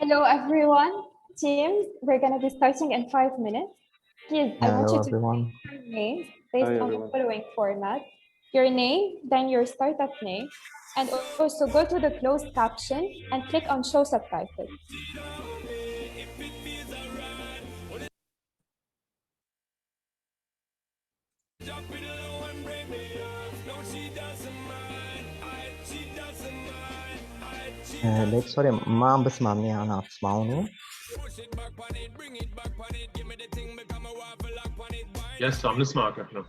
Hello, everyone. Teams, we're going to be starting in 5 minutes. Please, I want you Hello, to everyone. say your names based Hi, on the everyone. following format. Your name, then your startup name, and also go to the closed caption and click on show subtitles. ليك سوري ما عم بسمع منيح. أنا عم تسمعوني؟ يس عم نسمعك احنا.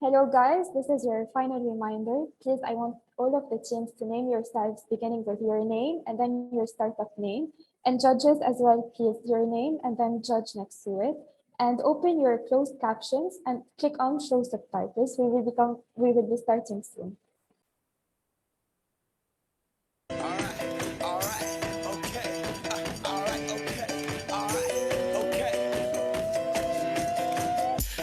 Hello, guys. This is your final reminder. Please, I want all of the teams to name yourselves beginning with your name and then your startup name. And judges as well, please, your name and then judge next to it. And open your closed captions and click on show subtitles. We will be starting soon.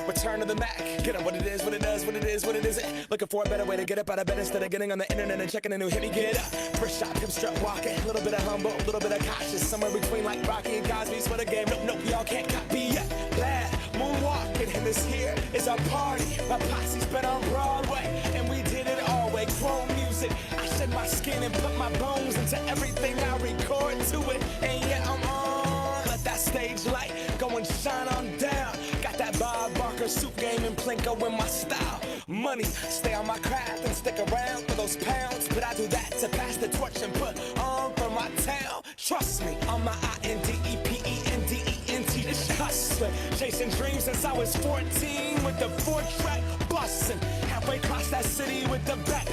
Return to the Mac, get on what it is, what it does, what it is, what it isn't. Looking for a better way to get up out of bed instead of getting on the internet and checking a new hit. Me get up, first shot, hip strut walking, a little bit of humble, a little bit of cautious, somewhere between like Rocky and Cosby's for the game. Nope, y'all can't copy yet. Glad moonwalking, and this here is our party. My posse's been on Broadway, and we did it all way. Chrome music, I shed my skin and put my bones into everything I record to it. And yeah, I'm on. Let that stage light go and shine on down. Got that Bob Barker suit game and Plinko in my style. Money, stay on my craft and stick around for those pounds. But I do that to pass the torch and put on for my town. Trust me, I'm my INDEPENDENT, this hustler. Chasing dreams since I was 14 with the 4-track bustin'. Halfway across that city with the back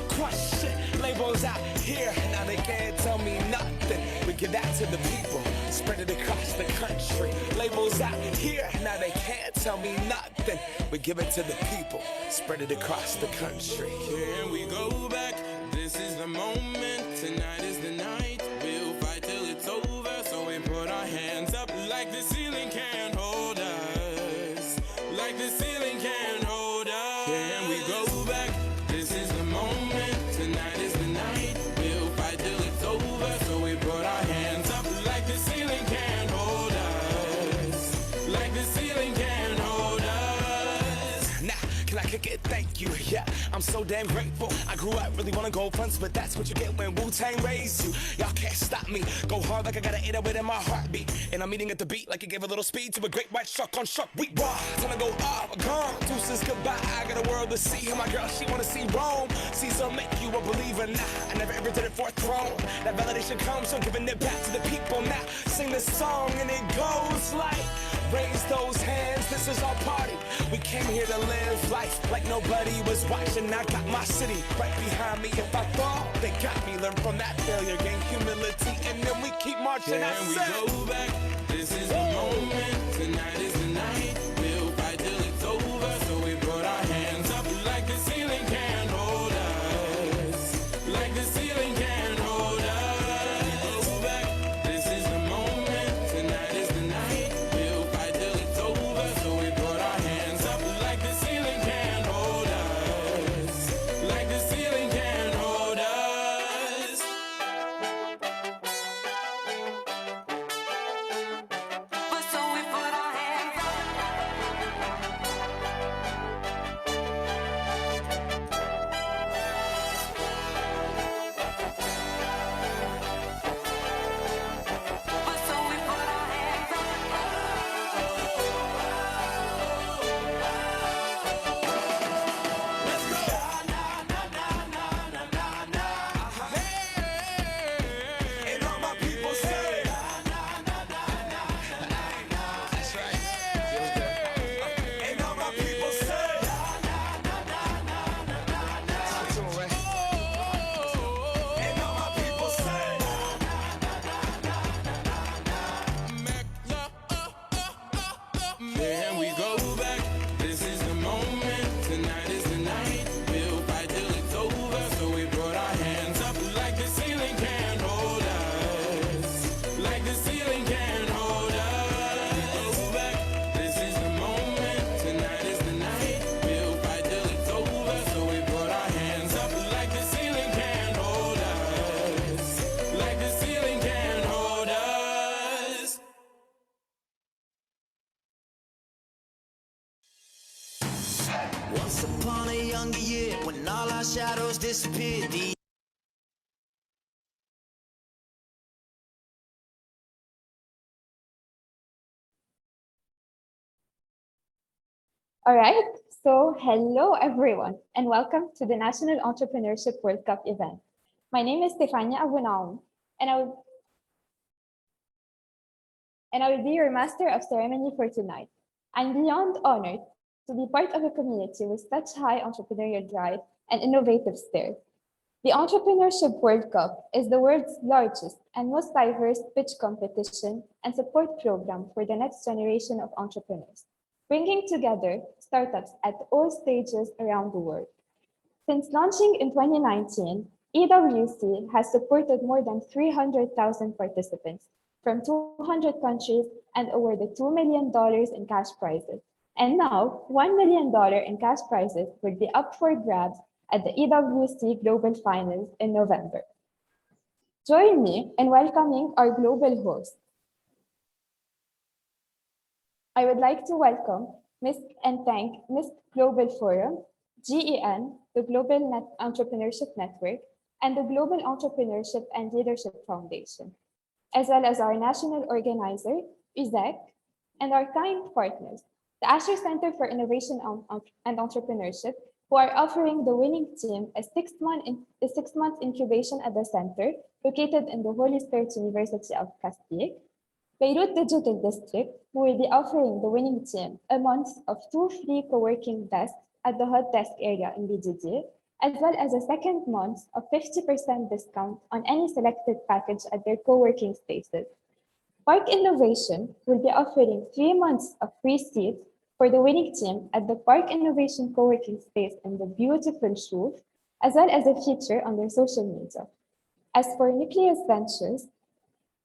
crush shit. Labels out here, now they can't tell me nothing. We give that to the people, spread it across the country. Labels out here, now they can't tell me nothing. We give it to the people, spread it across the country. Can we go back? This is the moment. Tonight is the night. We'll fight till it's over. So we put our hands up like the ceiling can't hold us. Like the ceiling can't hold us. Can we go back? This is the moment. Tonight is the night. We'll fight till it's over. So we put our hands up like the ceiling can't hold us. Like the ceiling can't hold us. Nah, can I kick it? Thank you, yeah, I'm so damn grateful. I grew up really wanna go fronts, but that's what you get when Wu-Tang raised you. Y'all can't stop me, go hard like I got an 808 in my heartbeat. And I'm eating at the beat like it gave a little speed to a great white shark on shark week. Raw, time to go off, gone, deuces goodbye. I got a world to see, and my girl, she wanna see Rome. Caesar make you a believer, nah, I never ever did it for a throne. That validation comes from giving it back to the people. Now, sing this song and it goes like, raise those hands, this is our party. We came here to live life like nobody was watching. I got my city right behind me. If I fall, they got me. Learn from that failure, gain humility, and then we keep marching. Can we go back? This is the moment. Tonight is the night. We'll fight till it's over. So we put our hands up like the ceiling can't hold us. Like the ceiling can't hold us. Go back. This is the moment. Tonight is the night. We'll fight till it's over. So we put our hands up like the ceiling can't hold us. Like the ceiling can't hold us. But so we put our hands up. But so we put our hands up. And all my people say, that's right. Feels good. And all my people say, talk to 'em, right? And all my people say, Can we go back? This is the moment. Tonight is the night. We'll fight till it's over. So we put our hands up like the ceiling can't hold us. Like the ceiling can't hold us. Go back. This is the moment. Tonight is the night. We'll fight till it's over. So we put our hands up like the ceiling can't hold us. Like the ceiling can't hold us. Once upon a younger year, when all our shadows disappeared, All right, so hello everyone, and welcome to the National Entrepreneurship World Cup event. My name is Stefania Abunaum, and I will be your master of ceremony for tonight. I'm beyond honored to be part of a community with such high entrepreneurial drive and innovative spirit. The Entrepreneurship World Cup is the world's largest and most diverse pitch competition and support program for the next generation of entrepreneurs, bringing together startups at all stages around the world. Since launching in 2019, EWC has supported more than 300,000 participants from 200 countries and awarded $2 million in cash prizes. And now, $1 million in cash prizes will be up for grabs at the EWC Global Finals in November. Join me in welcoming our global host. I would like to welcome and thank Miss Global Forum, GEN, the Global Entrepreneurship Network, and the Global Entrepreneurship and Leadership Foundation, as well as our national organizer, USEC, and our kind partners, the Asher Center for Innovation and Entrepreneurship, who are offering the winning team a 6-month incubation at the center located in the Holy Spirit University of Castile. Beirut Digital District, who will be offering the winning team a month of 2 free co-working desks at the hot desk area in BDD, as well as a second month of 50% discount on any selected package at their co-working spaces. Park Innovation will be offering 3 months of free seats for the winning team at the Park Innovation co-working space in the beautiful Shuf, as well as a feature on their social media. As for Nucleus Ventures,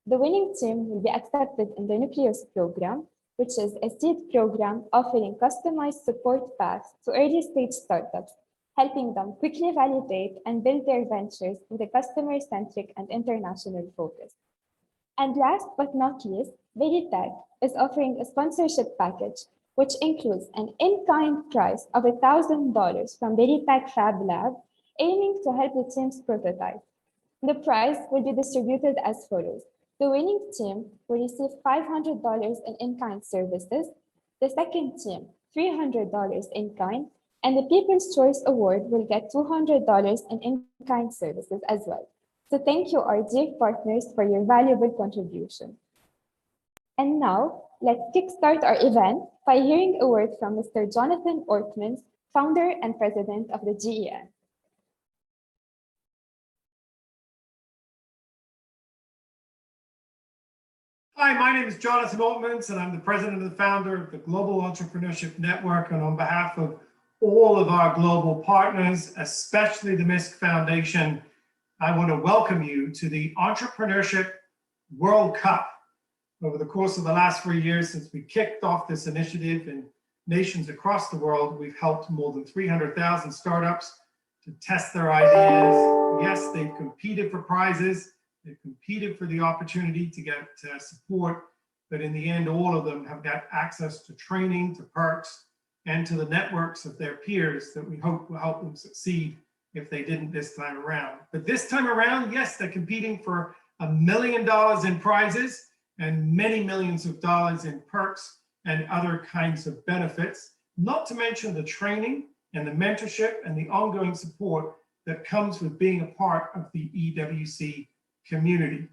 the winning team will be accepted in the Nucleus program, which is a seed program offering customized support paths to early-stage startups, helping them quickly validate and build their ventures with a customer-centric and international focus. And last but not least, Veritech is offering a sponsorship package, which includes an in-kind prize of $1,000 from Veritech Fab Lab, aiming to help the team's prototype. The prize will be distributed as follows. The winning team will receive $500 in in-kind services, the second team $300 in kind, and the People's Choice Award will get $200 in in-kind services as well. So thank you, our dear partners, for your valuable contribution. And now, let's kickstart our event by hearing a word from Mr. Jonathan Ortmans, founder and president of the GEN. Hi, my name is Jonathan Altmans, and I'm the president and the founder of the Global Entrepreneurship Network. And on behalf of all of our global partners, especially the MISC Foundation, I want to welcome you to the Entrepreneurship World Cup. Over the course of the last 3 years, since we kicked off this initiative in nations across the world, we've helped more than 300,000 startups to test their ideas. Yes, they've competed for prizes. They've competed for the opportunity to get support, but in the end, all of them have got access to training, to perks, and to the networks of their peers that we hope will help them succeed if they didn't this time around. But this time around, yes, they're competing for $1 million in prizes and many millions of dollars in perks and other kinds of benefits, not to mention the training and the mentorship and the ongoing support that comes with being a part of the EWC community.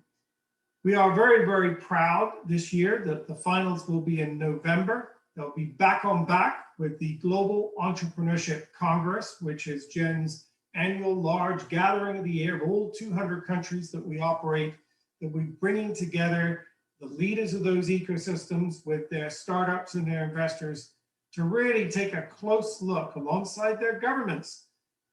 We are very, very proud this year that the finals will be in November. They'll be back on back with the Global Entrepreneurship Congress, which is GEN's annual large gathering of the year of all 200 countries that we operate, that we're bringing together the leaders of those ecosystems with their startups and their investors to really take a close look alongside their governments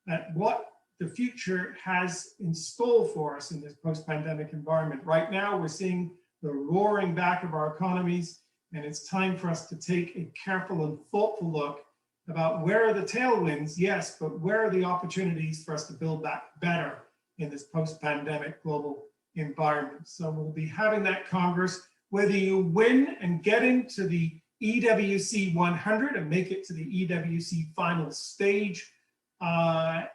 at what the future has in store for us in this post-pandemic environment. Right now, we're seeing the roaring back of our economies, and it's time for us to take a careful and thoughtful look about where are the tailwinds, yes, but where are the opportunities for us to build back better in this post-pandemic global environment. So we'll be having that Congress. Whether you win and get into the EWC 100 and make it to the EWC final stage,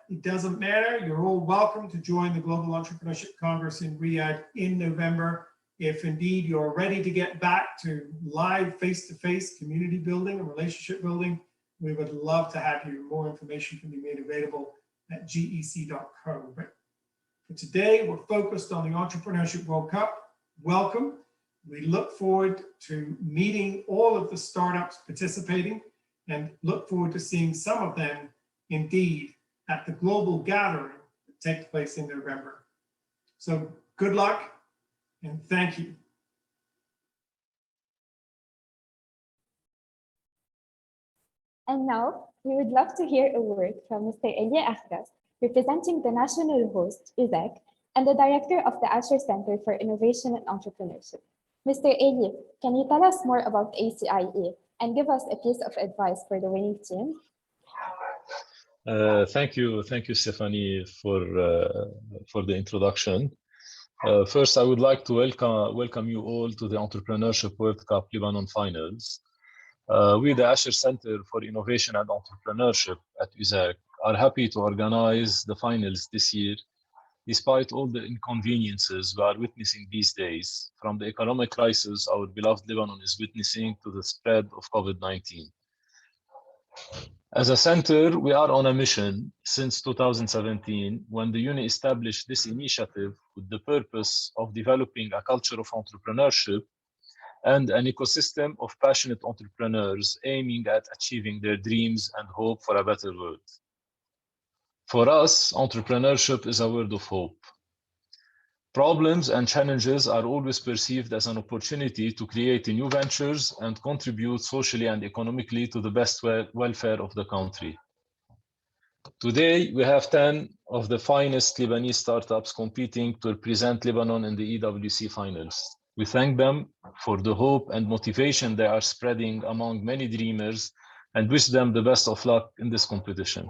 it doesn't matter. You're all welcome to join the Global Entrepreneurship Congress in Riyadh in November. If indeed you're ready to get back to live face-to-face community building and relationship building, we would love to have you. More information can be made available at gec.co. But for today, we're focused on the Entrepreneurship World Cup. Welcome. We look forward to meeting all of the startups participating and look forward to seeing some of them indeed at the global gathering that takes place in November. So good luck and thank you. And now, we would love to hear a word from Mr. Elie Achgas, representing the national host, USEC, and the director of the Asher Center for Innovation and Entrepreneurship. Mr. Elie, can you tell us more about ACIE and give us a piece of advice for the winning team? Thank you, Stephanie, for the introduction. First, I would like to welcome you all to the Entrepreneurship World Cup Lebanon Finals. We, the Asher Center for Innovation and Entrepreneurship at USAC, are happy to organize the finals this year despite all the inconveniences we are witnessing these days, from the economic crisis our beloved Lebanon is witnessing to the spread of COVID-19. As a center, we are on a mission since 2017 when the UNI established this initiative with the purpose of developing a culture of entrepreneurship and an ecosystem of passionate entrepreneurs aiming at achieving their dreams and hope for a better world. For us, entrepreneurship is a word of hope. Problems and challenges are always perceived as an opportunity to create new ventures and contribute socially and economically to the best welfare of the country. Today, we have 10 of the finest Lebanese startups competing to represent Lebanon in the EWC finals. We thank them for the hope and motivation they are spreading among many dreamers and wish them the best of luck in this competition.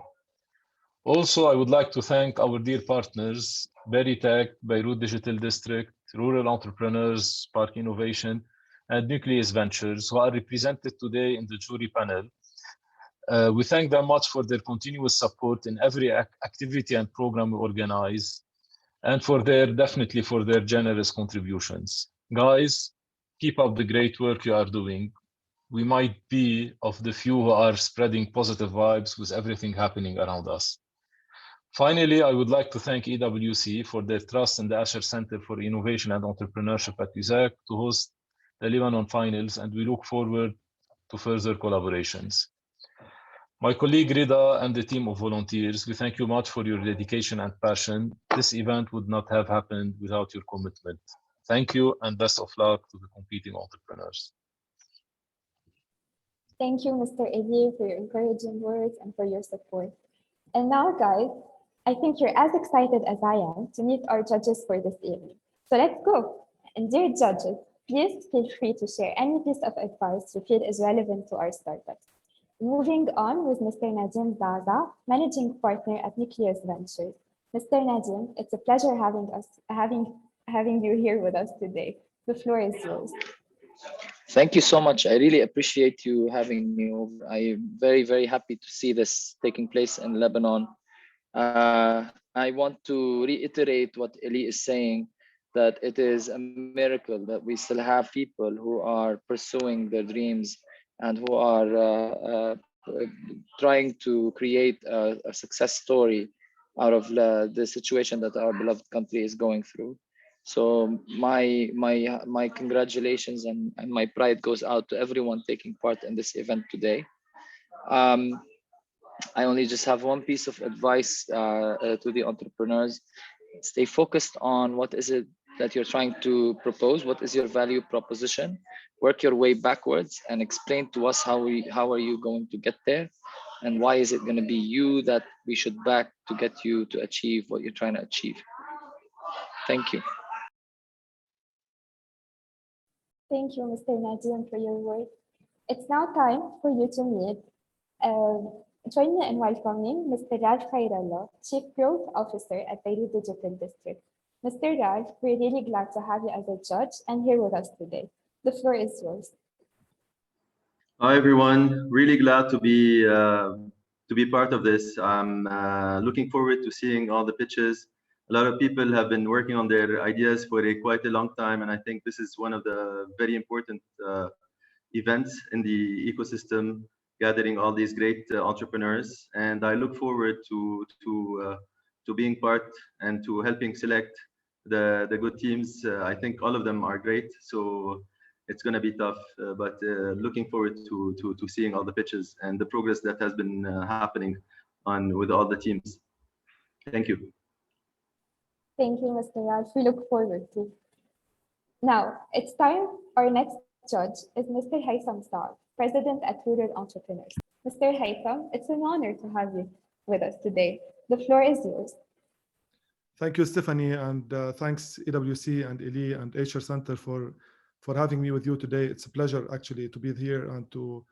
Also, I would like to thank our dear partners, Veritech, Beirut Digital District, Rural Entrepreneurs, Spark Innovation, and Nucleus Ventures, who are represented today in the jury panel. We thank them much for their continuous support in every activity and program we organize, and definitely for their generous contributions. Guys, keep up the great work you are doing. We might be of the few who are spreading positive vibes with everything happening around us. Finally, I would like to thank EWC for their trust in the Asher Center for Innovation and Entrepreneurship at USAC to host the Lebanon finals, and we look forward to further collaborations. My colleague Rida and the team of volunteers, we thank you much for your dedication and passion. This event would not have happened without your commitment. Thank you and best of luck to the competing entrepreneurs. Thank you, Mr. Edir, for your encouraging words and for your support. And now, guys, I think you're as excited as I am to meet our judges for this evening. So let's go. And dear judges, please feel free to share any piece of advice you feel is relevant to our startups. Moving on with Mr. Nadim Zaza, Managing Partner at Nucleus Ventures. Mr. Nadim, it's a pleasure having you here with us today. The floor is yours. Thank you so much. I really appreciate you having me over. I'm very, very happy to see this taking place in Lebanon. I want to reiterate what Eli is saying, that it is a miracle that we still have people who are pursuing their dreams and who are trying to create a success story out of the situation that our beloved country is going through. So my congratulations and my pride goes out to everyone taking part in this event today. I only just have one piece of advice to the entrepreneurs. Stay focused on what is it that you're trying to propose, what is your value proposition, work your way backwards and explain to us how are you going to get there and why is it going to be you that we should back to get you to achieve what you're trying to achieve. Thank you. Thank you, Mr. Nadim, for your work. It's now time for you to meet. Join me in welcoming Mr. Raj Khairallah, Chief Growth Officer at Beirut Digital District. Mr. Raj, we're really glad to have you as a judge and here with us today. The floor is yours. Hi, everyone. Really glad to be part of this. I'm looking forward to seeing all the pitches. A lot of people have been working on their ideas for quite a long time, and I think this is one of the very important events in the ecosystem, gathering all these great entrepreneurs. And I look forward to being part and to helping select the good teams. I think all of them are great, so it's going to be tough, but looking forward to seeing all the pitches and the progress that has been happening with all the teams. Thank you. Thank you, Mr. Raj. We look forward to. Now, it's time. Our next judge is Mr. Haytham Saad, President at Rural Entrepreneurs. Mr. Haytham, it's an honor to have you with us today. The floor is yours. Thank you, Stephanie, and thanks EWC and Eli and HR Center for having me with you today. It's a pleasure actually to be here and to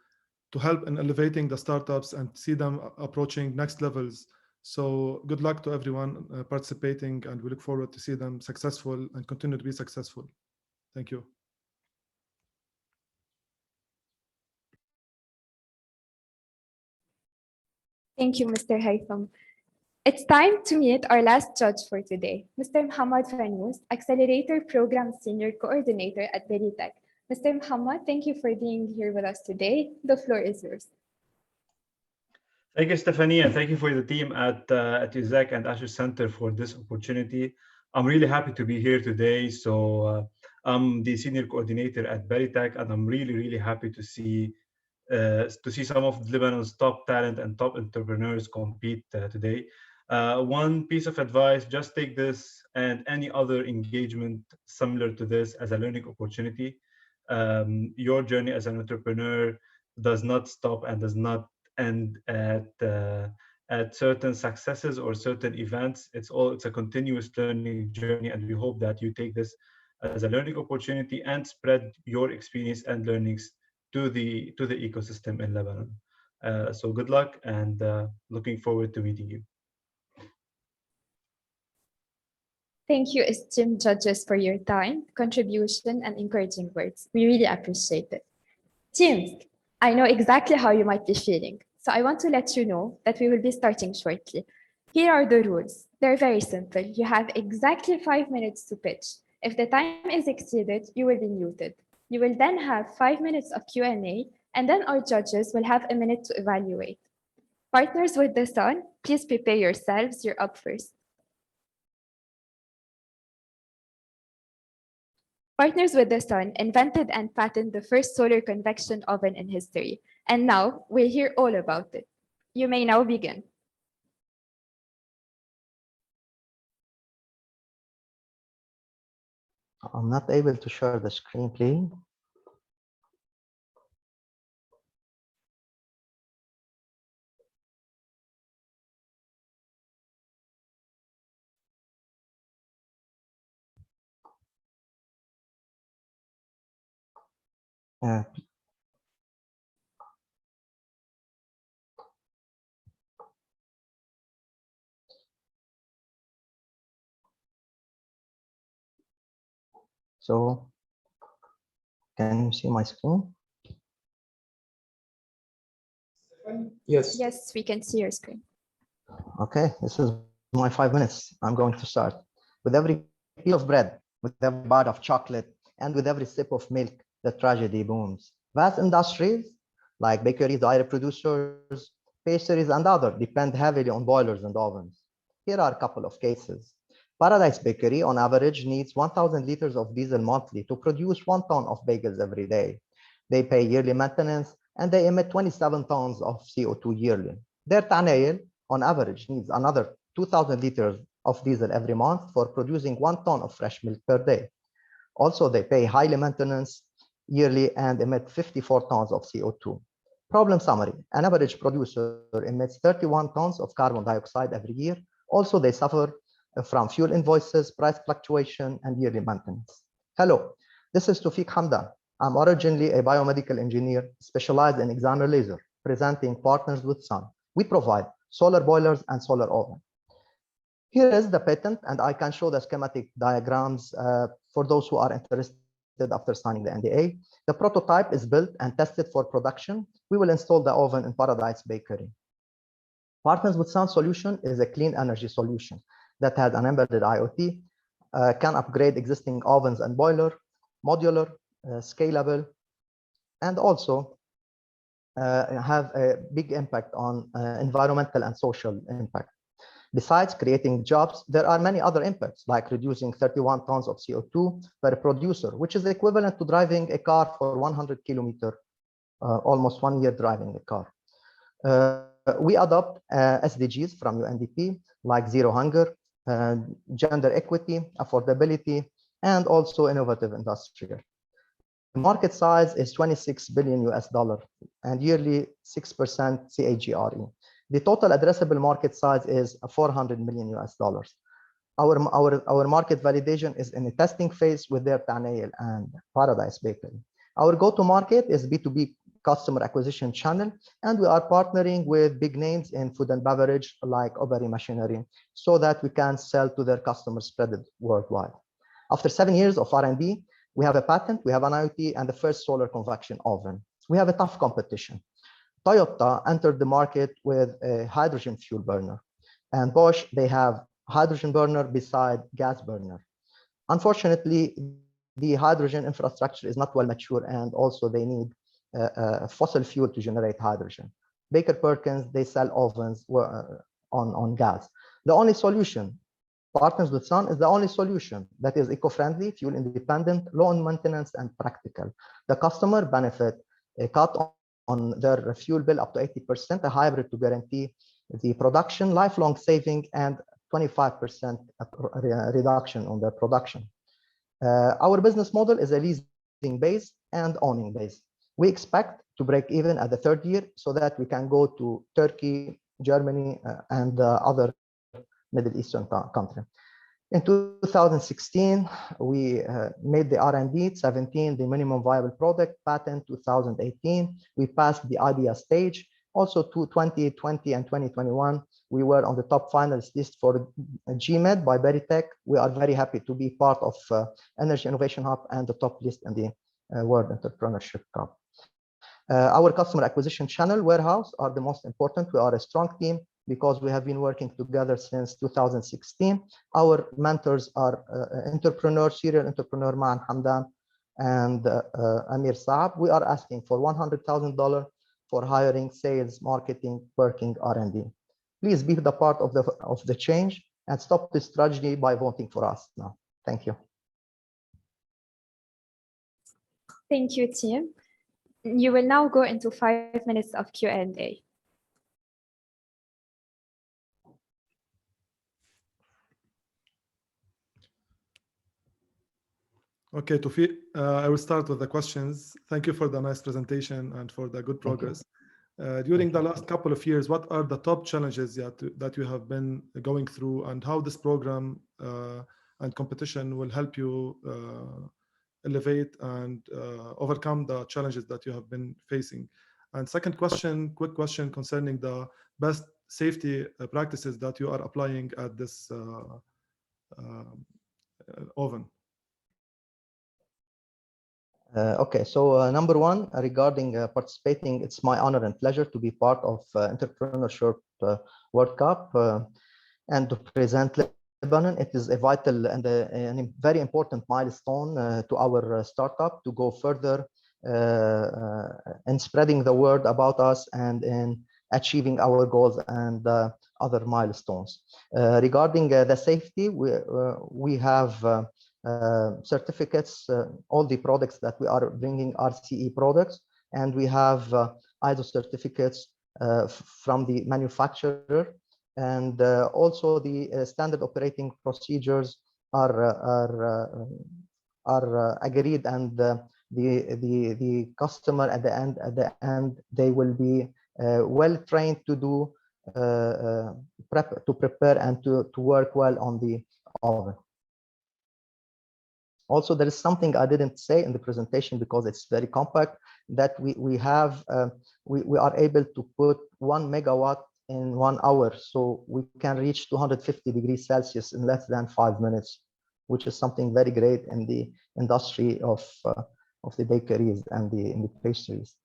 help in elevating the startups and see them approaching next levels. So good luck to everyone participating, and we look forward to see them successful and continue to be successful. Thank you. Thank you, Mr. Haytham. It's time to meet our last judge for today, Mr. Muhammad Fanous, Accelerator Program Senior Coordinator at Veritech. Mr. Muhammad, thank you for being here with us today. The floor is yours. Thank you, Stephanie, and thank you for the team at USAC and Azure Center for this opportunity. I'm really happy to be here today. So I'm the senior coordinator at Veritech, and I'm really happy to see some of Lebanon's top talent and top entrepreneurs compete today. One piece of advice: just take this and any other engagement similar to this as a learning opportunity. Your journey as an entrepreneur does not stop and does not end at certain successes or certain events. It's a continuous learning journey, and we hope that you take this as a learning opportunity and spread your experience and learnings to the ecosystem in Lebanon. So good luck, and looking forward to meeting you. Thank you, esteemed judges, for your time, contribution, and encouraging words. We really appreciate it. Teams, I know exactly how you might be feeling, so I want to let you know that we will be starting shortly. Here are the rules. They're very simple. You have exactly 5 minutes to pitch. If the time is exceeded, you will be muted. You will then have 5 minutes of Q&A, and then our judges will have a minute to evaluate. Partners with the sun, please prepare yourselves. You're up first. Partners with the Sun invented and patented the first solar convection oven in history, and now we'll hear all about it. You may now begin. I'm not able to share the screen, please. So, can you see my screen? Yes. Yes, we can see your screen. Okay, this is my 5 minutes. I'm going to start. With every piece of bread, with every bite of chocolate, and with every sip of milk, the tragedy booms. Vast industries like bakeries, dairy producers, pastries, and others depend heavily on boilers and ovens. Here are a couple of cases. Paradise Bakery, on average, needs 1,000 liters of diesel monthly to produce 1 ton of bagels every day. They pay yearly maintenance, and they emit 27 tons of CO2 yearly. Their Tanail, on average, needs another 2,000 liters of diesel every month for producing 1 ton of fresh milk per day. Also, they pay highly maintenance yearly and emit 54 tons of CO2. Problem summary: an average producer emits 31 tons of carbon dioxide every year. Also, they suffer from fuel invoices, price fluctuation, and yearly maintenance. Hello, this is Tawfiq Hamdan. I'm originally a biomedical engineer specialized in examiner laser, presenting Partners with Sun. We provide solar boilers and solar oven. Here is the patent, and I can show the schematic diagrams for those who are interested after signing the NDA. The prototype is built and tested for production. We will install the oven in Paradise Bakery. Partners with Sun solution is a clean energy solution that has an embedded IoT, can upgrade existing ovens and boiler, modular, scalable, and also have a big impact on environmental and social impact. Besides creating jobs, there are many other impacts, like reducing 31 tons of CO2 per producer, which is equivalent to driving a car for 100 kilometers, almost 1 year driving a car. We adopt SDGs from UNDP, like zero hunger, gender equity, affordability, and also innovative industrial. The market size is 26 billion US dollar and yearly 6% CAGRE. The total addressable market size is 400 million US dollars. Our market validation is in the testing phase with their Tanail and Paradise Bakery. Our go-to-market is B2B customer acquisition channel, and we are partnering with big names in food and beverage like Oberry Machinery so that we can sell to their customers spread worldwide. After 7 years of R&D, we have a patent, we have an IoT, and the first solar convection oven. We have a tough competition. Toyota entered the market with a hydrogen fuel burner. and Bosch, they have hydrogen burner beside gas burner. Unfortunately, the hydrogen infrastructure is not well mature, and also they need fossil fuel to generate hydrogen. Baker Perkins, they sell ovens on gas. The only solution, Partners with Sun, is the only solution that is eco-friendly, fuel independent, low on maintenance, and practical. The customer benefit a cut on their fuel bill up to 80%, a hybrid to guarantee the production, lifelong saving, and 25% reduction on their production. Our business model is a leasing base and owning base. We expect to break even at the third year so that we can go to Turkey, Germany, and other Middle Eastern country. In 2016, we made the R&D, 17, the minimum viable product patent, 2018, we passed the idea stage. Also, 2020 and 2021, we were on the top finalist list for GMED by Beritech. We are very happy to be part of Energy Innovation Hub and the top list in the World Entrepreneurship Cup. Our customer acquisition channel warehouse are the most important. We are a strong team because we have been working together since 2016. Our mentors are serial entrepreneur Maan Hamdan and Amir Saab. We are asking for $100,000 for hiring, sales, marketing, working, R&D. Please be the part of the change and stop this tragedy by voting for us now. Thank you. Thank you, team. You will now go into 5 minutes of Q&A. Okay, Tawfiq, I will start with the questions. Thank you for the nice presentation and for the good progress. During the last couple of years, what are the top challenges that you have been going through, and how this program and competition will help you elevate and overcome the challenges that you have been facing? And second question, quick question concerning the best safety practices that you are applying at this oven. Okay, so number one, regarding participating, it's my honor and pleasure to be part of Entrepreneurship World Cup and to present Lebanon. It is a vital and a very important milestone to our startup to go further in spreading the word about us and in achieving our goals and other milestones. Regarding the safety, we have certificates. All the products that we are bringing are CE products, and we have ISO certificates from the manufacturer, and also the standard operating procedures are agreed, and the customer at the end they will be well trained to do prepare and to work well on the oven. Also, there is something I didn't say in the presentation because it's very compact, that we are able to put 1 megawatt in 1 hour, so we can reach 250 degrees Celsius in less than 5 minutes, which is something very great in the industry of the bakeries and in the pastries.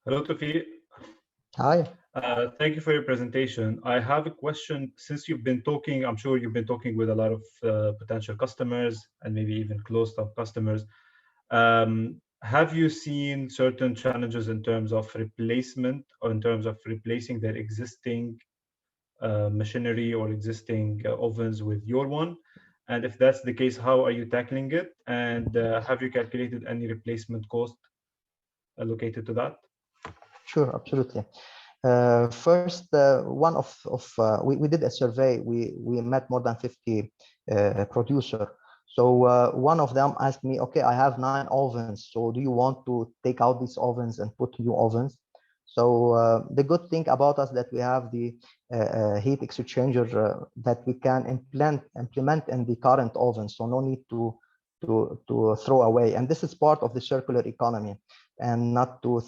Hello, Tawfiq. Hi. Thank you for your presentation. I have a question. Since you've been talking, I'm sure you've been talking with a lot of potential customers and maybe even closed-up customers. Have you seen certain challenges in terms of replacement or in terms of replacing their existing machinery or existing ovens with your one? And if that's the case, how are you tackling it? And have you calculated any replacement cost allocated to that? Sure, absolutely. First, we did a survey. We met more than 50 producers. So one of them asked me, okay, I have 9 ovens. So do you want to take out these ovens and put new ovens? So the good thing about us that we have the heat exchanger that we can implement in the current oven. So no need to throw away. And this is part of the circular economy, and not to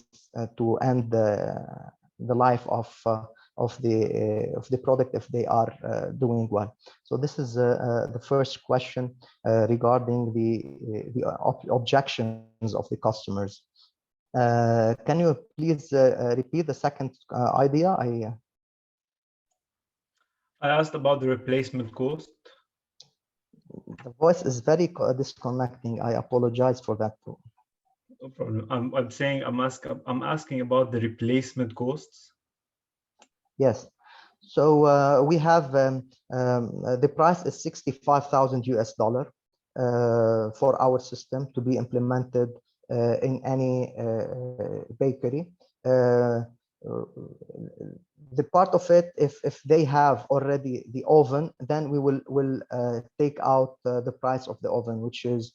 end the life of of the product if they are doing well. So this is the first question regarding the objections of the customers. Can you please repeat the second idea? I asked about the replacement cost. The voice is very disconnecting. I apologize for that too. No problem. I'm saying I'm asking about the replacement costs. Yes. So we have the price is 65,000 US dollar for our system to be implemented in any bakery. The part of it, if they have already the oven, then we will take out the price of the oven, which is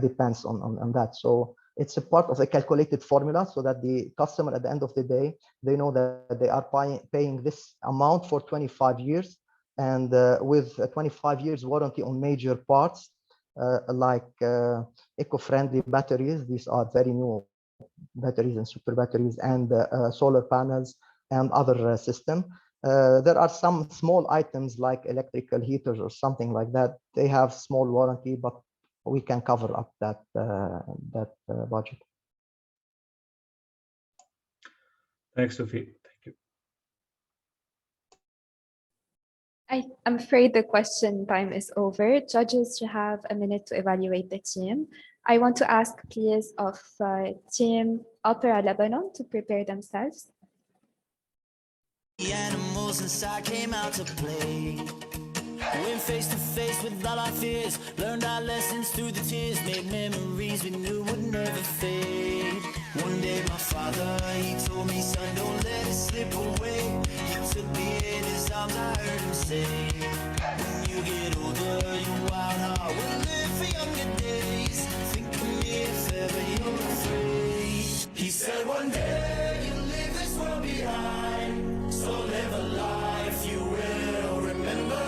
depends on that. So it's a part of a calculated formula so that the customer at the end of the day, they know that they are paying this amount for 25 years. And with a 25 years warranty on major parts, like eco-friendly batteries, these are very new batteries and super batteries, and solar panels and other system. There are some small items like electrical heaters or something like that. They have small warranty, but we can cover up that budget. Thanks, Sophie. Thank you. I'm afraid the question time is over. Judges, you have a minute to evaluate the team. I want to ask, please, of Team Opera Lebanon to prepare themselves. The animals inside came out to play. Went face to face with all our fears. Learned our lessons through the tears. Made memories we knew would never fade. One day my father, he told me, son, don't let it slip away. He took me in his arms, I heard him say, when you get older, your wild heart will live for younger days. Think of me if ever you're afraid. He said one day you'll leave this world behind. So live a life you will remember.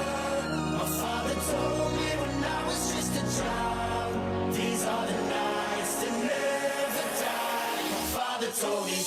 My father told me when I was just a child, these are the nights that never die. My father told me.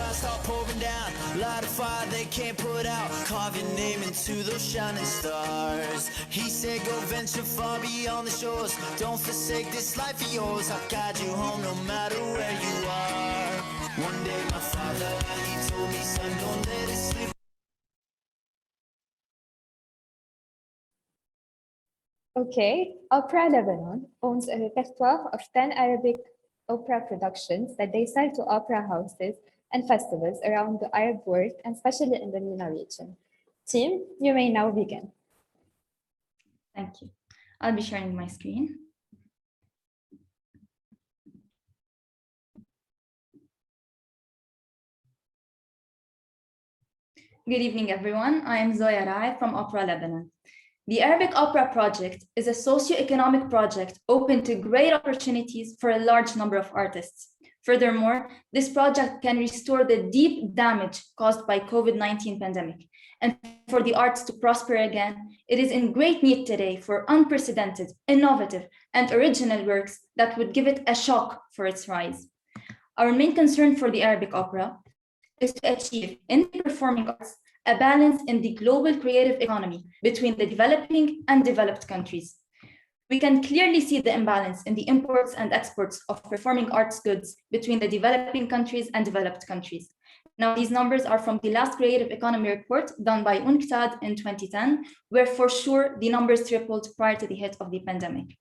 Start pouring down, light a fire they can't put out. Carve your name into those shining stars. He said go venture far beyond the shores. Don't forsake this life of yours. I'll guide you home no matter where you are. One day my father, he told me, son, don't let it slip. Okay, Opera Lebanon owns a repertoire of 10 Arabic opera productions that they sell to opera houses and festivals around the Arab world, and especially in the MENA region. Team, you may now begin. Thank you. I'll be sharing my screen. Good evening, everyone. I am Zoya Rai from Opera Lebanon. The Arabic Opera Project is a socio-economic project open to great opportunities for a large number of artists. Furthermore, this project can restore the deep damage caused by COVID-19 pandemic. And for the arts to prosper again, it is in great need today for unprecedented, innovative, and original works that would give it a shock for its rise. Our main concern for the Arabic opera is to achieve in the performing arts a balance in the global creative economy between the developing and developed countries. We can clearly see the imbalance in the imports and exports of performing arts goods between the developing countries and developed countries. Now, these numbers are from the last creative economy report done by UNCTAD in 2010, where for sure the numbers tripled prior to the hit of the pandemic.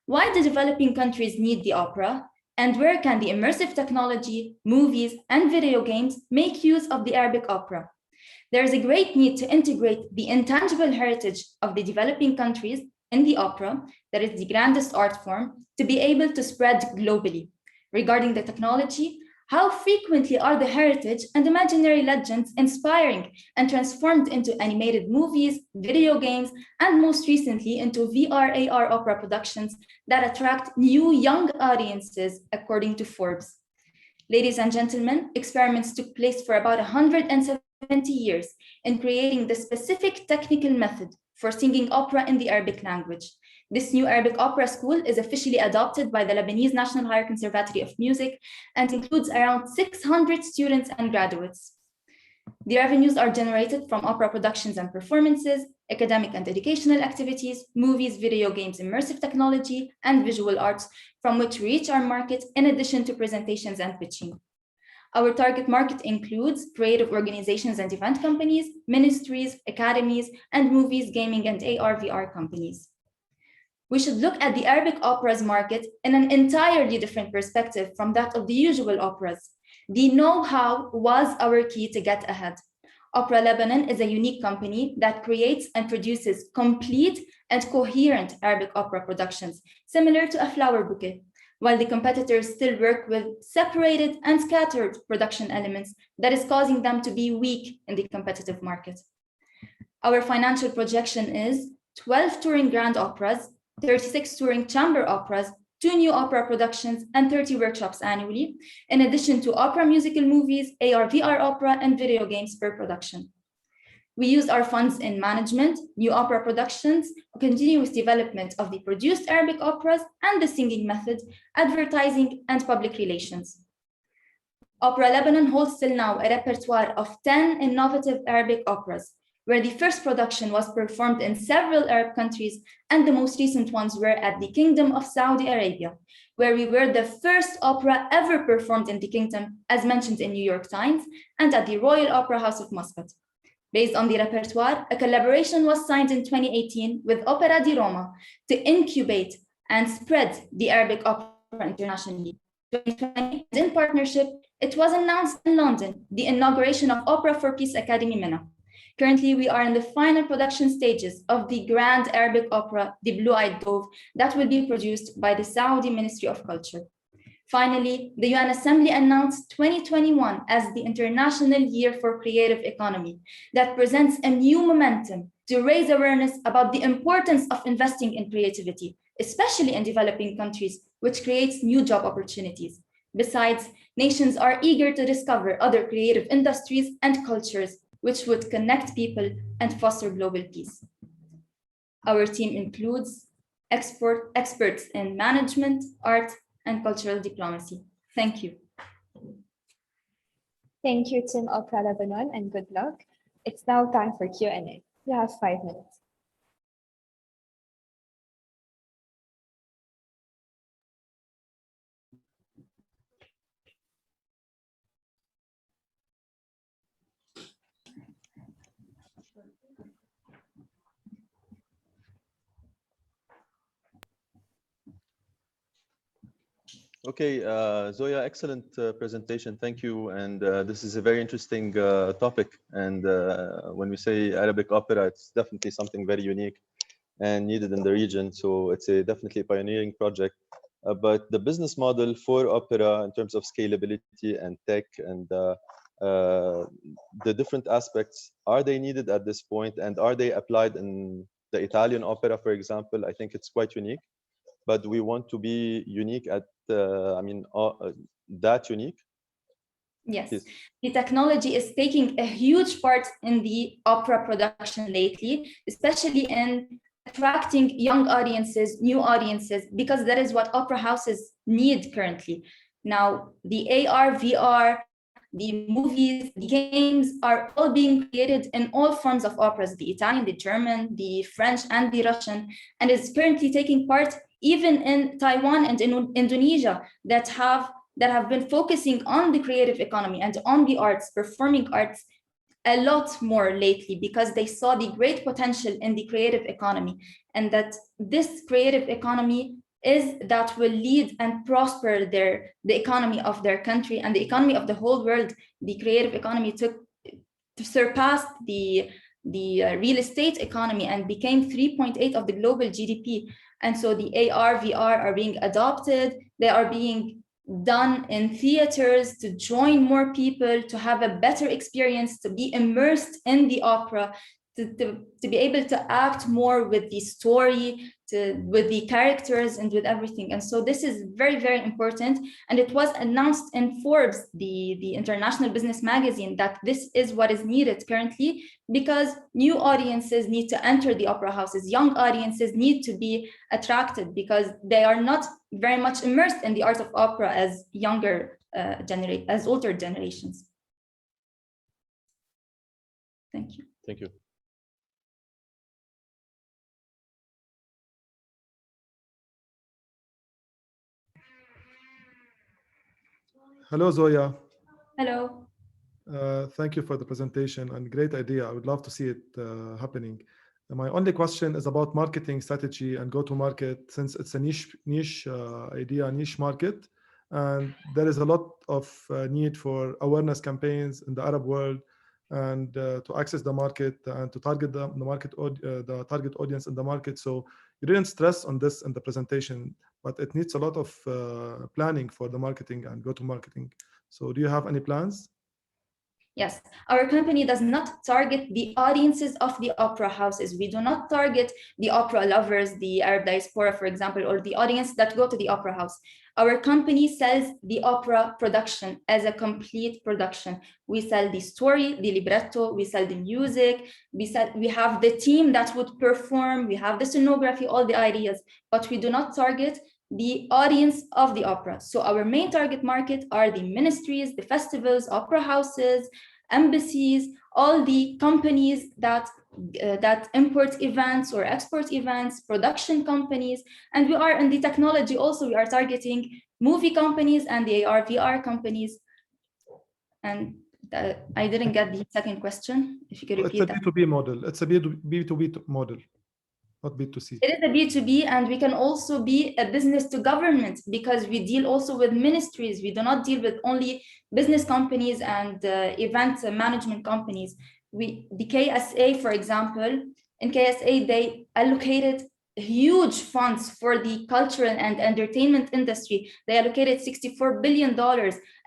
Why do developing countries need the opera? And where can the immersive technology, movies, and video games make use of the Arabic opera? There is a great need to integrate the intangible heritage of the developing countries in the opera, that is the grandest art form, to be able to spread globally. Regarding the technology, How frequently are the heritage and imaginary legends inspiring and transformed into animated movies, video games, and most recently into VR/AR opera productions that attract new young audiences, according to Forbes. Ladies and gentlemen, experiments took place for about 170 years in creating the specific technical method for singing opera in the Arabic language. This new Arabic opera school is officially adopted by the Lebanese National Higher Conservatory of Music and includes around 600 students and graduates. The revenues are generated from opera productions and performances, academic and educational activities, movies, video games, immersive technology, and visual arts, from which we reach our market in addition to presentations and pitching. Our target market includes creative organizations and event companies, ministries, academies, and movies, gaming, and AR/VR companies. We should look at the Arabic operas market in an entirely different perspective from that of the usual operas. The know-how was our key to get ahead. Opera Lebanon is a unique company that creates and produces complete and coherent Arabic opera productions, similar to a flower bouquet, while the competitors still work with separated and scattered production elements that is causing them to be weak in the competitive market. Our financial projection is 12 touring grand operas, 36 touring chamber operas, 2 new opera productions, and 30 workshops annually, in addition to opera musical movies, AR/VR opera, and video games per production. We use our funds in management, new opera productions, continuous development of the produced Arabic operas, and the singing method, advertising, and public relations. Opera Lebanon holds till now a repertoire of 10 innovative Arabic operas, where the first production was performed in several Arab countries, and the most recent ones were at the Kingdom of Saudi Arabia, where we were the first opera ever performed in the kingdom, as mentioned in New York Times, and at the Royal Opera House of Muscat. Based on the repertoire, a collaboration was signed in 2018 with Opera di Roma to incubate and spread the Arabic opera internationally. In 2020, in partnership, it was announced in London the inauguration of Opera for Peace Academy MENA. Currently, we are in the final production stages of the grand Arabic opera, The Blue-Eyed Dove, that will be produced by the Saudi Ministry of Culture. Finally, the UN Assembly announced 2021 as the International Year for Creative Economy that presents a new momentum to raise awareness about the importance of investing in creativity, especially in developing countries, which creates new job opportunities. Besides, nations are eager to discover other creative industries and cultures which would connect people and foster global peace. Our team includes experts in management, art, and cultural diplomacy. Thank you. Thank you, Team Opera Lebanon, and good luck. It's now time for Q&A. You have 5 minutes. Okay, Zoya, excellent presentation. Thank you. And this is a very interesting topic. And when we say Arabic opera, it's definitely something very unique and needed in the region. So it's definitely a pioneering project. But the business model for opera in terms of scalability and tech and the different aspects, are they needed at this point? And are they applied in the Italian opera, for example? I think it's quite unique. But we want to be unique at, that unique? Yes, the technology is taking a huge part in the opera production lately, especially in attracting young audiences, new audiences, because that is what opera houses need currently. Now, the AR, VR, the movies, the games are all being created in all forms of operas, the Italian, the German, the French, and the Russian, and is currently taking part even in Taiwan and in Indonesia that have been focusing on the creative economy and on the arts, performing arts, a lot more lately, because they saw the great potential in the creative economy, and that this creative economy is that will lead and prosper the economy of their country and the economy of the whole world. The creative economy surpassed the real estate economy and became 3.8 of the global GDP. And so the AR, VR are being adopted. They are being done in theaters to join more people, to have a better experience, to be immersed in the opera, to be able to act more with the story, with the characters and with everything. And so this is very, very important. And it was announced in Forbes, the international business magazine, that this is what is needed currently, because new audiences need to enter the opera houses. Young audiences need to be attracted because they are not very much immersed in the art of opera as as older generations. Thank you. Thank you. Hello, Zoya. Hello. Thank you for the presentation and great idea. I would love to see it happening. My only question is about marketing strategy and go-to-market, since it's a niche idea, niche market, and there is a lot of need for awareness campaigns in the Arab world, and to access the market and to target the target audience in the market. So you didn't stress on this in the presentation, but it needs a lot of planning for the marketing and go-to-marketing. So do you have any plans? Yes, our company does not target the audiences of the opera houses. We do not target the opera lovers, the Arab diaspora, for example, or the audience that go to the opera house. Our company sells the opera production as a complete production. We sell the story, the libretto, we sell the music, we have the team that would perform, we have the scenography, all the ideas, but we do not target the audience of the opera. So our main target market are the ministries, the festivals, opera houses, embassies, all the companies that import events or export events, production companies. And we are in the technology also, we are targeting movie companies and the AR, VR companies. And I didn't get the second question, if you could repeat that. It's a B2B model. It's a B2B model, not B2C. It is a B2B, and we can also be a business to government because we deal also with ministries. We do not deal with only business companies and event management companies. The KSA, for example, in KSA, they allocated huge funds for the cultural and entertainment industry. They allocated $64 billion.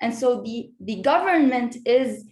And so the government is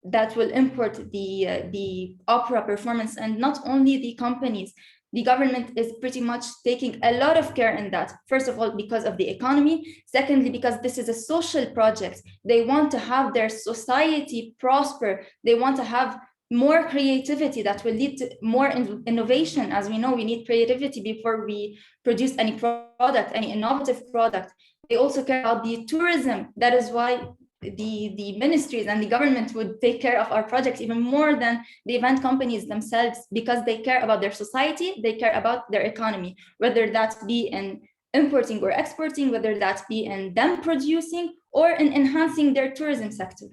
that will import the opera performance, and not only the companies. The government is pretty much taking a lot of care in that. First of all, because of the economy. Secondly, because this is a social project. They want to have their society prosper. They want to have more creativity that will lead to more innovation. As we know, we need creativity before we produce any product, any innovative product. They also care about the tourism. That is why the ministries and the government would take care of our projects even more than the event companies themselves, because they care about their society, they care about their economy, whether that be in importing or exporting, whether that be in them producing or in enhancing their tourism sector.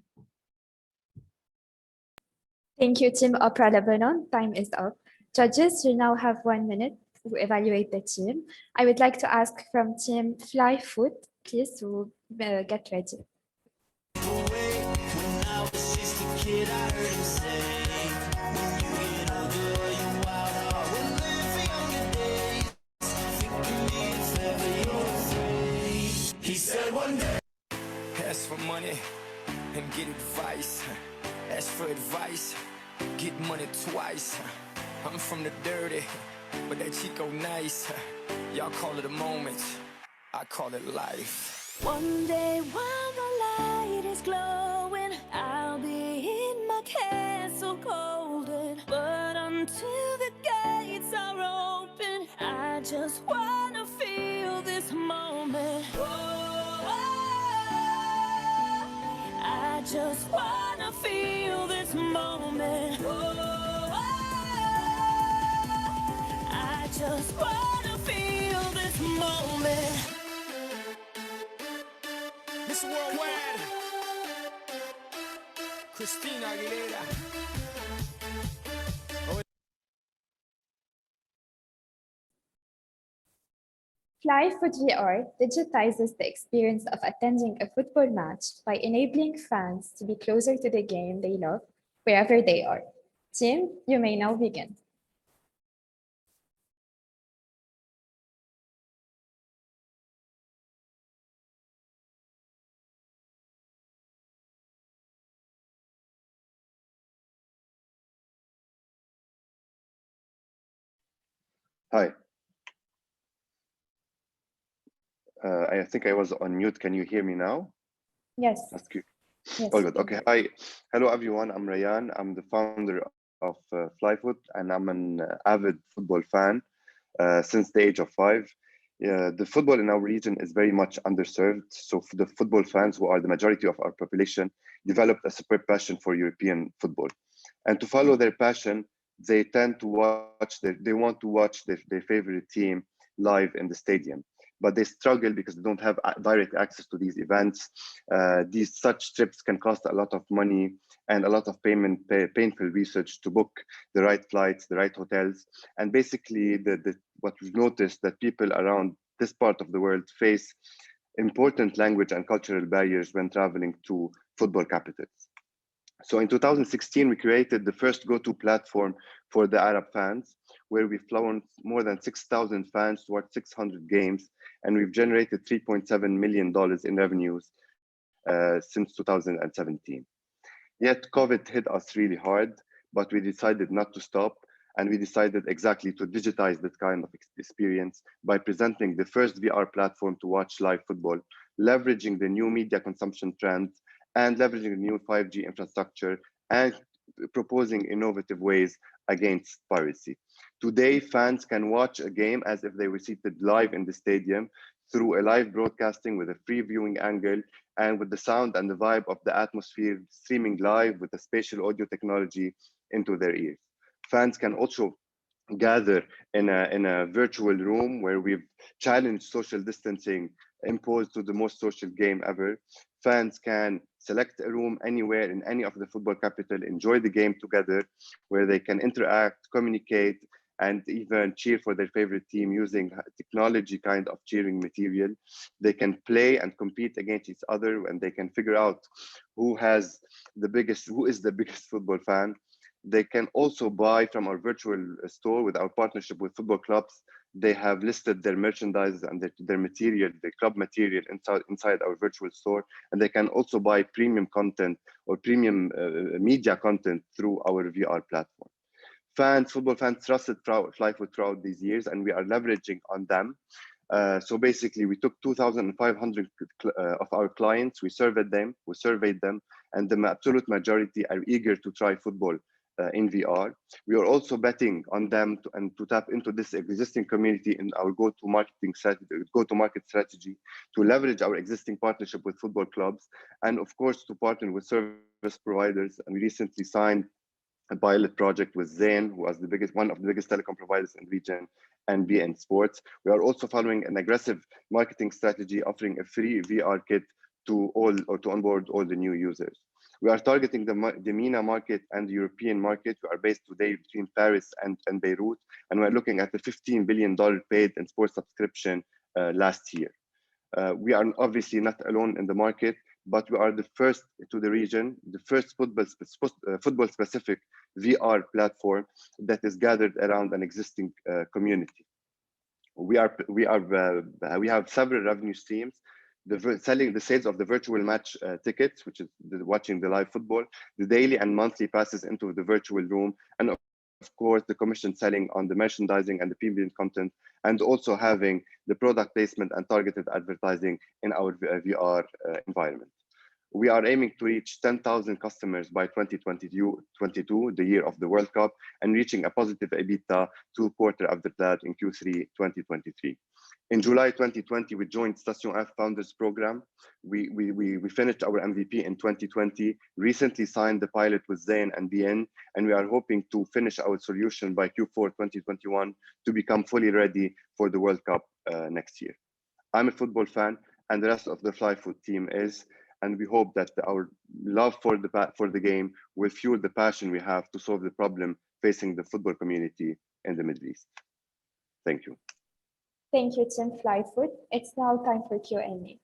Thank you, Team Opera Lebanon. Time is up. Judges, you now have 1 minute to evaluate the team. I would like to ask from Team Fly Foot, please, to get ready. When I was just a kid, I heard him say, when you get older, your wild heart will live for younger days. Think of me if ever you're afraid. He said one day, Ask for money and get advice. Ask for advice, get money twice. I'm from the dirty, but that Chico nice. Y'all call it a moment, I call it life. One day while the light is glowing, I'll be in my castle golden. But until the gates are open, I just wanna feel this moment. I just wanna feel this moment. I just wanna feel this moment. Miss Worldwide, Christina Aguilera. Fly Foot VR digitizes the experience of attending a football match by enabling fans to be closer to the game they love wherever they are. Team, you may now begin. Hi. I think I was on mute. Can you hear me now? Yes. That's good. Yes. All good. Okay. Hi. Hello, everyone. I'm Rayan. I'm the founder of Flyfoot, and I'm an avid football fan since the age of 5. The football in our region is very much underserved. So for the football fans, who are the majority of our population, developed a super passion for European football. And to follow their passion, they tend to they want to watch their favorite team live in the stadium. But they struggle because they don't have direct access to these events. These such trips can cost a lot of money and a lot of painful research to book the right flights, the right hotels. And basically, what we've noticed that people around this part of the world face important language and cultural barriers when traveling to football capitals. So in 2016, we created the first go-to platform for the Arab fans, where we've flown more than 6,000 fans towards 600 games, and we've generated $3.7 million in revenues since 2017. Yet COVID hit us really hard, but we decided not to stop, and we decided exactly to digitize that kind of experience by presenting the first VR platform to watch live football, leveraging the new media consumption trends, and leveraging the new 5G infrastructure, and proposing innovative ways against piracy. Today, fans can watch a game as if they were seated live in the stadium through a live broadcasting with a free viewing angle and with the sound and the vibe of the atmosphere streaming live with the spatial audio technology into their ears. Fans can also gather in a virtual room where we've challenged social distancing imposed to the most social game ever. Fans can select a room anywhere in any of the football capital, enjoy the game together, where they can interact, communicate, and even cheer for their favorite team using technology kind of cheering material. They can play and compete against each other, and they can figure out who is the biggest football fan. They can also buy from our virtual store with our partnership with football clubs. They have listed their merchandise and their material, their club material inside our virtual store. And they can also buy premium content or premium media content through our VR platform. Football fans trusted Flyfoot throughout these years, and we are leveraging on them. So basically, we took 2,500 of our clients, we surveyed them, and the absolute majority are eager to try football in VR. We are also betting on them to tap into this existing community in our go-to-market strategy, to leverage our existing partnership with football clubs, and of course to partner with service providers. And we recently signed a pilot project with Zain, who was one of the biggest telecom providers in the region, and BN Sports. We are also following an aggressive marketing strategy, offering a free VR kit to onboard all the new users. We are targeting the MENA market and the European market. We are based today between Paris and Beirut, and we're looking at the $15 billion paid in sports subscription last year. We are obviously not alone in the market, but we are the first to the region, the first football-specific VR platform that is gathered around an existing community. We have several revenue streams. The sales of the virtual match tickets, which is watching the live football, the daily and monthly passes into the virtual room, and of course the commission selling on the merchandising and the premium content, and also having the product placement and targeted advertising in our VR environment. We are aiming to reach 10,000 customers by 2022, the year of the World Cup, and reaching a positive EBITDA 2 quarters after that in Q3 2023. In July 2020, we joined Station F Founders Program. We finished our MVP in 2020, recently signed the pilot with Zain and BN, and we are hoping to finish our solution by Q4 2021 to become fully ready for the World Cup next year. I'm a football fan, and the rest of the Flyfoot team is, and we hope that our love for the game will fuel the passion we have to solve the problem facing the football community in the Middle East. Thank you. Thank you, Team Flyfoot. It's now time for Q&A.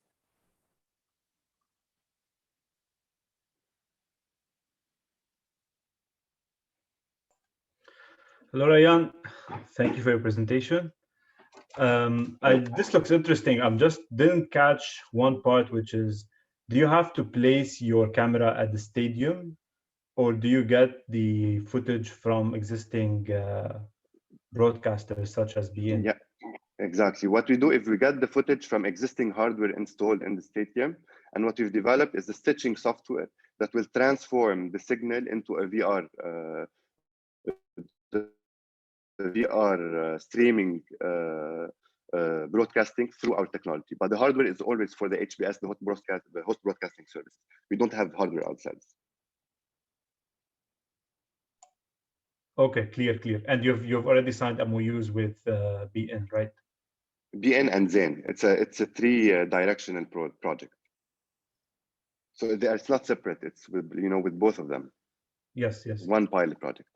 Hello, Rayan. Thank you for your presentation. This looks interesting. I just didn't catch one part, which is, do you have to place your camera at the stadium, or do you get the footage from existing broadcasters such as BN. Yeah, exactly. What we do is we get the footage from existing hardware installed in the stadium, and what we've developed is the stitching software that will transform the signal into a VR streaming broadcasting through our technology. But the hardware is always for the HBS, the host broadcasting service. We don't have hardware ourselves. Okay, clear. And you've already signed MOUs with BN, right? BN and Zain. It's a three-directional project. So it's not separate. It's with both of them. Yes. One pilot project.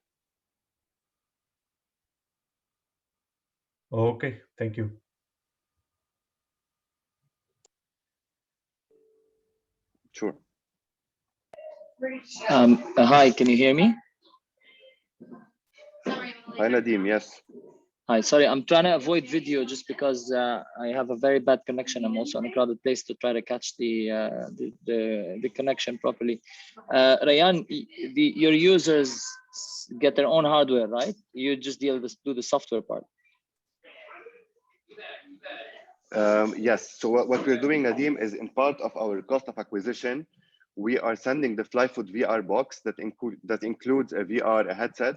Okay, thank you. Sure. Hi, can you hear me? Hi, Nadim. Yes. Hi, sorry, I'm trying to avoid video just because I have a very bad connection. I'm also in a crowded place to try to catch the connection properly. Rayan, your users get their own hardware, right? You just do the software part. Yes. So what we're doing, Nadim, is in part of our cost of acquisition, we are sending the Flyfoot VR box that includes a VR headset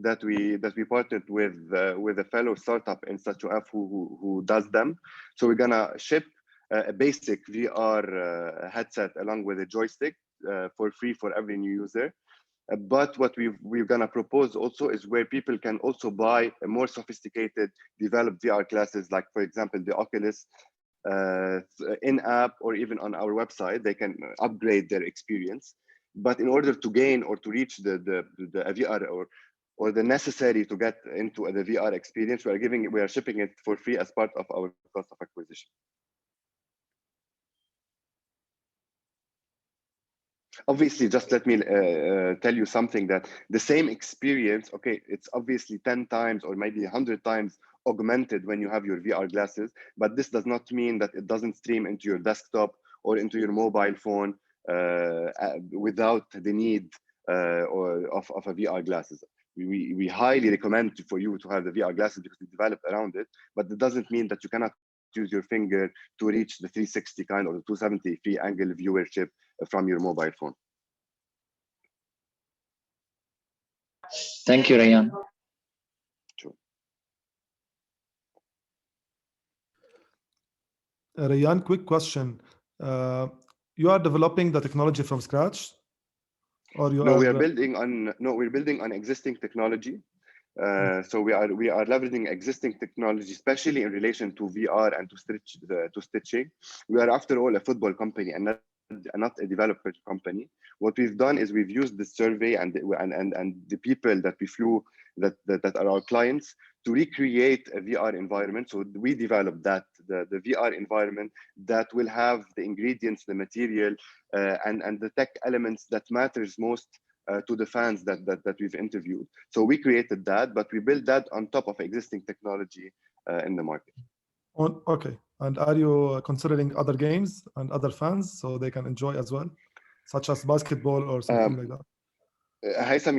that we partnered with a fellow startup in SatUF who does them. So we're gonna ship a basic VR headset along with a joystick for free for every new user. But what we're gonna propose also is where people can also buy a more sophisticated, developed VR glasses, like for example the Oculus, in-app or even on our website. They can upgrade their experience. But in order to gain or to reach the VR or the necessary to get into the VR experience, we are shipping it for free as part of our cost of acquisition. Obviously, just let me tell you something, that the same experience, okay, it's obviously 10 times or maybe 100 times augmented when you have your VR glasses, but this does not mean that it doesn't stream into your desktop or into your mobile phone without the need of a VR glasses. We highly recommend for you to have the VR glasses because we developed around it, but it doesn't mean that you cannot use your finger to reach the 360 kind or the 270 free angle viewership from your mobile phone. Thank you, Rayan. Sure. Rayan, quick question. You are developing the technology from scratch? Or you we're building on existing technology. So we are leveraging existing technology, especially in relation to VR and to stitching. We are, after all, a football company and not a developer company. What we've done is we've used the survey and the people that we flew that are our clients to recreate a VR environment. So we developed the VR environment that will have the ingredients, the material, and the tech elements that matters most to the fans that we've interviewed. So we created that, but we built that on top of existing technology in the market. Okay. And are you considering other games and other fans so they can enjoy as well, such as basketball or something like that? Haitham,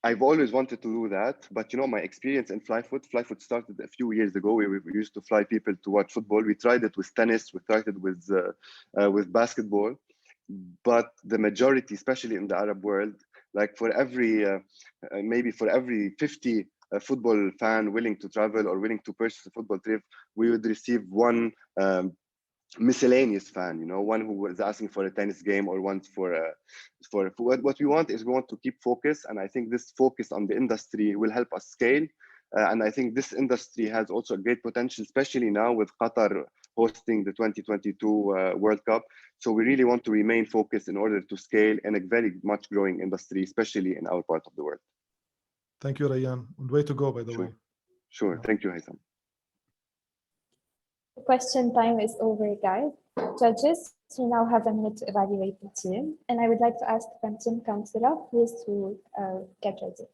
I've always wanted to do that, but my experience in Flyfoot started a few years ago. We used to fly people to watch football. We tried it with tennis, we tried it with basketball, but the majority, especially in the Arab world, like maybe for every 50 football fan willing to travel or willing to purchase a football trip, we would receive one miscellaneous fan, one who was asking for a tennis game or one for what we want is we want to keep focus, and I think this focus on the industry will help us scale. And I think this industry has also a great potential, especially now with Qatar hosting the 2022 World Cup. So we really want to remain focused in order to scale in a very much growing industry, especially in our part of the world. Thank you, Rayan. And way to go, by the way. Sure. Thank you, Haitham. Question time is over, guys. Judges, you now have a minute to evaluate the team, and I would like to ask Team Councillor, please, to get ready.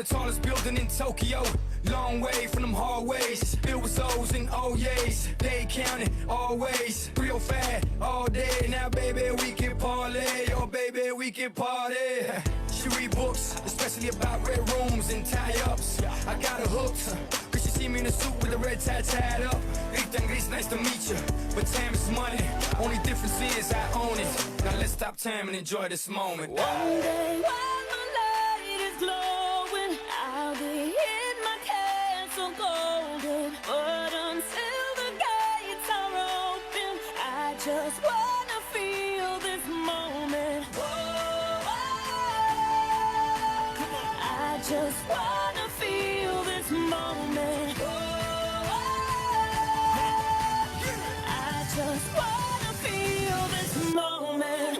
the tallest building in Tokyo. Long way from them hallways. It was O's and O's. They counted always. Real fat all day. Now, baby, we can parlay. Oh, baby, we can party. She read books, especially about red rooms and tie-ups. I got her hooked. Cause she see me in a suit with a red tie tied up. Ethan, it's nice to meet you. But time is money. Only difference is I own it. Now let's stop time and enjoy this moment. One day when the light is glowing, I'll be in my castle golden. But until the gates are open, I just wanna feel this moment. I just wanna feel this moment. I just wanna feel this moment.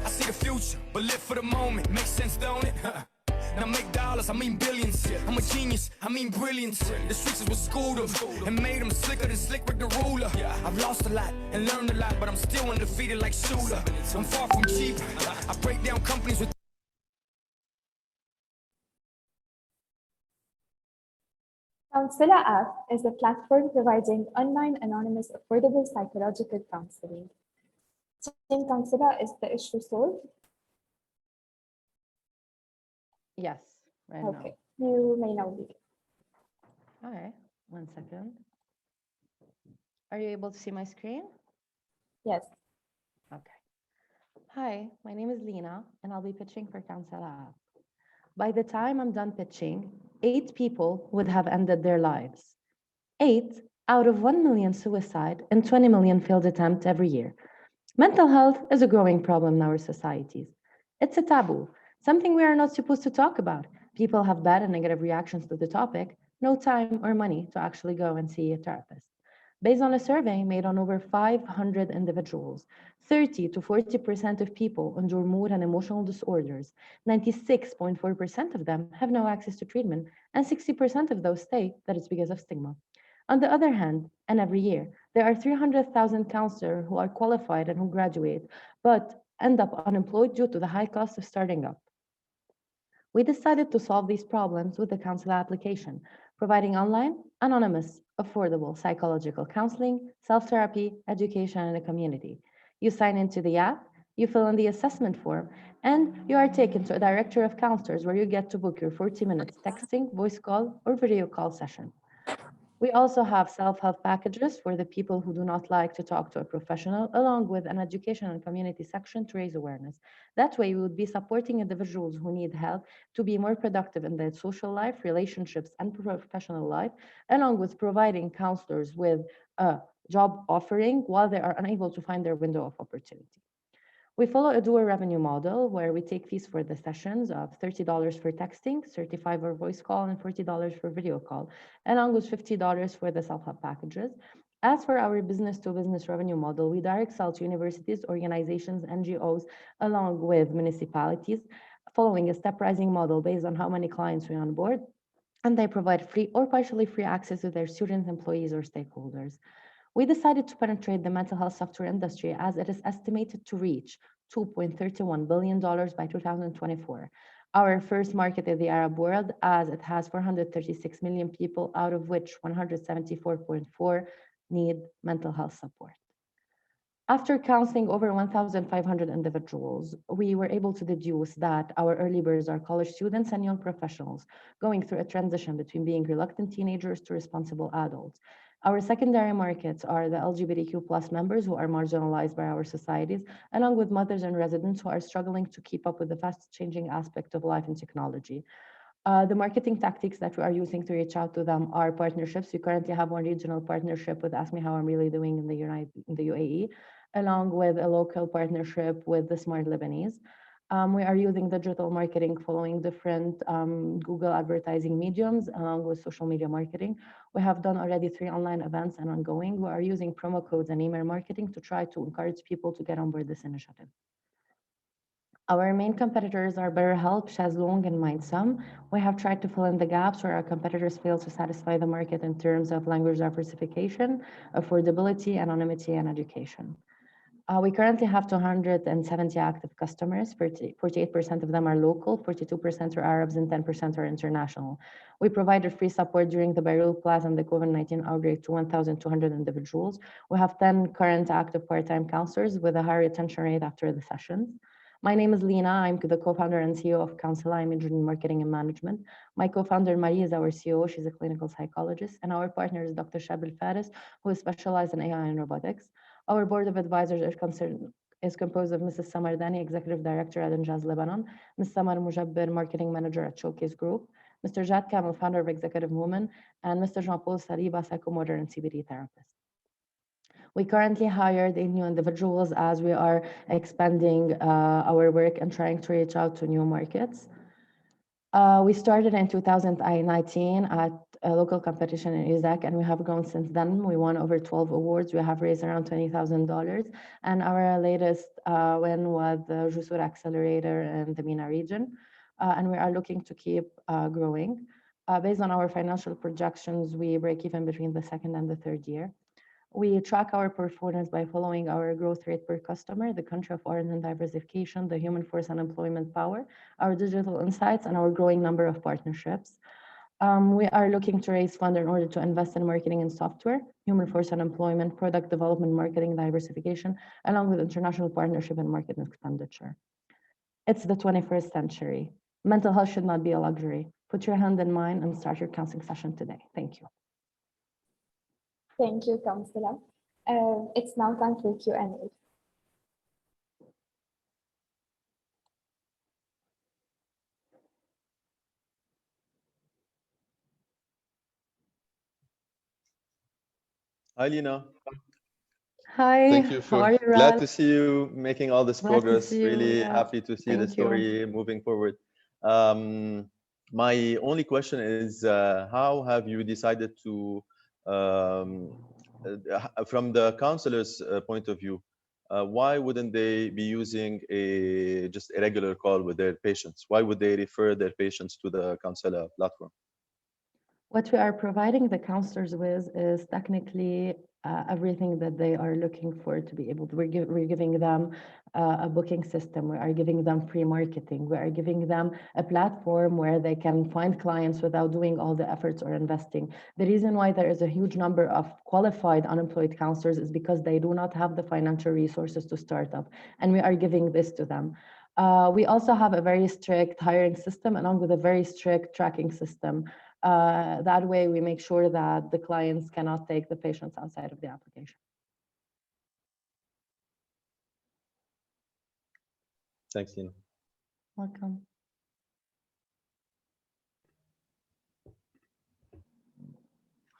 I see the future, but live for the moment. Makes sense, don't it? Now make dollars, I mean billions. I'm a genius, I mean brilliance. The streets is what schooled them and made them slicker than Slick Rick the ruler. I've lost a lot and learned a lot, but I'm still undefeated like Shooter. I'm far from cheap. I break down companies with Counsela app is a platform providing online, anonymous, affordable psychological counseling. Team Counsela is the issue solved? Yes, right Okay, you may now begin. now. All right, 1 second. Are you able to see my screen? Yes. Okay. Hi, my name is Lena, and I'll be pitching for Counsela app. By the time I'm done pitching, 8 people would have ended their lives. 8 out of 1 million suicide and 20 million failed attempt every year. Mental health is a growing problem in our societies. It's a taboo, something we are not supposed to talk about. People have bad and negative reactions to the topic, no time or money to actually go and see a therapist. Based on a survey made on over 500 individuals, 30 to 40% of people endure mood and emotional disorders. 96.4% of them have no access to treatment, and 60% of those state that it's because of stigma. On the other hand, and every year, there are 300,000 counselors who are qualified and who graduate, but end up unemployed due to the high cost of starting up. We decided to solve these problems with the Counselor application, providing online, anonymous, affordable psychological counseling, self-therapy, education, and a community. You sign into the app, you fill in the assessment form, and you are taken to a directory of counselors where you get to book your 40 minutes texting, voice call, or video call session. We also have self-help packages for the people who do not like to talk to a professional, along with an education and community section to raise awareness. That way, we would be supporting individuals who need help to be more productive in their social life, relationships, and professional life, along with providing counselors with a job offering while they are unable to find their window of opportunity. We follow a dual revenue model where we take fees for the sessions of $30 for texting, 35 for voice call, and $40 for video call, along with $50 for the self-help packages. As for our business-to-business revenue model, we direct sell to universities, organizations, NGOs, along with municipalities, following a step pricing model based on how many clients we onboard, and they provide free or partially free access to their students, employees, or stakeholders. We decided to penetrate the mental health software industry as it is estimated to reach $2.31 billion by 2024. Our first market in the Arab world, as it has 436 million people, out of which 174.4 need mental health support. After counseling over 1,500 individuals, we were able to deduce that our early birds are college students and young professionals going through a transition between being reluctant teenagers to responsible adults. Our secondary markets are the LGBTQ plus members who are marginalized by our societies, along with mothers and residents who are struggling to keep up with the fast changing aspect of life and technology. The marketing tactics that we are using to reach out to them are partnerships. We currently have one regional partnership with Ask Me How I'm Really Doing in the UAE, along with a local partnership with the Smart Lebanese. We are using digital marketing following different Google advertising mediums, along with social media marketing. We have done already 3 online events and ongoing. We are using promo codes and email marketing to try to encourage people to get on board this initiative. Our main competitors are BetterHelp, Shazlong, and MindSum. We have tried to fill in the gaps where our competitors fail to satisfy the market in terms of language diversification, affordability, anonymity, and education. We currently have 270 active customers. 48% of them are local, 42% are Arabs, and 10% are international. We provided free support during the Beirut blast and the COVID-19 outbreak to 1,200 individuals. We have 10 current active part-time counselors with a high retention rate after the sessions. My name is Lina. I'm the co-founder and CEO of Counsel. I majored in marketing and management. My co-founder Marie is our CEO. She's a clinical psychologist. And our partner is Dr. Shab Faris, who is specialized in AI and robotics. Our board of advisors is composed of Mrs. Samar Dani, Executive Director at Injaz Lebanon, Ms. Samar Mujabbir, Marketing Manager at Showcase Group, Mr. Jad Kamel, Founder of Executive Women, and Mr. Jean-Paul Sariba, Psychomotor and CBT Therapist. We currently hired 8 new individuals as we are expanding our work and trying to reach out to new markets. We started in 2019 at a local competition in Iraq, and we have grown since then. We won over 12 awards. We have raised around $20,000. And our latest win was the Jusur Accelerator in the MENA region. And we are looking to keep growing. Based on our financial projections, we break even between the second and the third year. We track our performance by following our growth rate per customer, the country of origin diversification, the human force and employment power, our digital insights, and our growing number of partnerships. We are looking to raise funds in order to invest in marketing and software, human force and employment, product development, marketing diversification, along with international partnership and market expenditure. It's the 21st century. Mental health should not be a luxury. Put your hand in mine and start your counseling session today. Thank you. Thank you, Counselor. It's now time for Q&A. Hi, Lina. Hi, Thank you how for are you, glad Ralph? to see you making all this Glad to progress. see you, Really yeah. happy to see the Thank you. story moving forward. My only question is, how have you decided to, from the counselor's point of view, why wouldn't they be using just a regular call with their patients? Why would they refer their patients to the counselor platform? What we are providing the counselors with is technically everything that they are looking for to be able to. We're giving them a booking system. We are giving them free marketing. We are giving them a platform where they can find clients without doing all the efforts or investing. The reason why there is a huge number of qualified unemployed counselors is because they do not have the financial resources to start up. And we are giving this to them. We also have a very strict hiring system along with a very strict tracking system. That way we make sure that the clients cannot take the patients outside of the application. Thanks, Lina. Welcome.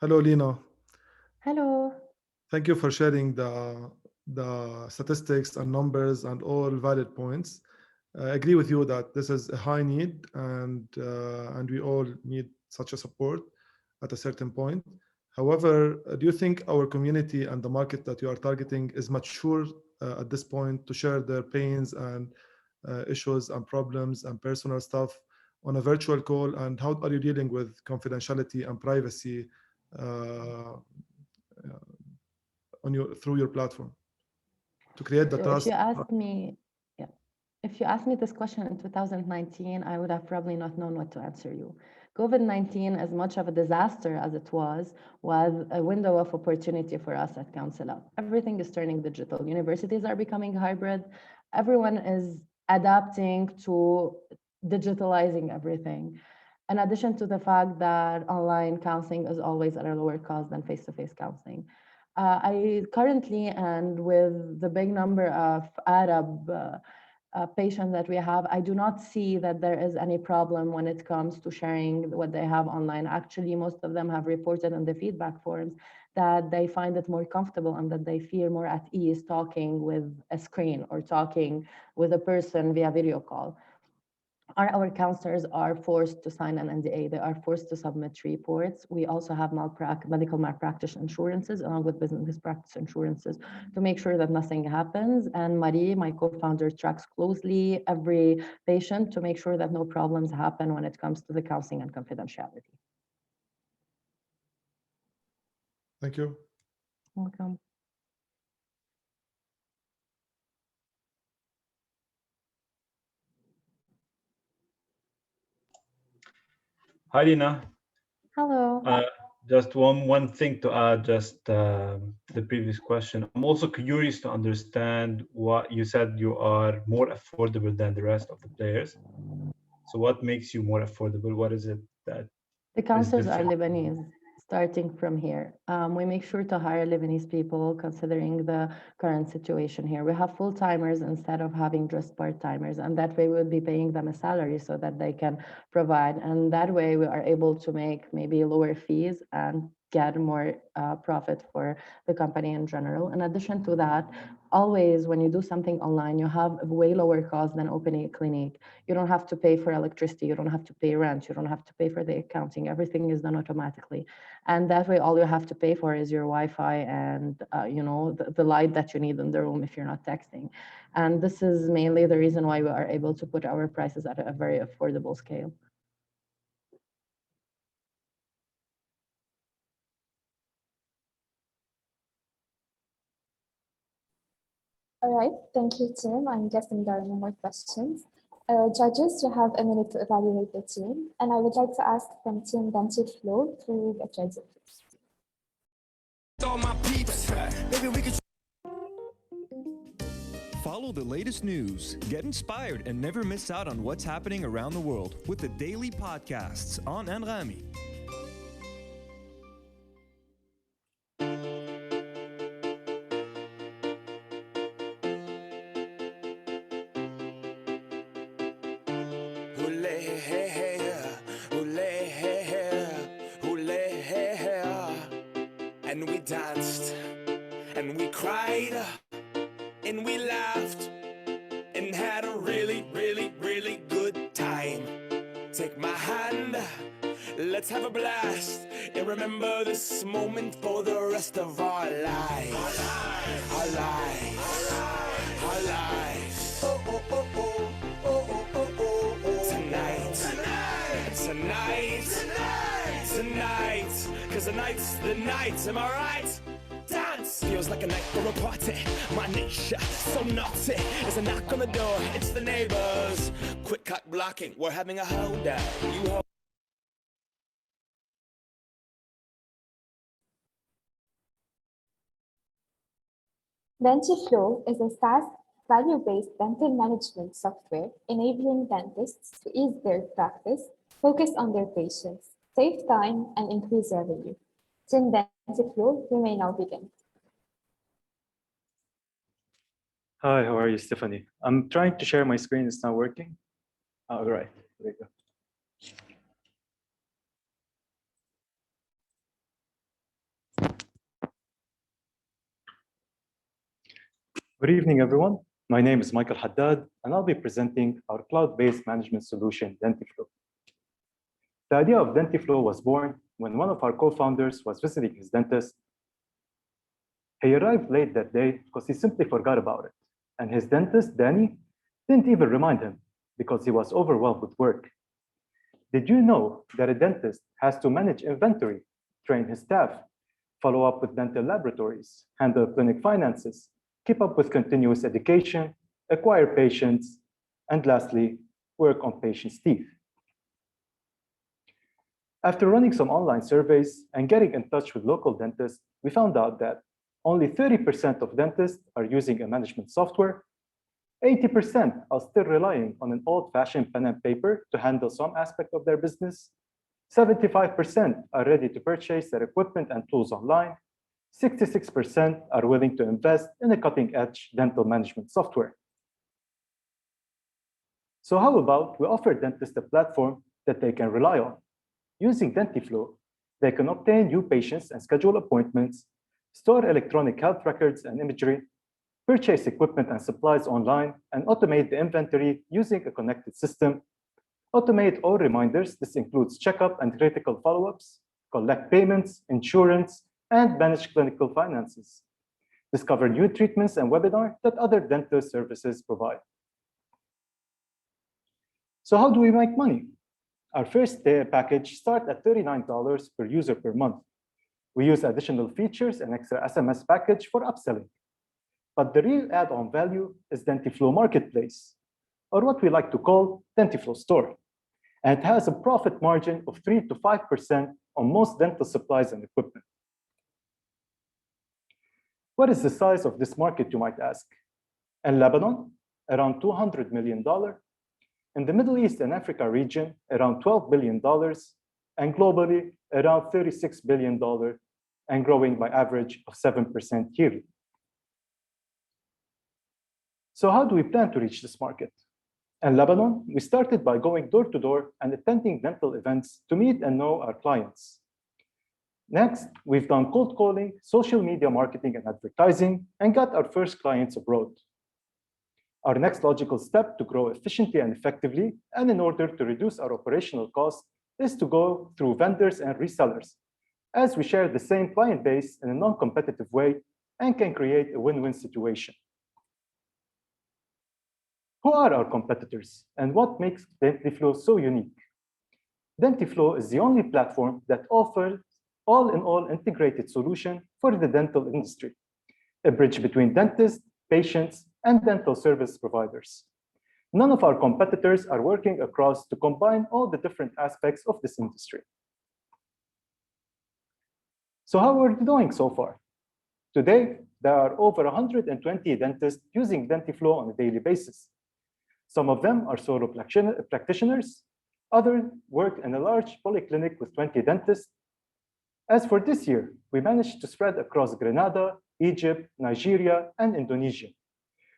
Hello, Lina. Hello. Thank you for sharing the statistics and numbers and all valid points. I agree with you that this is a high need, and we all need such a support at a certain point. However, do you think our community and the market that you are targeting is mature at this point to share their pains and issues and problems and personal stuff on a virtual call? And how are you dealing with confidentiality and privacy through your platform to create the trust? If you asked me this question in 2019, I would have probably not known what to answer you. COVID-19, as much of a disaster as it was a window of opportunity for us at Counsel Up. Everything is turning digital. Universities are becoming hybrid. Everyone is adapting to digitalizing everything. In addition to the fact that online counseling is always at a lower cost than face-to-face counseling. I currently, and with the big number of Arab patients that we have, I do not see that there is any problem when it comes to sharing what they have online. Actually, most of them have reported in the feedback forums that they find it more comfortable and that they feel more at ease talking with a screen or talking with a person via video call. our counselors are forced to sign an NDA. They are forced to submit reports. We also have medical malpractice insurances along with business practice insurances to make sure that nothing happens. And Marie, my co-founder, tracks closely every patient to make sure that no problems happen when it comes to the counseling and confidentiality. Thank you. Welcome. Hi, Lina. Hello. Just one thing to add, just the previous question. I'm also curious to understand what you said. You are more affordable than the rest of the players. So what makes you more affordable? What is it that The is counselors are different? Lebanese, starting from here. We make sure to hire Lebanese people considering the current situation here. We have full-timers instead of having just part-timers, and that way we'll be paying them a salary so that they can provide. And that way we are able to make maybe lower fees and get more profit for the company in general. In addition to that, always when you do something online, you have a way lower cost than opening a clinic. You don't have to pay for electricity, you don't have to pay rent, you don't have to pay for the accounting. Everything is done automatically. And that way, all you have to pay for is your Wi-Fi and the light that you need in the room if you're not texting. And this is mainly the reason why we are able to put our prices at a very affordable scale. All right, thank you, Tim. I'm guessing there are no more questions. Judges, you have a minute to evaluate the team, and I would like to ask from Team Dante Flow to get ready. All my peeps, maybe we could. Follow the latest news, get inspired, and never miss out on what's happening around the world with the daily podcasts on Anrami. And we danced, and we cried, and we laughed, and had a really, really, really good time. Take my hand, let's have a blast, and remember this moment for the rest of our lives. Our lives. Our lives. Oh, oh, oh, oh, oh, oh, oh, oh, oh. Tonight. Tonight. Cause tonight's the night, am I right? Dance feels like a night for a party. My nature, so naughty. There's a knock on the door, it's the neighbors. Quick cock blocking, we're having a hold down. You hold. DentiFlow is a SaaS value-based dental management software enabling dentists to ease their practice, focus on their patients, save time, and increase revenue. Team DentiFlow, you may now begin. Hi, how are you, Stephanie? I'm trying to share my screen. It's not working. All right, there you go. Good evening, everyone. My name is Michael Haddad, and I'll be presenting our cloud-based management solution, DentiFlow. The idea of DentiFlow was born when one of our co-founders was visiting his dentist. He arrived late that day because he simply forgot about it. And his dentist, Danny, didn't even remind him because he was overwhelmed with work. Did you know that a dentist has to manage inventory, train his staff, follow up with dental laboratories, handle clinic finances, keep up with continuous education, acquire patients, and lastly, work on patients' teeth? After running some online surveys and getting in touch with local dentists, we found out that only 30% of dentists are using a management software. 80% are still relying on an old-fashioned pen and paper to handle some aspect of their business. 75% are ready to purchase their equipment and tools online. 66% are willing to invest in a cutting-edge dental management software. So how about we offer dentists a platform that they can rely on? Using DentiFlow, they can obtain new patients and schedule appointments, store electronic health records and imagery, purchase equipment and supplies online, and automate the inventory using a connected system, automate all reminders. This includes checkup and critical follow-ups, collect payments, insurance, and manage clinical finances. Discover new treatments and webinars that other dental services provide. So how do we make money? Our first package starts at $39 per user per month. We use additional features and extra SMS package for upselling. But the real add-on value is Dentiflow Marketplace, or what we like to call Dentiflow Store. And it has a profit margin of 3 to 5% on most dental supplies and equipment. What is the size of this market, you might ask? In Lebanon, around $200 million. In the Middle East and Africa region, around $12 billion. And globally, around $36 billion, and growing by average of 7% yearly. So how do we plan to reach this market? In Lebanon, we started by going door to door and attending dental events to meet and know our clients. Next, we've done cold calling, social media marketing and advertising, and got our first clients abroad. Our next logical step to grow efficiently and effectively, and in order to reduce our operational costs, is to go through vendors and resellers, as we share the same client base in a non-competitive way and can create a win-win situation. Who are our competitors and what makes Dentiflow so unique? Dentiflow is the only platform that offers all-in-all integrated solution for the dental industry, a bridge between dentists, patients, and dental service providers. None of our competitors are working across to combine all the different aspects of this industry. So how are we doing so far? Today, there are over 120 dentists using Dentiflow on a daily basis. Some of them are solo practitioners. Others work in a large polyclinic with 20 dentists. As for this year, we managed to spread across Grenada, Egypt, Nigeria, and Indonesia.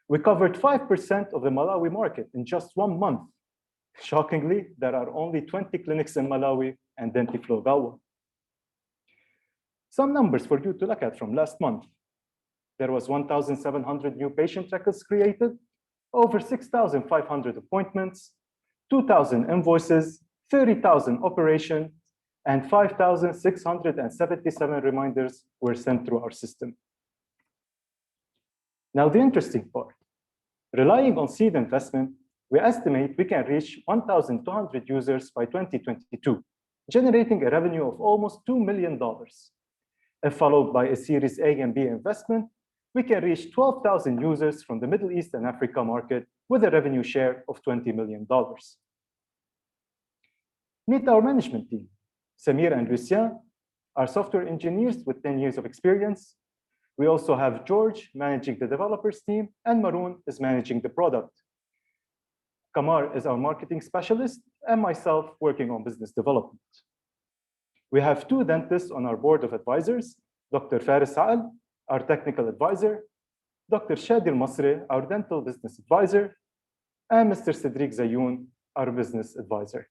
We covered 5% of the Malawi market in just 1 month. Shockingly, there are only 20 clinics in Malawi and Dentiflow Galwa. Some numbers for you to look at from last month. There was 1,700 new patient records created, over 6,500 appointments, 2,000 invoices, 30,000 operations, and 5,677 reminders were sent through our system. Now, the interesting part, relying on seed investment, we estimate we can reach 1,200 users by 2022, generating a revenue of almost $2 million. If followed by a Series A and B investment, we can reach 12,000 users from the Middle East and Africa market with a revenue share of $20 million. Meet our management team. Samir and Lucien are software engineers with 10 years of experience. We also have George managing the developers team, and Maroon is managing the product. Kamar is our marketing specialist, and myself working on business development. We have 2 dentists on our board of advisors, Dr. Faris Al, our technical advisor, Dr. Shadi Al-Masri, our dental business advisor, and Mr. Cedric Zayoun, our business advisor.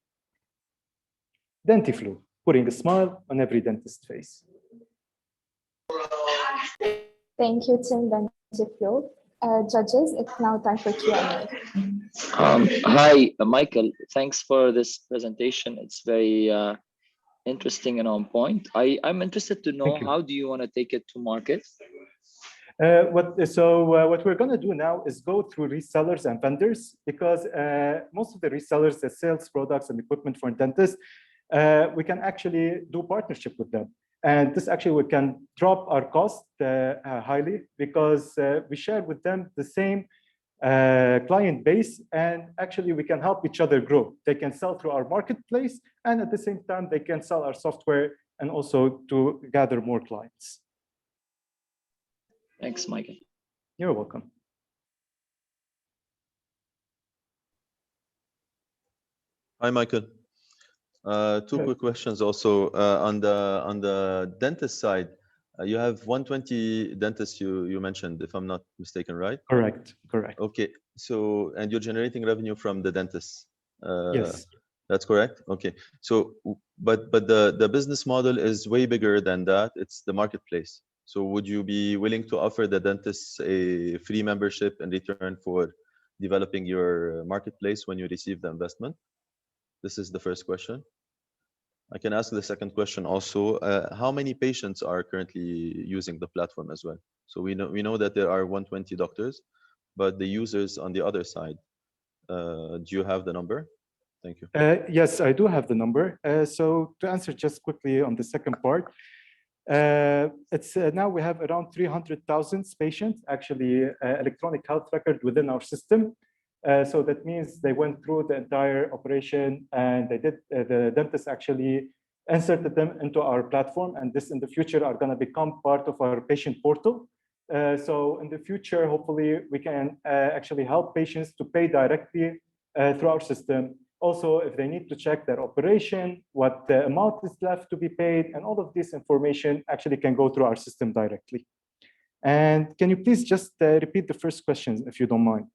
Dentiflow, putting a smile on every dentist's face. Thank you, Team Dentiflow. Judges, it's now time for Q&A. Hi, Michael. Thanks for this presentation. It's very interesting and on point. I'm interested to know, how do you want to take it to market? What we're going to do now is go through resellers and vendors, because most of the resellers that sells products and equipment for dentists, we can actually do partnership with them. And this actually, we can drop our cost highly, because we share with them the same client base, and actually we can help each other grow. They can sell through our marketplace, and at the same time, they can sell our software and also to gather more clients. Thanks, Michael. You're welcome. Hi, Michael. 2 quick questions also. On the dentist side, you have 120 dentists you mentioned, if I'm not mistaken, right? Correct. Okay. So, and you're generating revenue from the dentists. Yes. That's correct. Okay. So, but the business model is way bigger than that. It's the marketplace. So, would you be willing to offer the dentists a free membership in return for developing your marketplace when you receive the investment? This is the first question. I can ask the second question also. How many patients are currently using the platform as well? So we know that there are 120 doctors, but the users on the other side, do you have the number? Thank you. Yes, I do have the number. So to answer just quickly on the second part, it's now we have around 300,000 patients, actually electronic health record within our system. So that means they went through the entire operation and they did, the dentist actually inserted them into our platform, and this in the future are going to become part of our patient portal. So in the future, hopefully we can actually help patients to pay directly through our system. Also, if they need to check their operation, what the amount is left to be paid, and all of this information actually can go through our system directly. And can you please just repeat the first question, if you don't mind?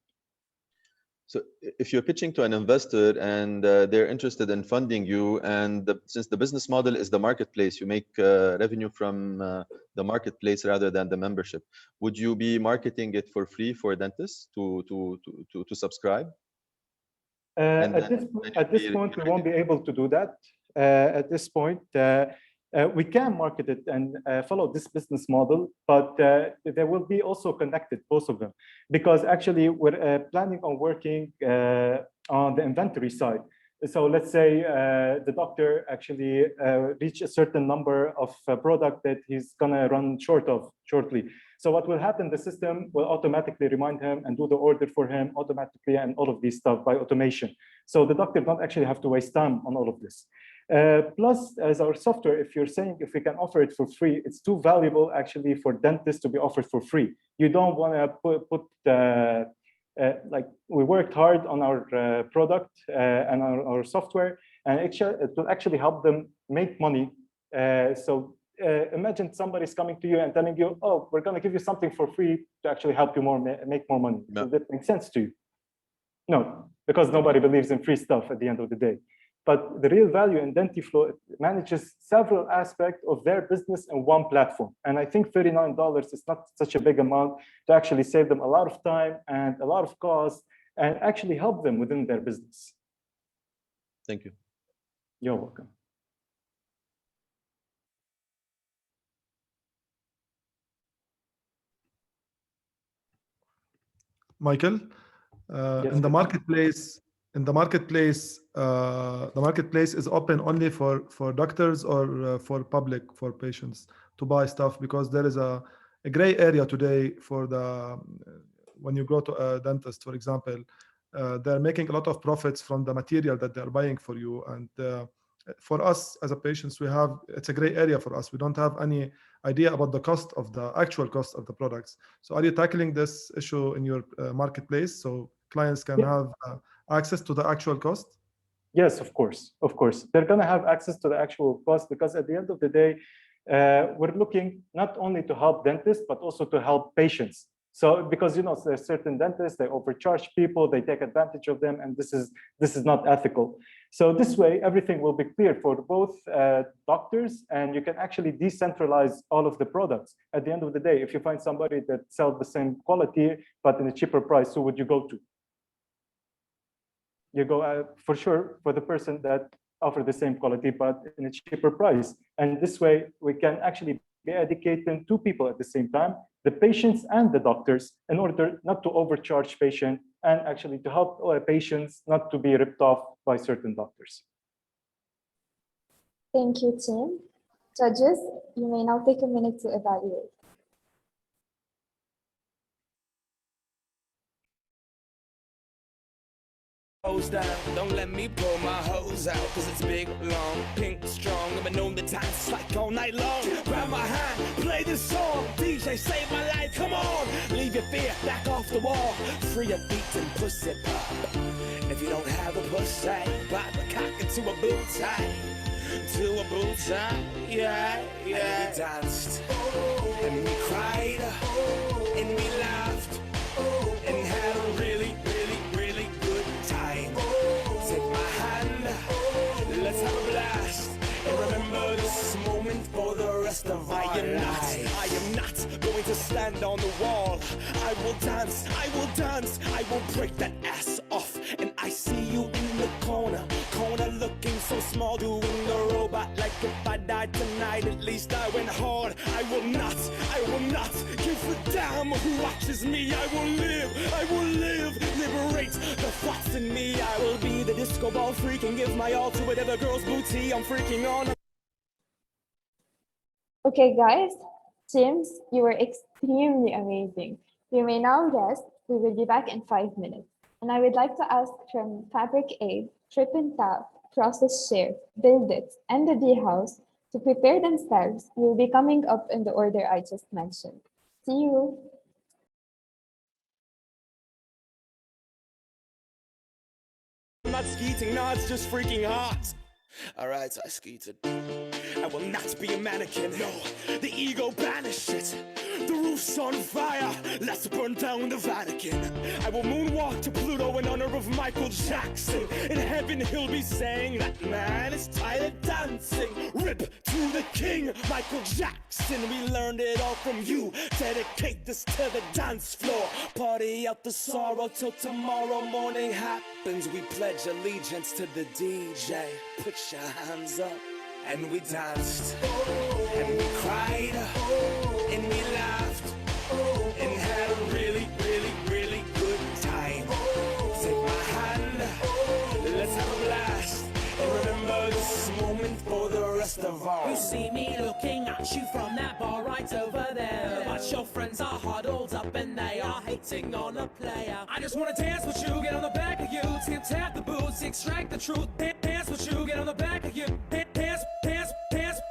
So if you're pitching to an investor and they're interested in funding you, and since the business model is the marketplace, you make revenue from the marketplace rather than the membership, would you be marketing it for free for dentists to subscribe? At this point, we won't be able to do that. At this point, we can market it and follow this business model, but they will be also connected, both of them, because actually we're planning on working on the inventory side. So let's say the doctor actually reach a certain number of product that he's gonna run short of shortly. So what will happen, the system will automatically remind him and do the order for him automatically and all of these stuff by automation. So the doctor don't actually have to waste time on all of this. Plus, as our software, if you're saying if we can offer it for free, it's too valuable actually for dentists to be offered for free. You don't want to put like we worked hard on our product and our software, and it will actually help them make money. Imagine somebody's coming to you and telling you, "Oh, we're going to give you something for free to actually help you make more money." No. Does that make sense to you? No, because nobody believes in free stuff at the end of the day. But the real value in Dentiflow, it manages several aspects of their business in one platform. And I think $39 is not such a big amount to actually save them a lot of time and a lot of cost and actually help them within their business. Thank you. You're welcome. Michael, Yes, in the please. marketplace, the marketplace is open only for doctors or for public, for patients to buy stuff, because there is a gray area today for the when you go to a dentist, for example, they're making a lot of profits from the material that they're buying for you, and for us as a patients, it's a gray area for us. We don't have any idea about the cost of the actual cost of the products. So are you tackling this issue in your marketplace so clients can have access to the actual cost? Yes, of course, of course. They're going to have access to the actual cost, because at the end of the day, we're looking not only to help dentists, but also to help patients. So because, you know, there's certain dentists, they overcharge people, they take advantage of them, and this is not ethical. So this way, everything will be clear for both doctors, and you can actually decentralize all of the products. At the end of the day, if you find somebody that sells the same quality, but in a cheaper price, who would you go to? You go for sure for the person that offer the same quality, but in a cheaper price. And this way, we can actually be educating two people at the same time, the patients and the doctors, in order not to overcharge patient and actually to help patients not to be ripped off by certain doctors. Thank you, team. Judges, you may now take a minute to evaluate. Down. Don't let me pull my hose out, cause it's big, long, pink, strong. I've been known the times like all night long. Grab my hand, play this song. DJ, save my life, come on. Leave your fear back off the wall. Free your beats and pussy pop. If you don't have a pussy, pop a cock into a boot tie. To a boot tie, yeah, yeah. And we danced, and we cried, and we laughed, and had a really, really, really good time. Take my hand, let's have a blast, and remember this moment for the rest of our lives. I am not going to stand on the wall. I will dance, I will break that ass off. And I see you in the corner small, doing the robot like if I died tonight, at least I went hard. I will not give a damn who watches me. I will live, liberate the thoughts in me. I will be the disco ball freak and give my all to whatever girl's booty I'm freaking on. Okay, guys, James, you were extremely amazing. You may now rest. We will be back in 5 minutes. And I would like to ask from Fabric Aid, Trip and Tap, Process Share, Build It, and the D House to prepare themselves. You will be coming up in the order I just mentioned. See you. I'm not skeeting, no, it's just freaking hot. Alright, so I skeeted. I will not be a mannequin, no. The ego banish it. The roof's on fire, let's burn down the Vatican. I will moonwalk to Pluto in honor of Michael Jackson. In heaven he'll be saying that man is tired of dancing. Rip to the king, Michael Jackson. We learned it all from you. Dedicate this to the dance floor. Party out the sorrow till tomorrow morning happens. We pledge allegiance to the DJ. Put your hands up. And we danced, and we cried, and we laughed, and had a really, really, really good time. Take my hand, let's have a blast, and remember this moment for the rest of our. You see me looking at you from that bar right over there, but your friends are huddled up and they are hating on a player. I just wanna dance with you, get on the back of you, tip tap the boots, extract the truth. Dance with you, get on the back of you, dance,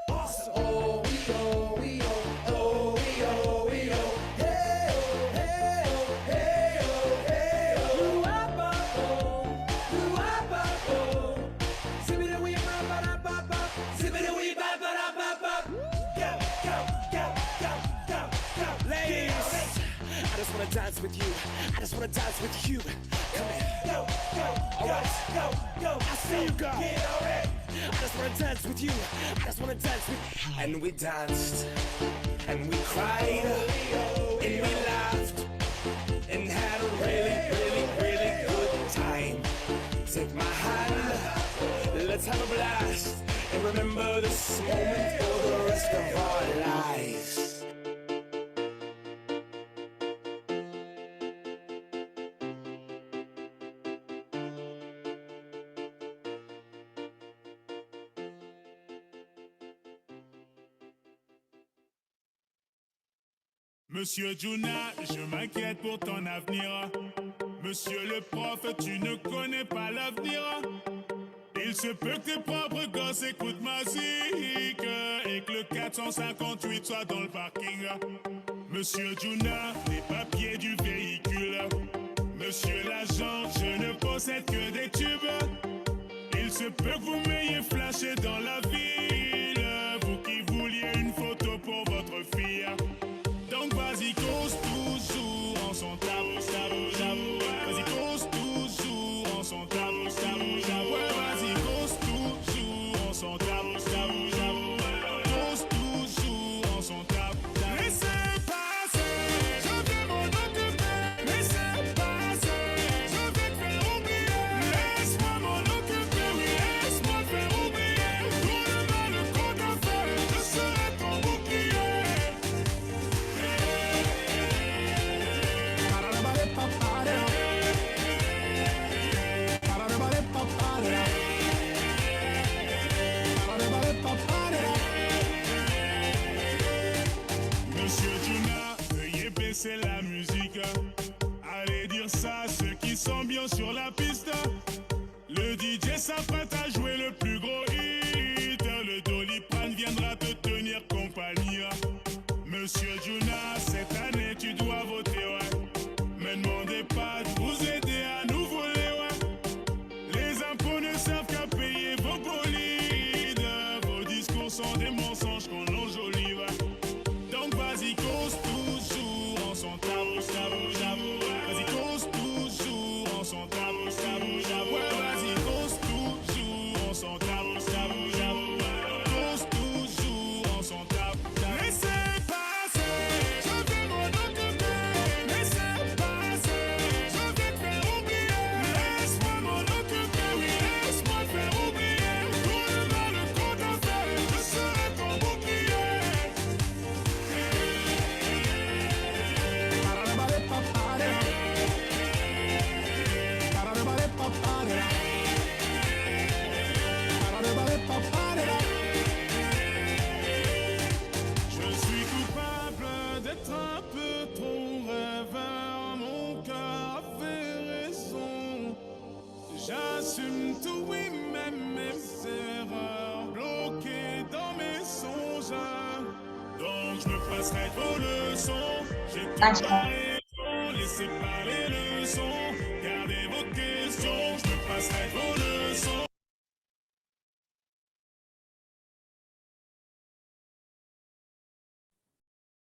awesome. Oh, we oh, we oh, oh, we oh, we oh, hey oh, hey oh, hey oh, hey oh, oh, zibbity wee ba ba da ba ba, zibbity wee ba ba da ba ba. Go. Ladies, I just wanna dance with you. I just wanna dance with you. Come here. Go. Alright. I see you go. I just wanna dance with you. I just wanna dance with you. And we danced. And we cried. And we laughed. And had a really, really, really good time. Take my hand. Let's have a blast. And remember this moment for the rest of our lives. Monsieur Juna, je m'inquiète pour ton avenir. Monsieur le prof, tu ne connais pas l'avenir. Il se peut que tes propres gosses écoutent ma musique et que le 458 soit dans le parking. Monsieur Juna, les papiers du véhicule. Monsieur l'agent, je ne possède que des tubes. Il se peut que vous m'ayez flashé dans la ville. Vous qui vouliez une photo pour votre fille. Donc vas-y, cause toujours en son tabou, tabou. Vas-y, cause toujours en son tabou, tabou. Ouais, vas-y, cause toujours en son tabou, tabou. Cause toujours en son tabou. Laissez passer, je vais m'en occuper. Laissez passer, je vais te faire oublier. Laisse-moi m'en occuper, oui, laisse-moi te faire oublier. Tout le mal qu'on t'a fait, je serai ton bouclier. Monsieur Juna, veuillez baisser la musique. Allez dire ça à ceux qui sont bien sur la piste. Le DJ s'apprête à jouer le plus gros hit. Le Doliprane viendra te tenir compagnie. Monsieur Juna, cette année tu dois voter, ouais. Me demandez pas de vous aider à nous voler, ouais. Les impôts ne servent qu'à payer vos bolides. Vos discours sont des mensonges qu'on enjolive. Donc vas-y, cause toujours en son tabou, tabou, tabou. Vas-y, cause toujours en son tabou, tabou, tabou. Ouais, vas-y, cause toujours en son tabou. passerai trop le son. J'ai plus la raison, laissez parler le son. Gardez vos questions, je te passerai trop le son.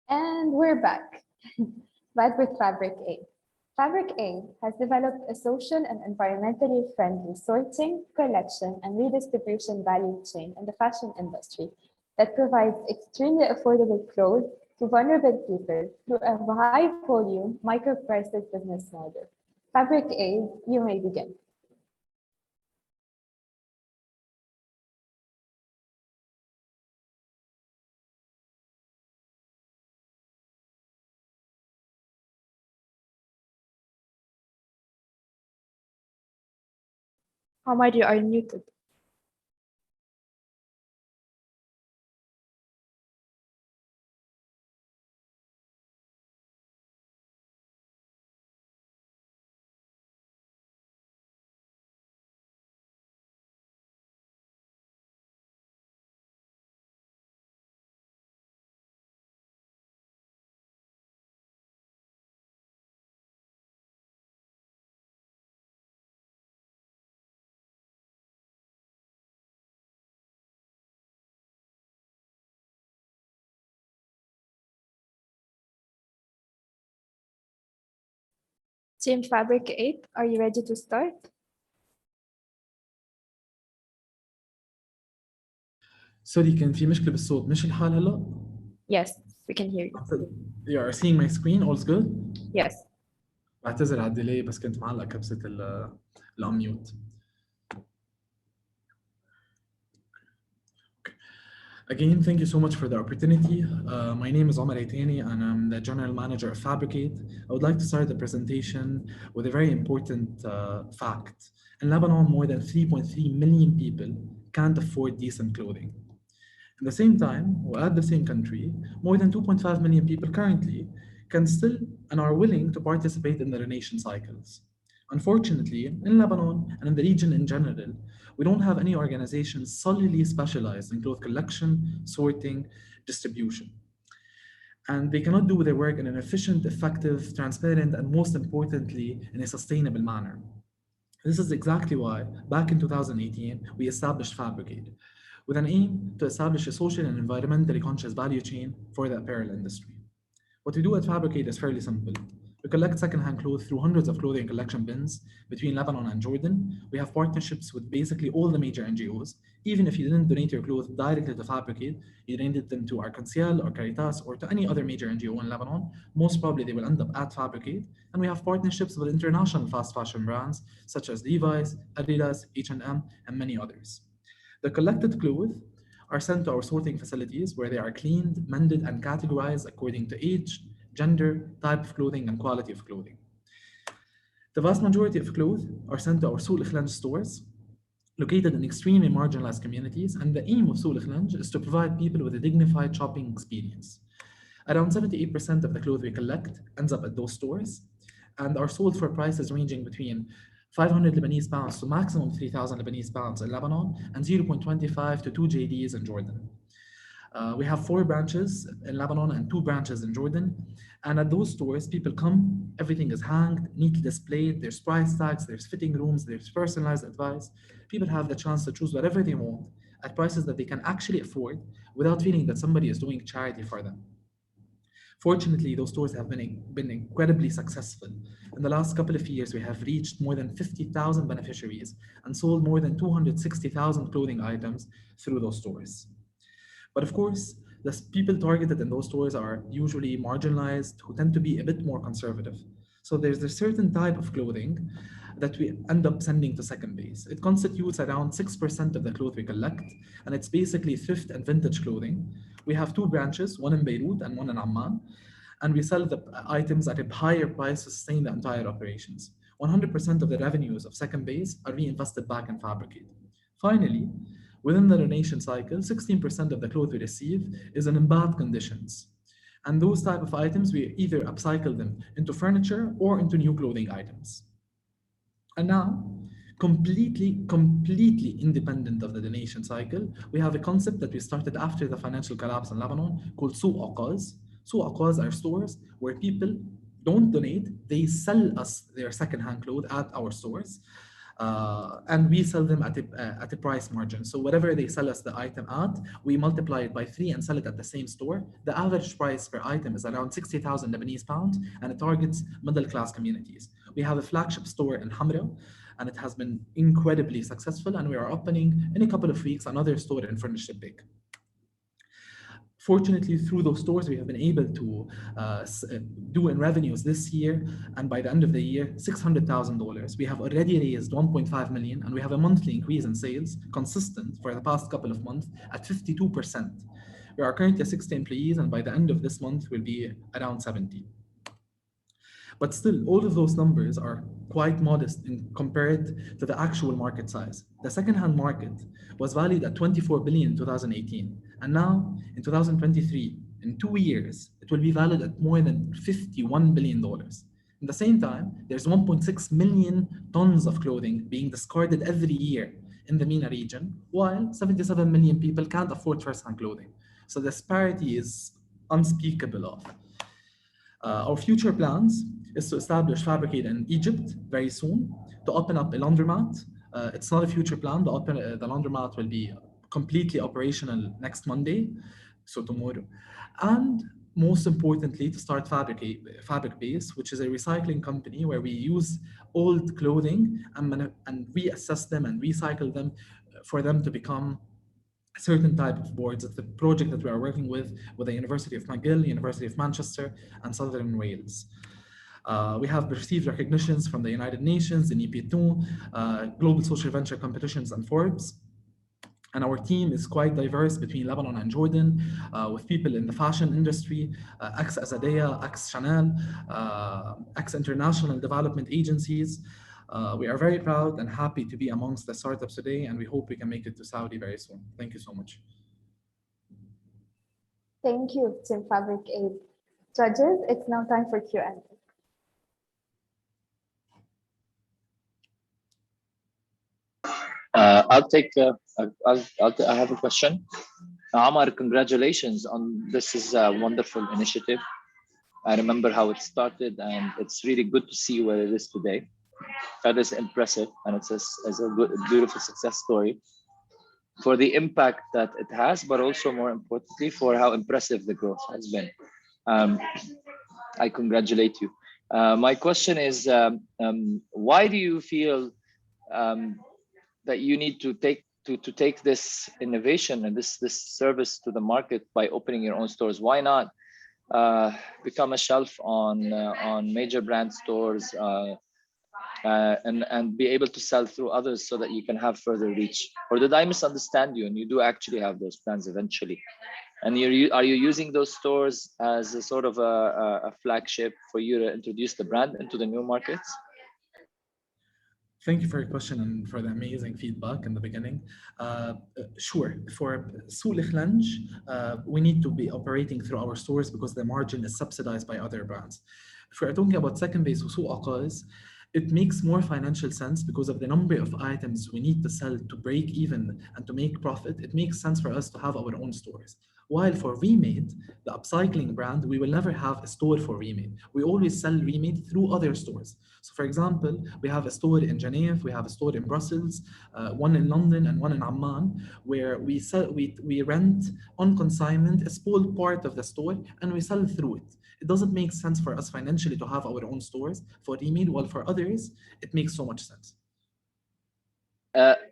And we're back, back with Fabric A. Fabric A has developed a social and environmentally friendly sorting, collection, and redistribution value chain in the fashion industry that provides extremely affordable clothes to vulnerable people through a high volume, micro prices business model. Fabric A, you may begin. Omar, you are muted. Team Fabric 8, are you ready to start? سوري كان في مشكلة بالصوت مش الحال هلا؟ Yes, we can hear you. You are seeing my screen, all's good? Yes. بعتذر على الديلي بس كنت معلق كبسة الأميوت. Again, thank you so much for the opportunity. My name is Omar Aitani and I'm the General Manager of Fabricate. I would like to start the presentation with a very important fact. In Lebanon, more than 3.3 million people can't afford decent clothing. At the same time, or at the same country, more than 2.5 million people currently can still and are willing to participate in the donation cycles. Unfortunately, in Lebanon and in the region in general, we don't have any organizations solely specialized in cloth collection, sorting, distribution. And they cannot do their work in an efficient, effective, transparent, and most importantly, in a sustainable manner. This is exactly why, back in 2018, we established Fabricate, with an aim to establish a social and environmentally conscious value chain for the apparel industry. What we do at Fabricate is fairly simple. We collect secondhand clothes through hundreds of clothing collection bins between Lebanon and Jordan. We have partnerships with basically all the major NGOs. Even if you didn't donate your clothes directly to Fabricate, you donated them to Arc-en-Ciel or Caritas or to any other major NGO in Lebanon, most probably they will end up at Fabricate. And we have partnerships with international fast fashion brands such as Levi's, Adidas, H&M, and many others. The collected clothes are sent to our sorting facilities where they are cleaned, mended, and categorized according to age, gender, type of clothing, and quality of clothing. The vast majority of clothes are sent to our Soul Khlanj stores, located in extremely marginalized communities, and the aim of Soul Khlanj is to provide people with a dignified shopping experience. Around 78% of the clothes we collect ends up at those stores and are sold for prices ranging between 500 Lebanese pounds to maximum 3,000 Lebanese pounds in Lebanon and 0.25 to 2 JDs in Jordan. We have 4 branches in Lebanon and 2 branches in Jordan. And at those stores, people come, everything is hanged, neatly displayed, there's price tags, there's fitting rooms, there's personalized advice. People have the chance to choose whatever they want at prices that they can actually afford without feeling that somebody is doing charity for them. Fortunately, those stores have been incredibly successful. In the last couple of years, we have reached more than 50,000 beneficiaries and sold more than 260,000 clothing items through those stores. But of course, the people targeted in those stores are usually marginalized, who tend to be a bit more conservative. So there's a certain type of clothing that we end up sending to second base. It constitutes around 6% of the clothes we collect, and it's basically thrift and vintage clothing. We have 2 branches, one in Beirut and one in Amman, and we sell the items at a higher price to sustain the entire operations. 100% of the revenues of second base are reinvested back in Fabricate. Finally, within the donation cycle, 16% of the clothes we receive is in bad conditions. And those type of items, we either upcycle them into furniture or into new clothing items. And now, completely independent of the donation cycle, we have a concept that we started after the financial collapse in Lebanon called Souq Oqaz. Su'aqas are stores where people don't donate, they sell us their secondhand clothes at our stores. And we sell them at a price margin. So whatever they sell us the item at, we multiply it by 3 and sell it at the same store. The average price per item is around 60,000 Lebanese pounds, and it targets middle class communities. We have a flagship store in Hamra, and it has been incredibly successful, and we are opening in a couple of weeks another store in Furnished Big. Fortunately, through those stores, we have been able to do in revenues this year, and by the end of the year, $600,000. We have already raised 1.5 million, and we have a monthly increase in sales, consistent for the past couple of months at 52%. We are currently 60 employees, and by the end of this month, we'll be around 70. But still, all of those numbers are quite modest compared to the actual market size. The second-hand market was valued at 24 billion in 2018, and now in 2023, in 2 years, it will be valued at more than $51 billion. In the same time, there's 1.6 million tons of clothing being discarded every year in the MENA region, while 77 million people can't afford first-hand clothing. So the disparity is unspeakable of. Our future plans is to establish Fabricate in Egypt very soon, to open up a laundromat. It's not a future plan. The laundromat will be completely operational next Monday, so tomorrow. And most importantly, to start Fabric Base, which is a recycling company where we use old clothing and reassess them and recycle them for them to become a certain type of boards. It's the project that we are working with the University of McGill, University of Manchester, and Southern Wales. We have received recognitions from the United Nations, the NIP2, Global Social Venture Competitions, and Forbes. And our team is quite diverse between Lebanon and Jordan, with people in the fashion industry, ex-Azadea, ex-Chanel, ex-international development agencies. We are very proud and happy to be amongst the startups today, and we hope we can make it to Saudi very soon. Thank you so much. Thank you, Team Fabric Aid. Judges, it's now time for Q&A. I'll take. I have a question. Amar, congratulations on this. Is a wonderful initiative. I remember how it started, and it's really good to see where it is today. That is impressive, and it's a good, beautiful success story for the impact that it has, but also more importantly for how impressive the growth has been. I congratulate you. My question is, why do you feel that you need to take this innovation and this service to the market by opening your own stores? Why not become a shelf on major brand stores and be able to sell through others so that you can have further reach? Or did I misunderstand you and you do actually have those plans eventually? And are you using those stores as a sort of a flagship for you to introduce the brand into the new markets? Thank you for your question and for the amazing feedback in the beginning. Sure, for Soul Khlanj, we need to be operating through our stores because the margin is subsidized by other brands. If we're talking about second base Su'aqas, it makes more financial sense because of the number of items we need to sell to break even and to make profit. It makes sense for us to have our own stores. While for Remade, the upcycling brand, we will never have a store for Remade. We always sell Remade through other stores. So for example, we have a store in Geneva, we have a store in Brussels, one in London and one in Amman, where we rent on consignment a small part of the store and we sell through it. It doesn't make sense for us financially to have our own stores for Remade, while for others, it makes so much sense.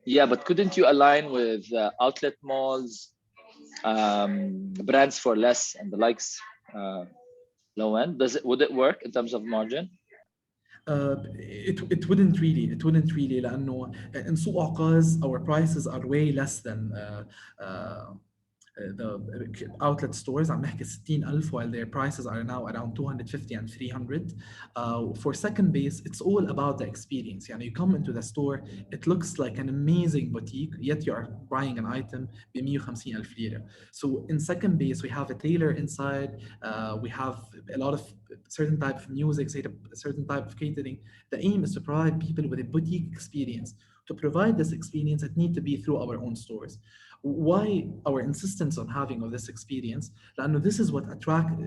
Yeah, but couldn't you align with outlet malls, brands for less and the likes, low end? Would it work in terms of margin? It wouldn't really لأنه in Su'aqas our prices are way less than the outlet stores. عم نحكي 60,000 while their prices are now around 250 and 300. For second base, it's all about the experience. يعني you come into the store, it looks like an amazing boutique, yet you are buying an item ب 150,000 lira. So in second base, we have a tailor inside, we have a lot of certain type of music, a certain type of catering. The aim is to provide people with a boutique experience. To provide this experience, it needs to be through our own stores. Why our insistence on having of this experience? لأنه this is what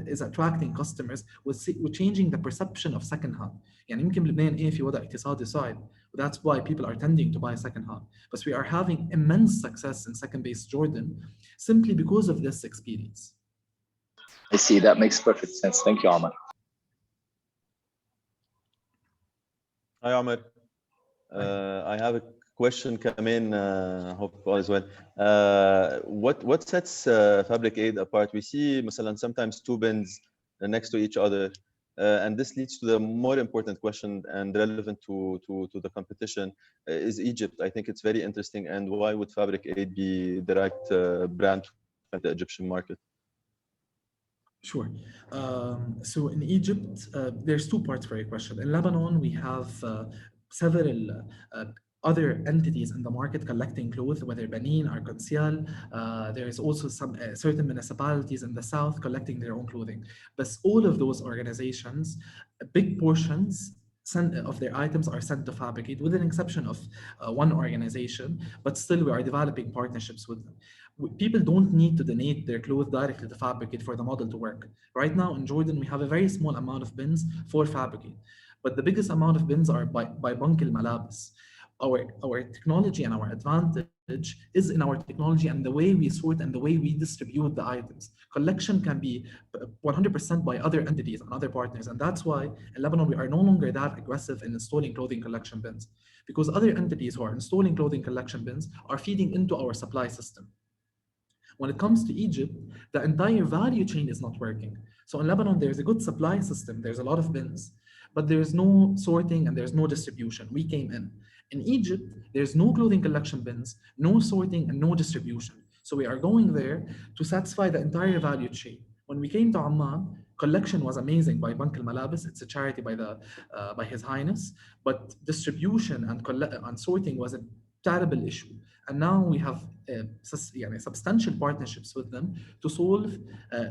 is attracting customers with changing the perception of second hand. يعني يمكن بلبنان في وضع اقتصادي صعب, that's why people are tending to buy second hand. But we are having immense success in second base Jordan simply because of this experience. I see, that makes perfect sense. Thank you, Omar. Hi, Omar. I have a question come in. Hope all is well. What sets Fabric Aid apart? We see sometimes two bins next to each other, and this leads to the more important question and relevant to the competition is Egypt. I think it's very interesting. And why would Fabric Aid be the right brand for the Egyptian market? Sure. So in Egypt, there's two parts for your question. In Lebanon, we have several other entities in the market collecting clothes, whether Benin or Conseil. There is also some certain municipalities in the south collecting their own clothing. But all of those organizations, big portions of their items are sent to Fabric Aid, with an exception of one organization, but still we are developing partnerships with them. People don't need to donate their clothes directly to Fabric Aid for the model to work. Right now in Jordan, we have a very small amount of bins for Fabric Aid, but the biggest amount of bins are by Bank al-Malabis. Our technology and our advantage is in our technology and the way we sort and the way we distribute the items. Collection can be 100% by other entities and other partners, and that's why in Lebanon we are no longer that aggressive in installing clothing collection bins, because other entities who are installing clothing collection bins are feeding into our supply system. When it comes to Egypt, the entire value chain is not working. So in Lebanon, there's a good supply system, there's a lot of bins, but there's no sorting and there's no distribution. We came in. In Egypt, there's no clothing collection bins, no sorting and no distribution. So we are going there to satisfy the entire value chain. When we came to Amman, collection was amazing by Bank al-Malabis. It's a charity by His Highness, but distribution and sorting was a terrible issue. And now we have substantial partnerships with them to solve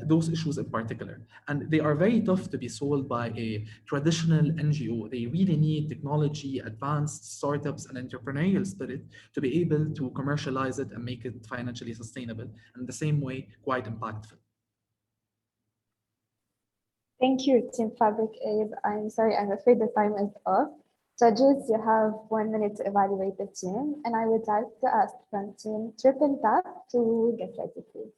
those issues in particular. And they are very tough to be solved by a traditional NGO. They really need technology, advanced startups, and entrepreneurial spirit to be able to commercialize it and make it financially sustainable, and the same way, quite impactful. Thank you, Team Fabric Aid. I'm sorry, I'm afraid the time is up. Judges, you have 1 minute to evaluate the team, and I would like to ask from Team Triple Tap to get ready, please.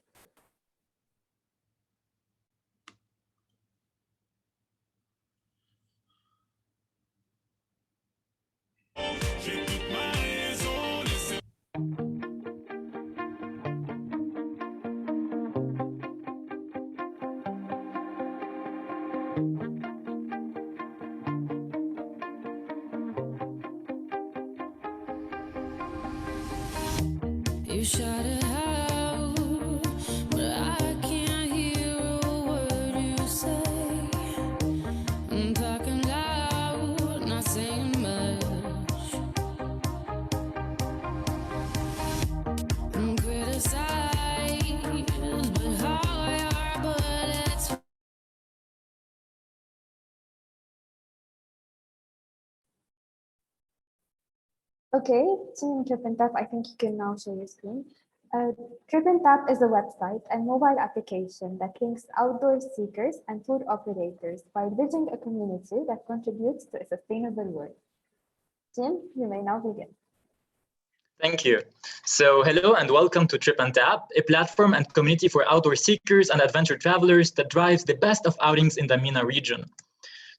You shout it out, but I can't hear a word you say. I'm talking loud, not saying much. I'm criticized, but how your bullets. Okay, Team TripNTap, I think you can now show your screen. TripNTap is a website and mobile application that links outdoor seekers and tour operators by building a community that contributes to a sustainable world. Tim, you may now begin. Thank you. So hello and welcome to TripNTap, a platform and community for outdoor seekers and adventure travelers that drives the best of outings in the MENA region.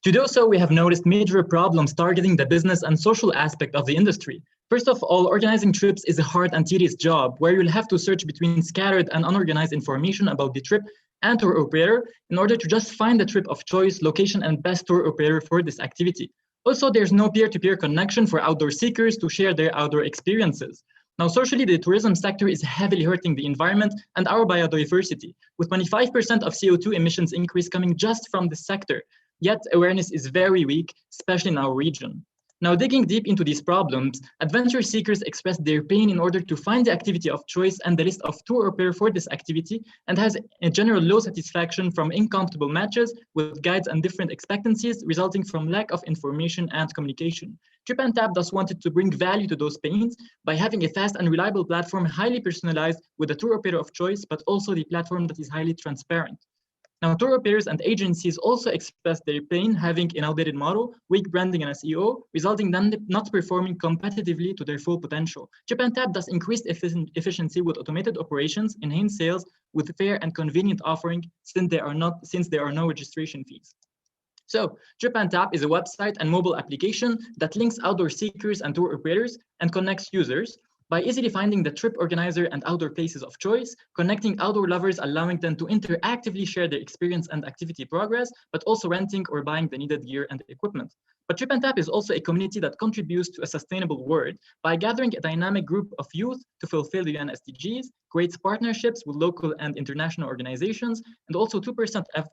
To do so, we have noticed major problems targeting the business and social aspect of the industry. First of all, organizing trips is a hard and tedious job where you'll have to search between scattered and unorganized information about the trip and tour operator in order to just find the trip of choice, location, and best tour operator for this activity. Also, there's no peer-to-peer connection for outdoor seekers to share their outdoor experiences. Now, socially, the tourism sector is heavily hurting the environment and our biodiversity, with 25% of CO2 emissions increase coming just from the sector. Yet awareness is very weak, especially in our region. Now, digging deep into these problems, adventure seekers express their pain in order to find the activity of choice and the list of tour operator for this activity, and has a general low satisfaction from incompatible matches with guides and different expectancies resulting from lack of information and communication. Trip and Tap thus wanted to bring value to those pains by having a fast and reliable platform highly personalized with the tour operator of choice, but also the platform that is highly transparent. Now, tour operators and agencies also express their pain having an outdated model, weak branding and SEO, resulting in them not performing competitively to their full potential. Trip and Tap thus increased efficiency with automated operations, enhanced sales with fair and convenient offering since there are no registration fees. So, Trip and Tap is a website and mobile application that links outdoor seekers and tour operators and connects users by easily finding the trip organizer and outdoor places of choice, connecting outdoor lovers, allowing them to interactively share their experience and activity progress, but also renting or buying the needed gear and equipment. But Trip and Tap is also a community that contributes to a sustainable world by gathering a dynamic group of youth to fulfill the UN SDGs, creates partnerships with local and international organizations, and also 2% of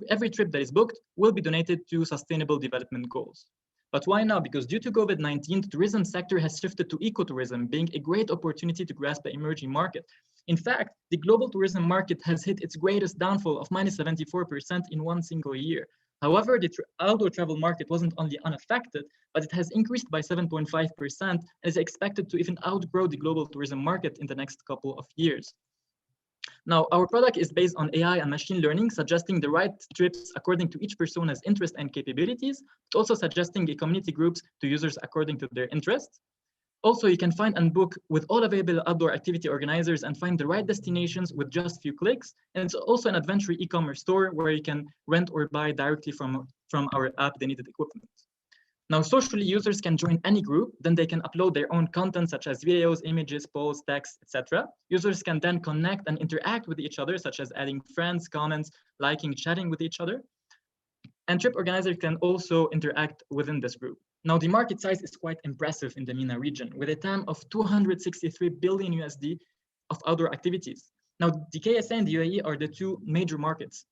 every trip that is booked will be donated to sustainable development goals. But why now? Because due to COVID-19, the tourism sector has shifted to ecotourism, being a great opportunity to grasp the emerging market. In fact, the global tourism market has hit its greatest downfall of -74% in one single year. However, the outdoor travel market wasn't only unaffected, but it has increased by 7.5% and is expected to even outgrow the global tourism market in the next couple of years. Now, our product is based on AI and machine learning, suggesting the right trips according to each person's interest and capabilities, but also suggesting a community groups to users according to their interests. Also, you can find and book with all available outdoor activity organizers and find the right destinations with just a few clicks. And it's also an adventure e-commerce store where you can rent or buy directly from our app the needed equipment. Now, socially, users can join any group, then they can upload their own content such as videos, images, polls, text, etc. Users can then connect and interact with each other, such as adding friends, comments, liking, chatting with each other. And trip organizers can also interact within this group. Now, the market size is quite impressive in the MENA region, with a TAM of 263 billion USD of outdoor activities. Now, the KSA and the UAE are the two major markets,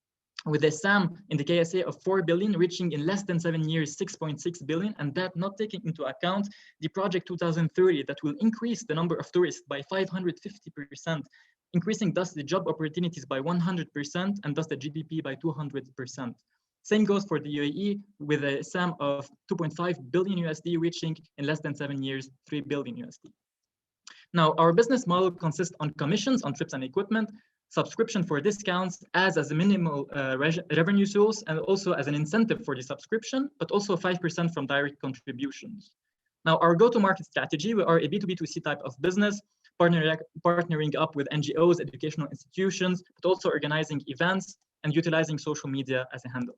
with a SAM in the KSA of 4 billion, reaching in less than 7 years 6.6 billion, and that not taking into account the Project 2030 that will increase the number of tourists by 550%, increasing thus the job opportunities by 100% and thus the GDP by 200%. Same goes for the UAE with a SAM of 2.5 billion USD, reaching in less than 7 years 3 billion USD. Now, our business model consists on commissions on trips and equipment, subscription for discounts as a minimal revenue source, and also as an incentive for the subscription, but also 5% from direct contributions. Now, our go-to-market strategy, we are a B2B2C type of business, partnering up with NGOs, educational institutions, but also organizing events and utilizing social media as a handle.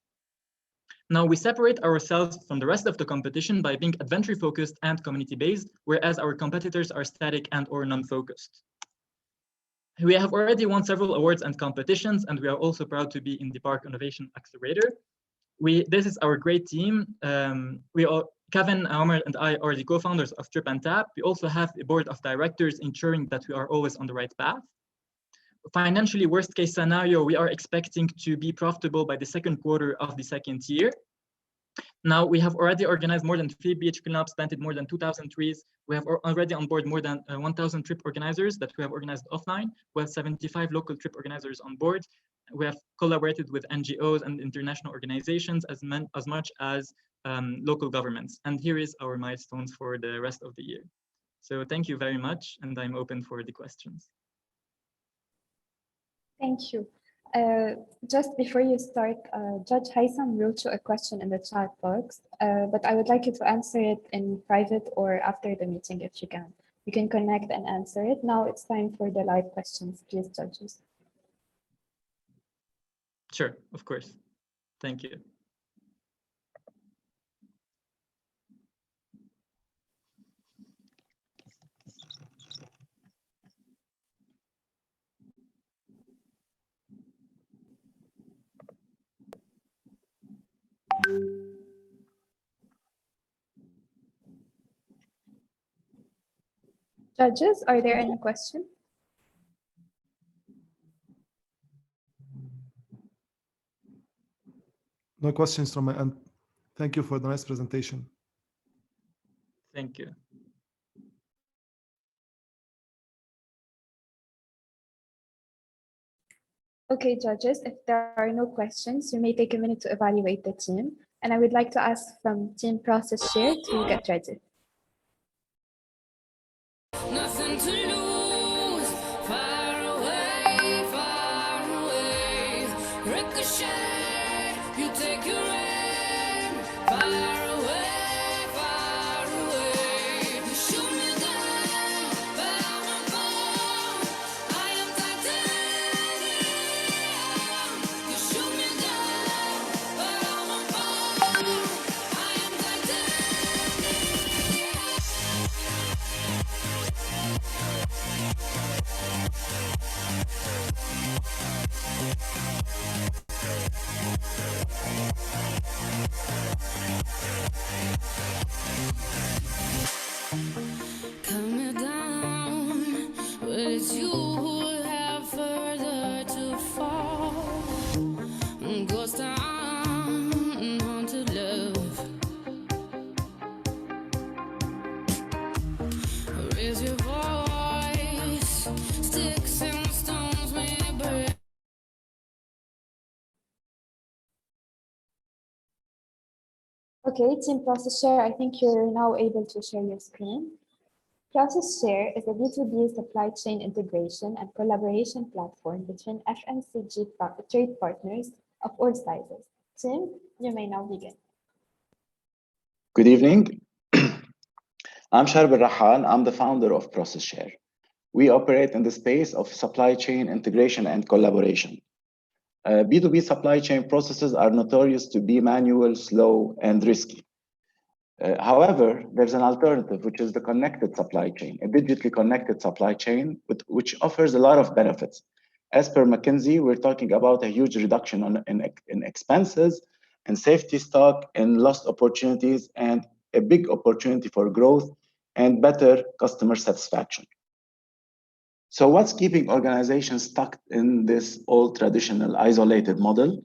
Now, we separate ourselves from the rest of the competition by being adventure-focused and community-based, whereas our competitors are static and or non-focused. We have already won several awards and competitions, and we are also proud to be in the Park Innovation Accelerator. This is our great team. Kevin, Omar, and I are the co-founders of Trip and Tap. We also have a board of directors ensuring that we are always on the right path. Financially, worst case scenario, we are expecting to be profitable by the second quarter of the second year. Now, we have already organized more than 3 beach cleanups, planted more than 2,000 trees. We have already on board more than 1,000 trip organizers that we have organized offline. We have 75 local trip organizers on board. We have collaborated with NGOs and international organizations as much as local governments. And here is our milestones for the rest of the year. So thank you very much, and I'm open for the questions. Thank you. Just before you start, Judge Haitham wrote you a question in the chat box, but I would like you to answer it in private or after the meeting if you can. You can connect and answer it. Now it's time for the live questions, please, judges. Sure, of course. Thank you. Judges, are there any questions? No questions from my end. Thank you for the nice presentation. Thank you. Okay, judges, if there are no questions, you may take a minute to evaluate the team. And I would like to ask from Team Process Share to get ready. Nothing to lose, far away, ricochet, you take your aim, far away, you shoot me down, but I won't fall, I am titanium, you shoot me down, but I won't fall, I am Come down, but it's you who have further to fall. Ghost town, haunted love. Raise your voice, sticks and stones may break. Okay, Team Process Share, I think you're now able to share your screen. Process Share is a B2B supply chain integration and collaboration platform between FMCG trade partners of all sizes. Tim, you may now begin. Good evening. I'm Sharb Al-Rahan. I'm the founder of Process Share. We operate in the space of supply chain integration and collaboration. B2B supply chain processes are notorious to be manual, slow, and risky. However, there's an alternative, which is the connected supply chain, a digitally connected supply chain, which offers a lot of benefits. As per McKinsey, we're talking about a huge reduction in expenses and safety stock and lost opportunities and a big opportunity for growth and better customer satisfaction. So what's keeping organizations stuck in this old traditional isolated model?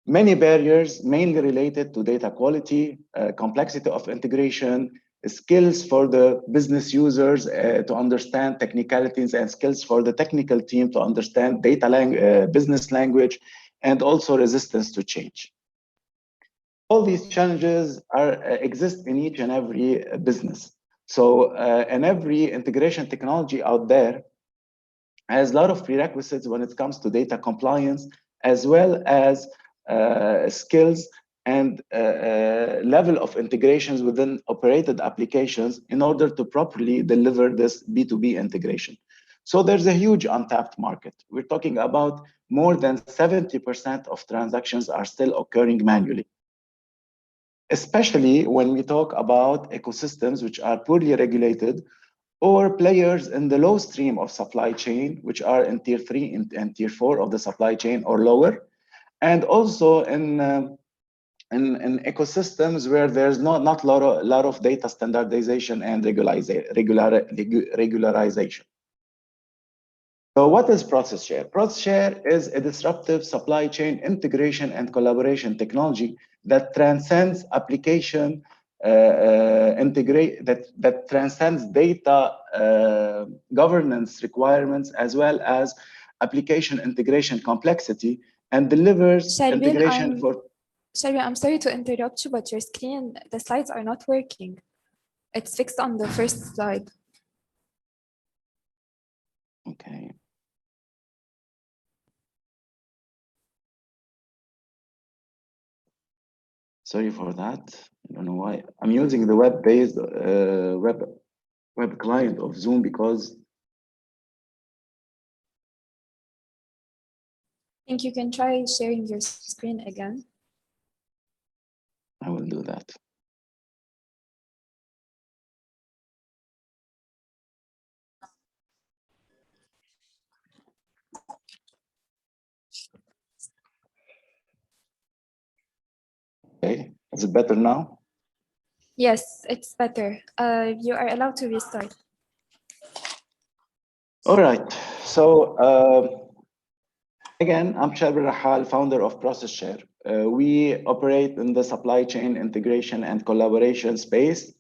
Many barriers, mainly related to data quality, complexity of integration, skills for the business users to understand technicalities, and skills for the technical team to understand business language, and also resistance to change. All these challenges exist in each and every business. So, and every integration technology out there has a lot of prerequisites when it comes to data compliance, as well as skills and level of integrations within operated applications in order to properly deliver this B2B integration. So there's a huge untapped market. We're talking about more than 70% of transactions are still occurring manually. Especially when we talk about ecosystems which are poorly regulated or players in the low stream of supply chain, which are in tier 3 and tier 4 of the supply chain or lower, and also in ecosystems where there's not a lot of data standardization and regularization. So what is Process Share? Process Share is a disruptive supply chain integration and collaboration technology that transcends application that transcends data governance requirements, as well as application integration complexity, and delivers integration for. Sharbil, I'm sorry to interrupt you, but your screen, the slides are not working. It's fixed on the first slide. Okay. Sorry for that. I don't know why. I'm using the web-based web client of Zoom because I think you can try sharing your screen again. I will do that. Okay, is it better now? Yes, it's better. You are allowed to restart. All right. So again, I'm Sharb Al-Rahal, founder of Process Share. We operate in the supply chain integration and collaboration space.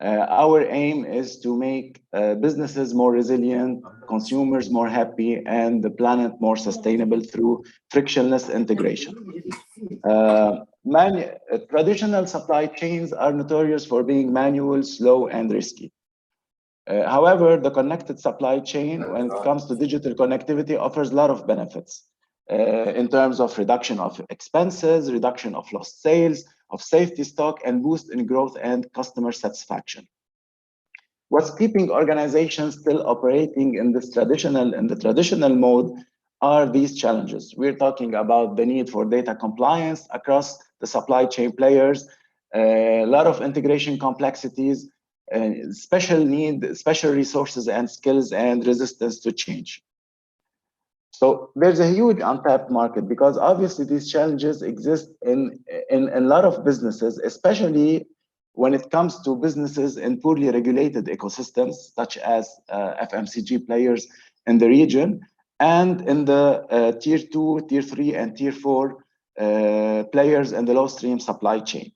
Our aim is to make businesses more resilient, consumers more happy, and the planet more sustainable through frictionless integration. Traditional supply chains are notorious for being manual, slow, and risky. However, the connected supply chain, when it comes to digital connectivity, offers a lot of benefits in terms of reduction of expenses, reduction of lost sales, of safety stock, and boost in growth and customer satisfaction. What's keeping organizations still operating in the traditional mode are these challenges. We're talking about the need for data compliance across the supply chain players, a lot of integration complexities, special resources and skills, and resistance to change. So there's a huge untapped market because obviously these challenges exist in a lot of businesses, especially when it comes to businesses in poorly regulated ecosystems, such as FMCG players in the region, and in the tier 2, tier 3, and tier 4 players in the low stream supply chain.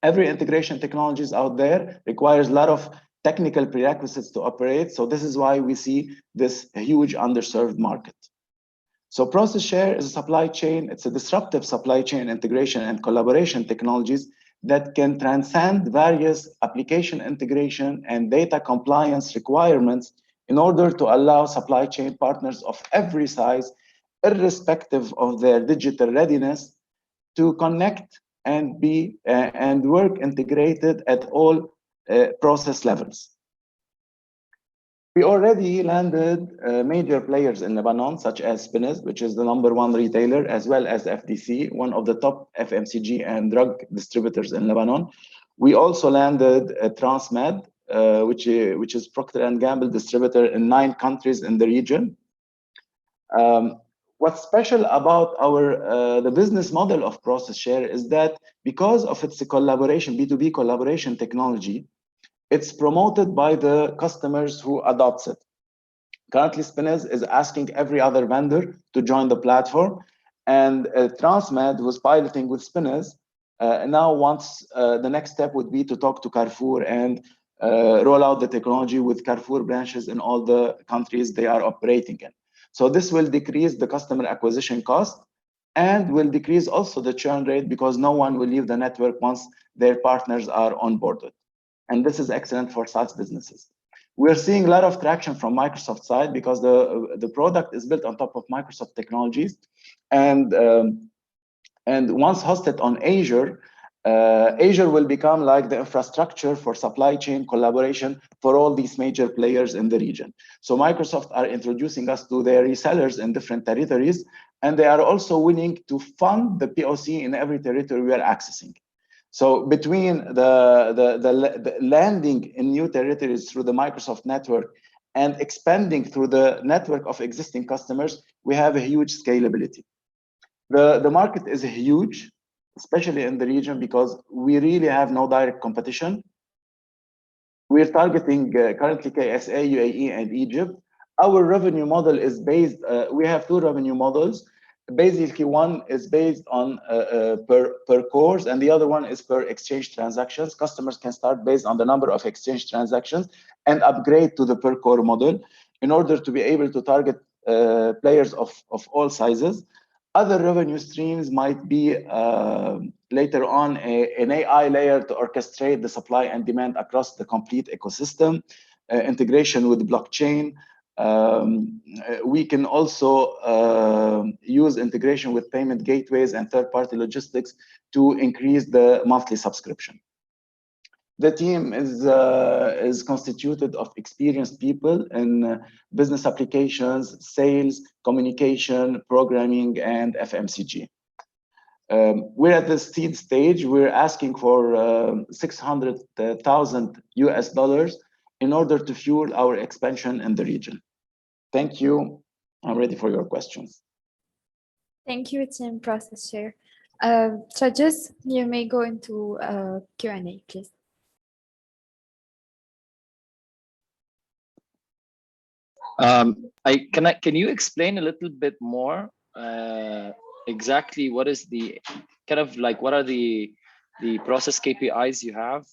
Every integration technologies out there requires a lot of technical prerequisites to operate. So this is why we see this huge underserved market. So Process Share is a supply chain. It's a disruptive supply chain integration and collaboration technologies that can transcend various application integration and data compliance requirements in order to allow supply chain partners of every size, irrespective of their digital readiness, to connect and be and work integrated at all process levels. We already landed major players in Lebanon, such as Spinach, which is the #1 retailer, as well as FDC, one of the top FMCG and drug distributors in Lebanon. We also landed Transmed, which is Procter & Gamble distributor in 9 countries in the region. What's special about the business model of Process Share is that because of its collaboration, B2B collaboration technology, it's promoted by the customers who adopts it. Currently, Spinach is asking every other vendor to join the platform, and Transmed, who's piloting with Spinach, now wants the next step would be to talk to Carrefour and roll out the technology with Carrefour branches in all the countries they are operating in. So this will decrease the customer acquisition cost and will decrease also the churn rate because no one will leave the network once their partners are onboarded. And this is excellent for SaaS businesses. We're seeing a lot of traction from Microsoft side because the product is built on top of Microsoft technologies. And once hosted on Azure, Azure will become like the infrastructure for supply chain collaboration for all these major players in the region. So Microsoft are introducing us to their resellers in different territories, and they are also willing to fund the POC in every territory we are accessing. So between the landing in new territories through the Microsoft network and expanding through the network of existing customers, we have a huge scalability. The market is huge, especially in the region, because we really have no direct competition. We're targeting currently KSA, UAE, and Egypt. Our revenue model is based, we have 2 revenue models. Basically, one is based on per course, and the other one is per exchange transactions. Customers can start based on the number of exchange transactions and upgrade to the per core model in order to be able to target players of all sizes. Other revenue streams might be later on an AI layer to orchestrate the supply and demand across the complete ecosystem, integration with blockchain. We can also use integration with payment gateways and third-party logistics to increase the monthly subscription. The team is constituted of experienced people in business applications, sales, communication, programming, and FMCG. We're at the seed stage. We're asking for $600,000 in order to fuel our expansion in the region. Thank you. I'm ready for your questions. Thank you, Team Process Share. Judges, you may go into Q&A, please. Can you explain a little bit more exactly what is the kind of like what are the the process KPIs you have?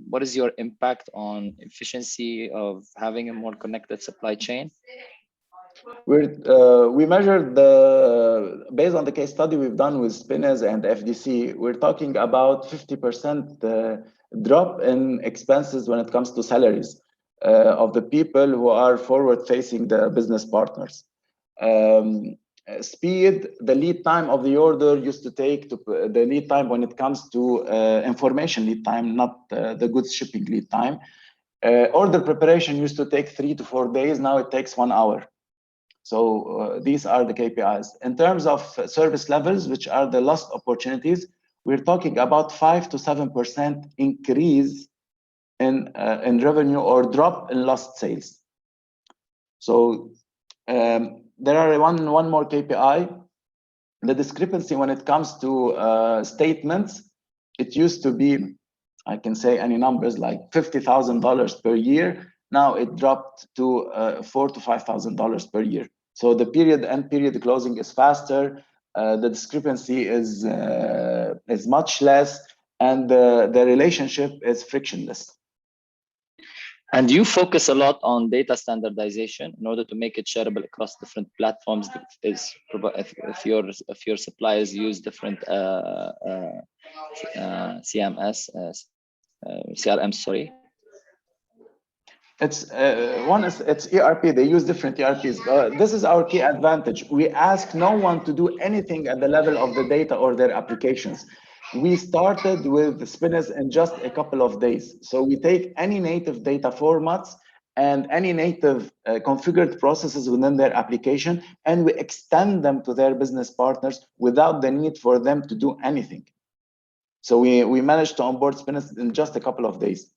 What is your impact on efficiency of having a more connected supply chain? We measured based on the case study we've done with Spinners and FDC, we're talking about 50% drop in expenses when it comes to salaries of the people who are forward-facing the business partners. Speed, the lead time of the order used to take the lead time when it comes to information lead time, not the goods shipping lead time. Order preparation used to take 3 to 4 days. Now it takes 1 hour. So these are the KPIs. In terms of service levels, which are the lost opportunities, we're talking about 5 to 7% increase in revenue or drop in lost sales. So there are one more KPI, the discrepancy when it comes to statements. It used to be, I can say any numbers like $50,000 per year. Now it dropped to $4,000 to $5,000 per year. So the end period closing is faster. The discrepancy is much less, and the relationship is frictionless. And you focus a lot on data standardization in order to make it shareable across different platforms. If your suppliers use different CRM, sorry. It's ERP. They use different ERPs. This is our key advantage. We ask no one to do anything at the level of the data or their applications. We started with Spinners in just a couple of days. So we take any native data formats and any native configured processes within their application, and we extend them to their business partners without the need for them to do anything. So we managed to onboard Spinners in just a couple of days.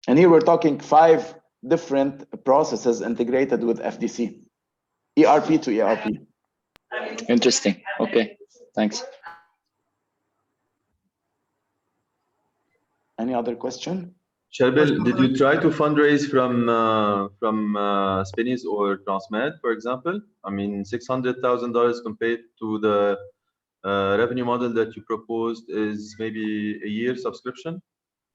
And here we're talking 5 different processes integrated with FDC, ERP to ERP. Interesting. Okay, thanks. Any other question? Sharbil, did you try to fundraise from Spinneys or Transmed, for example? I mean, $600,000 compared to the revenue model that you proposed is maybe a year subscription.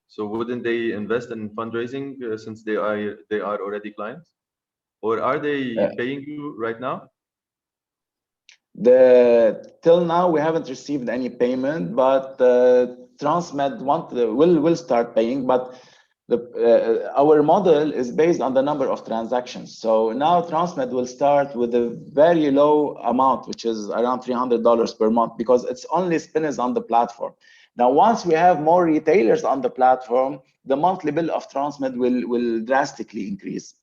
So wouldn't they invest in fundraising since they are already clients, or are they paying you right now? Till now we haven't received any payment, but Transmed will start paying. But our model is based on the number of transactions. So now Transmed will start with a very low amount, which is around $300 per month, because it's only Spinners on the platform. Now, once we have more retailers on the platform, the monthly bill of Transmed will drastically increase.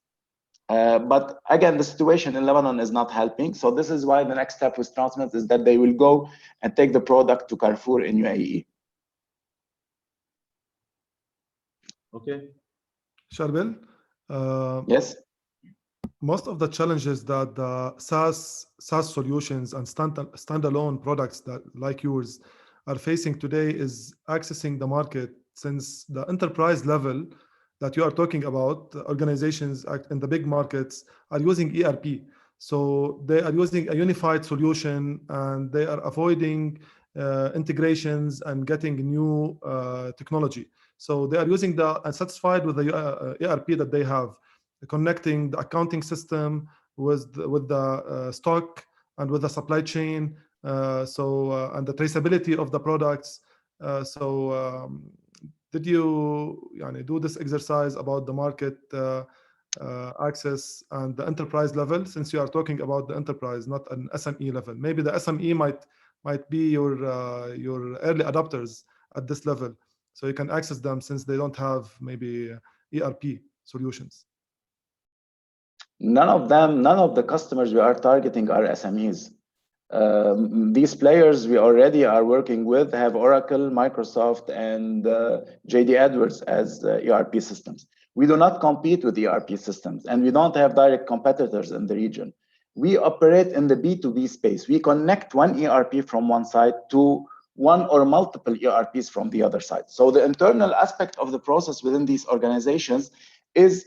But again, the situation in Lebanon is not helping. So this is why the next step with Transmed is that they will go and take the product to Carrefour in UAE. Okay. Sharbil? Yes. Most of the challenges that the SaaS solutions and standalone products that like yours are facing today is accessing the market, since the enterprise level that you are talking about, organizations in the big markets are using ERP. So they are using a unified solution, and they are avoiding integrations and getting new technology. So they are using and satisfied with the ERP that they have, connecting the accounting system with the stock and with the supply chain, and the traceability of the products. Did you do this exercise about the market access and the enterprise level, since you are talking about the enterprise, not an SME level? Maybe the SME might be your early adopters at this level, so you can access them since they don't have maybe ERP solutions. None of the customers we are targeting are SMEs. These players we already are working with have Oracle, Microsoft, and JD Edwards as ERP systems. We do not compete with ERP systems, and we don't have direct competitors in the region. We operate in the B2B space. We connect one ERP from one side to one or multiple ERPs from the other side. So the internal aspect of the process within these organizations is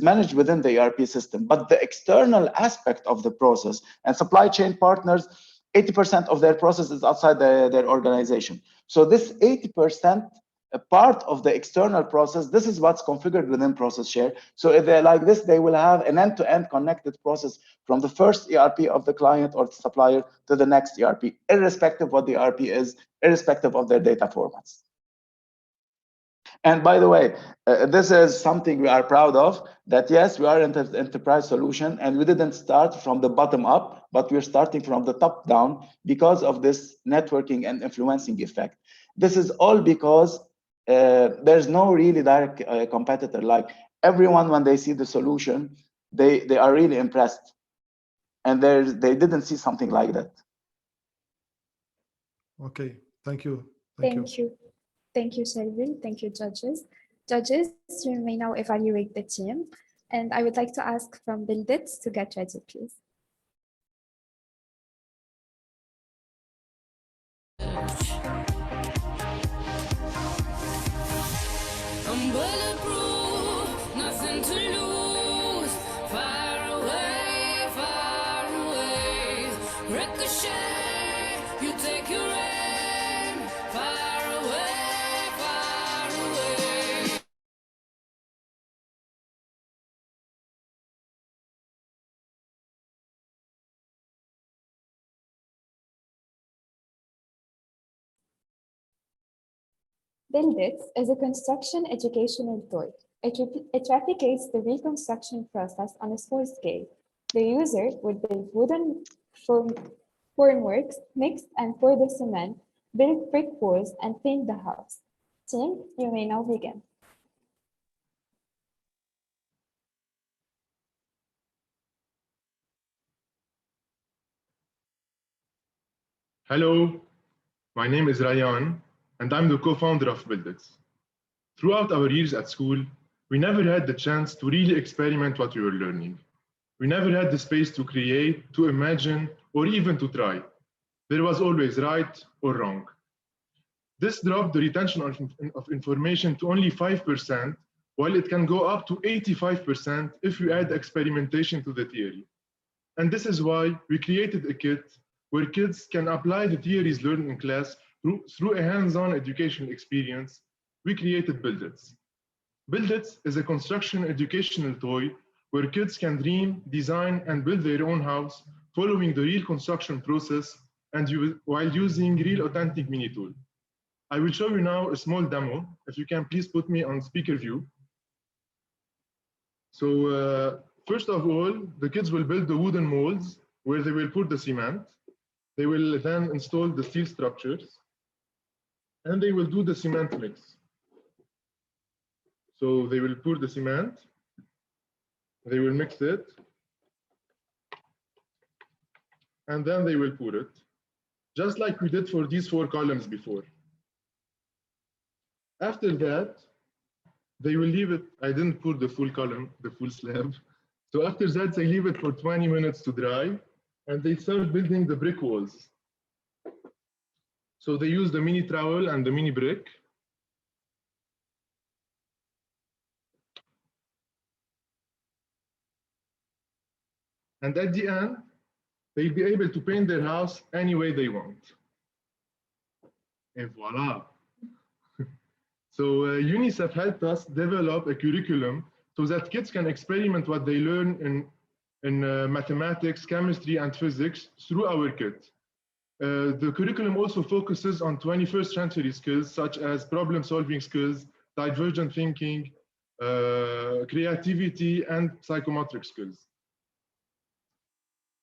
managed within the ERP system, but the external aspect of the process and supply chain partners 80% of their process is outside their organization. So this 80% a part of the external process, this is what's configured within Process Share. So if they're like this, they will have an end-to-end connected process from the first ERP of the client or the supplier to the next ERP, irrespective of what the ERP is, irrespective of their data formats. And by the way, this is something we are proud of, that yes, we are an enterprise solution and we didn't start from the bottom up, but we're starting from the top down because of this networking and influencing effect. This is all because there's no really direct competitor. Like everyone, when they see the solution, they are really impressed. And they didn't see something like that. Okay, thank you. Thank you. Thank you, Shelby. Thank you, judges. Judges, you may now evaluate the team. And I would like to ask from Bildit to get ready, please. I'm bulletproof, nothing to lose. Far away. Ricochet, you take your aim. Far away. Buildit is a construction educational toy. It replicates the reconstruction process on a small scale. The user would build wooden formworks, mix and pour the cement, build brick walls, and paint the house. Team, you may now begin. Hello, my name is Rayan, and I'm the co-founder of Buildit. Throughout our years at school, we never had the chance to really experiment what we were learning. We never had the space to create, to imagine, or even to try. There was always right or wrong. This dropped the retention of information to only 5%, while it can go up to 85% if we add experimentation to the theory. And this is why we created a kit where kids can apply the theories learned in class through a hands-on educational experience. We created Buildit. Buildit is a construction educational toy where kids can dream, design, and build their own house following the real construction process and while using real authentic mini tool. I will show you now a small demo. If you can please put me on speaker view. So first of all, the kids will build the wooden molds where they will put the cement. They will then install the steel structures and they will do the cement mix. So they will pour the cement, they will mix it, and then they will pour it, just like we did for these 4 columns before. After that, they will leave it. I didn't pour the full column, the full slab. So after that, they leave it for 20 minutes to dry, and they start building the brick walls. So they use the mini trowel and the mini brick. And at the end, they'll be able to paint their house any way they want. And voila. So UNICEF helped us develop a curriculum so that kids can experiment what they learn in mathematics, chemistry, and physics through our kit. The curriculum also focuses on 21st century skills such as problem-solving skills, divergent thinking, creativity, and psychomotoric skills.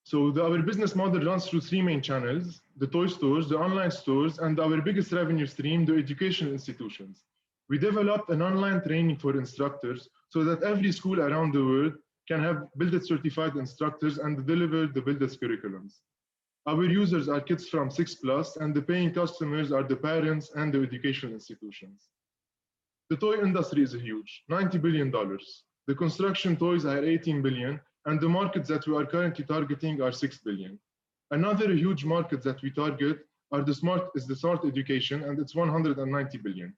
So our business model runs through 3 main channels: the toy stores, the online stores, and our biggest revenue stream, the educational institutions. We developed an online training for instructors so that every school around the world can have Buildit certified instructors and deliver the Buildit curriculums. Our users are kids from 6+, and the paying customers are the parents and the educational institutions. The toy industry is huge, $90 billion. The construction toys are 18 billion, and the markets that we are currently targeting are 6 billion. Another huge market that we target is the smart education, and it's 190 billion.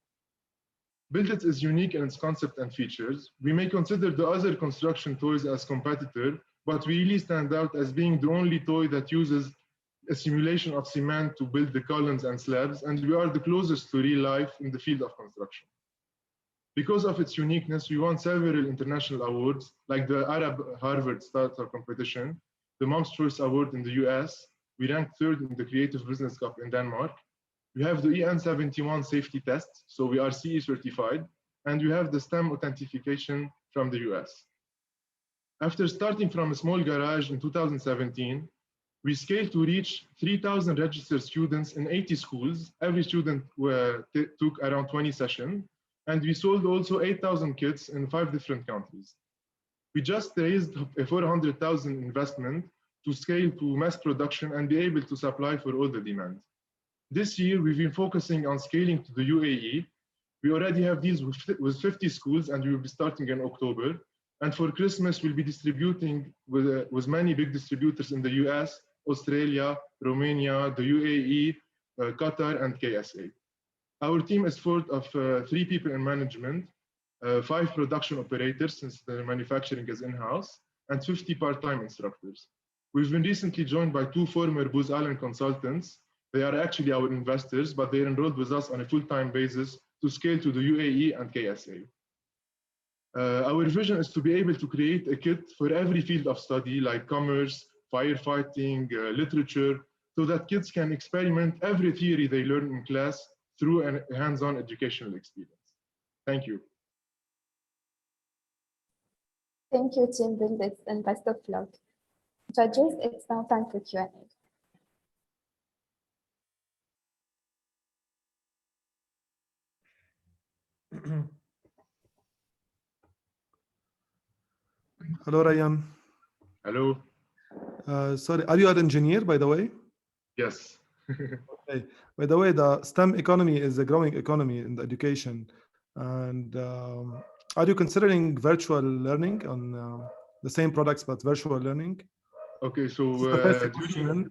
Buildit is unique in its concept and features. We may consider the other construction toys as competitor, but we really stand out as being the only toy that uses a simulation of cement to build the columns and slabs, and we are the closest to real life in the field of construction. Because of its uniqueness, we won several international awards, like the Arab Harvard Startup Competition, the Mom's Choice Award in the US. We ranked third in the Creative Business Cup in Denmark. We have the EN71 safety test, so we are CE certified, and we have the STEM authentication from the US. After starting from a small garage in 2017, we scaled to reach 3,000 registered students in 80 schools. Every student took around 20 sessions, and we sold also 8,000 kits in 5 different countries. We just raised a 400,000 investment to scale to mass production and be able to supply for all the demand. This year, we've been focusing on scaling to the UAE. We already have these with 50 schools, and we will be starting in October. And for Christmas, we'll be distributing with many big distributors in the US, Australia, Romania, the UAE, Qatar, and KSA. Our team is formed of 3 people in management, 5 production operators, since the manufacturing is in-house, and 50 part-time instructors. We've been recently joined by 2 former Booz Allen consultants. They are actually our investors, but they're enrolled with us on a full-time basis to scale to the UAE and KSA. Our vision is to be able to create a kit for every field of study, like commerce, firefighting, literature, so that kids can experiment every theory they learn in class through a hands-on educational experience. Thank you. Thank you, Team Buildits, and best of luck. Judges, it's now time for Q&A. Hello, Ryan. Hello. Sorry, are you an engineer, by the way? Yes. Okay. By the way, the STEM economy is a growing economy in the education. And are you considering virtual learning on the same products, but virtual learning? Okay, so The first question.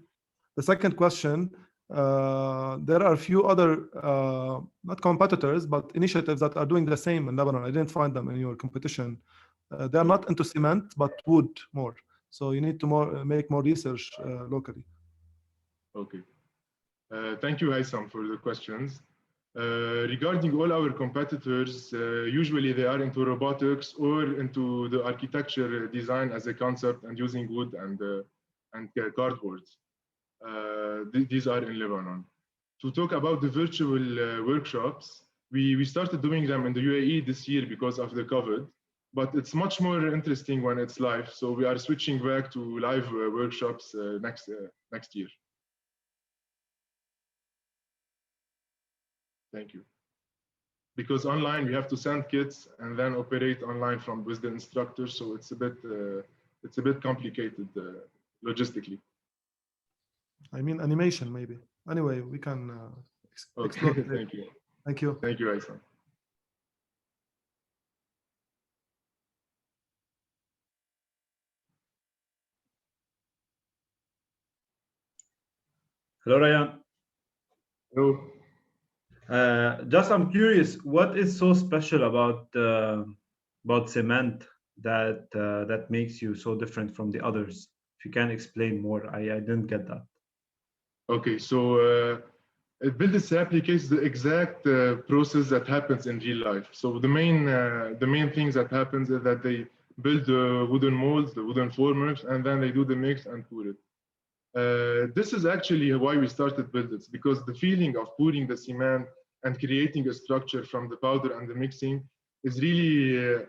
The second question, there are a few other, not competitors, but initiatives that are doing the same in Lebanon. I didn't find them in your competition. They are not into cement, but wood more. So you need to make more research locally. Okay. Thank you, Haitham, for the questions. Regarding all our competitors, usually they are into robotics or into the architecture design as a concept and using wood and cardboard. These are in Lebanon. To talk about the virtual workshops, we started doing them in the UAE this year because of the COVID, but it's much more interesting when it's live. So we are switching back to live workshops next year. Thank you. Because online we have to send kits and then operate online with the instructor, so it's a bit complicated logistically. I mean animation maybe. Anyway, we can explore. Okay, thank you. Thank you. Thank you, Aisam. Hello, Ryan. Hello. Just I'm curious, what is so special about cement that makes you so different from the others? If you can explain more, I didn't get that. Okay, so Buildits replicates the exact process that happens in real life. So the main things that happens is that they build the wooden molds, the wooden formers, and then they do the mix and pour it. This is actually why we started Buildits, because the feeling of pouring the cement and creating a structure from the powder and the mixing is really,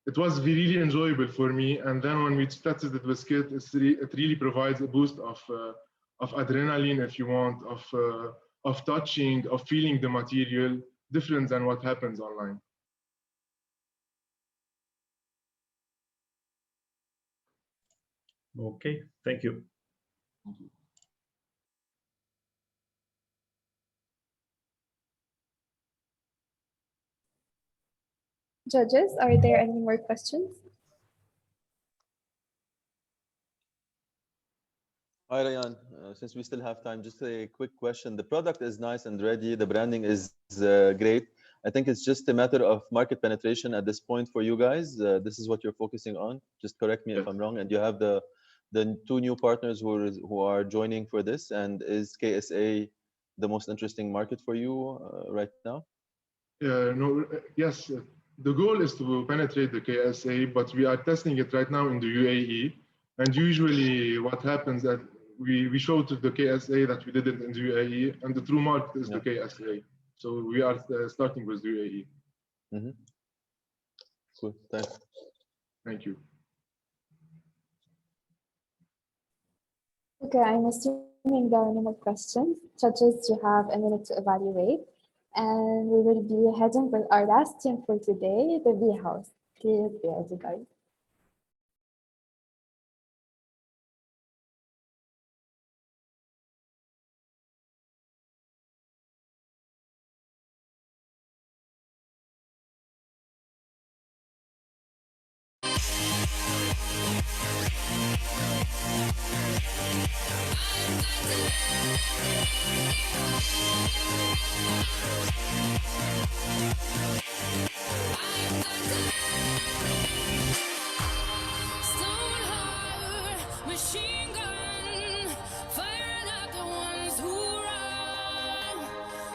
it was really enjoyable for me. And then when we tested it with Kit, it really provides a boost of adrenaline, if you want, of touching, of feeling the material, different than what happens online. Okay, thank you. Thank you. Judges, are there any more questions? Hi, Ryan. Since we still have time, just a quick question. The product is nice and ready. The branding is great. I think it's just a matter of market penetration at this point for you guys. This is what you're focusing on. Just correct me if I'm wrong. And you have the the two new partners who are joining for this? And is KSA the most interesting market for you right now? No, yes, the goal is to penetrate the KSA, but we are testing it right now in the UAE. And usually what happens that we show to the KSA that we did it in the UAE, and the true market is the KSA. So we are starting with the UAE. Mm-hmm. Cool, thanks. Thank you. Okay, I'm assuming there are no more questions. Judges, you have a minute to evaluate. And we will be heading with our last team for today, the V House. Please be ready, guys. Machine gun, firing at the ones who run.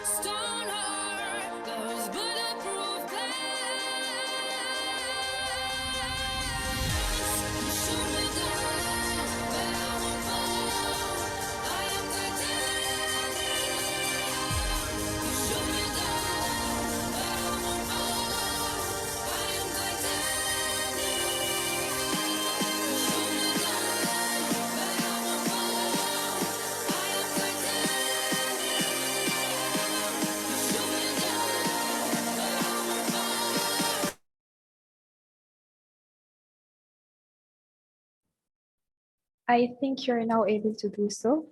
Stone heart, those bulletproof glass. Shoot me down, but I won't fall. I am titanium. Shoot me down, but I won't fall. I am I think you're now able to do so.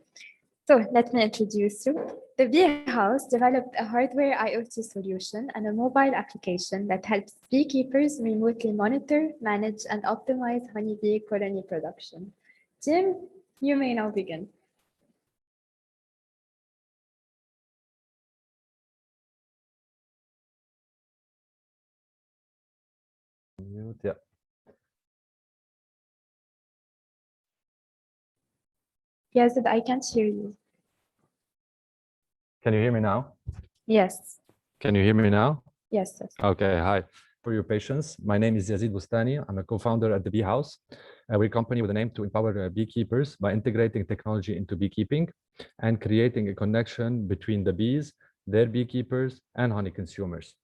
So let me introduce you. The V House developed a hardware IoT solution and a mobile application that helps beekeepers remotely monitor, manage, and optimize honeybee colony production. Jim, you may now begin. Yeah. Yes, I can't hear you. Can you hear me now? Yes. Can you hear me now? Yes, yes. Okay, hi. For your patience, my name is Yazid Bustani. I'm a co-founder at the Bee House. We're a company with a name to empower beekeepers by integrating technology into beekeeping and creating a connection between the bees, their beekeepers, and honey consumers.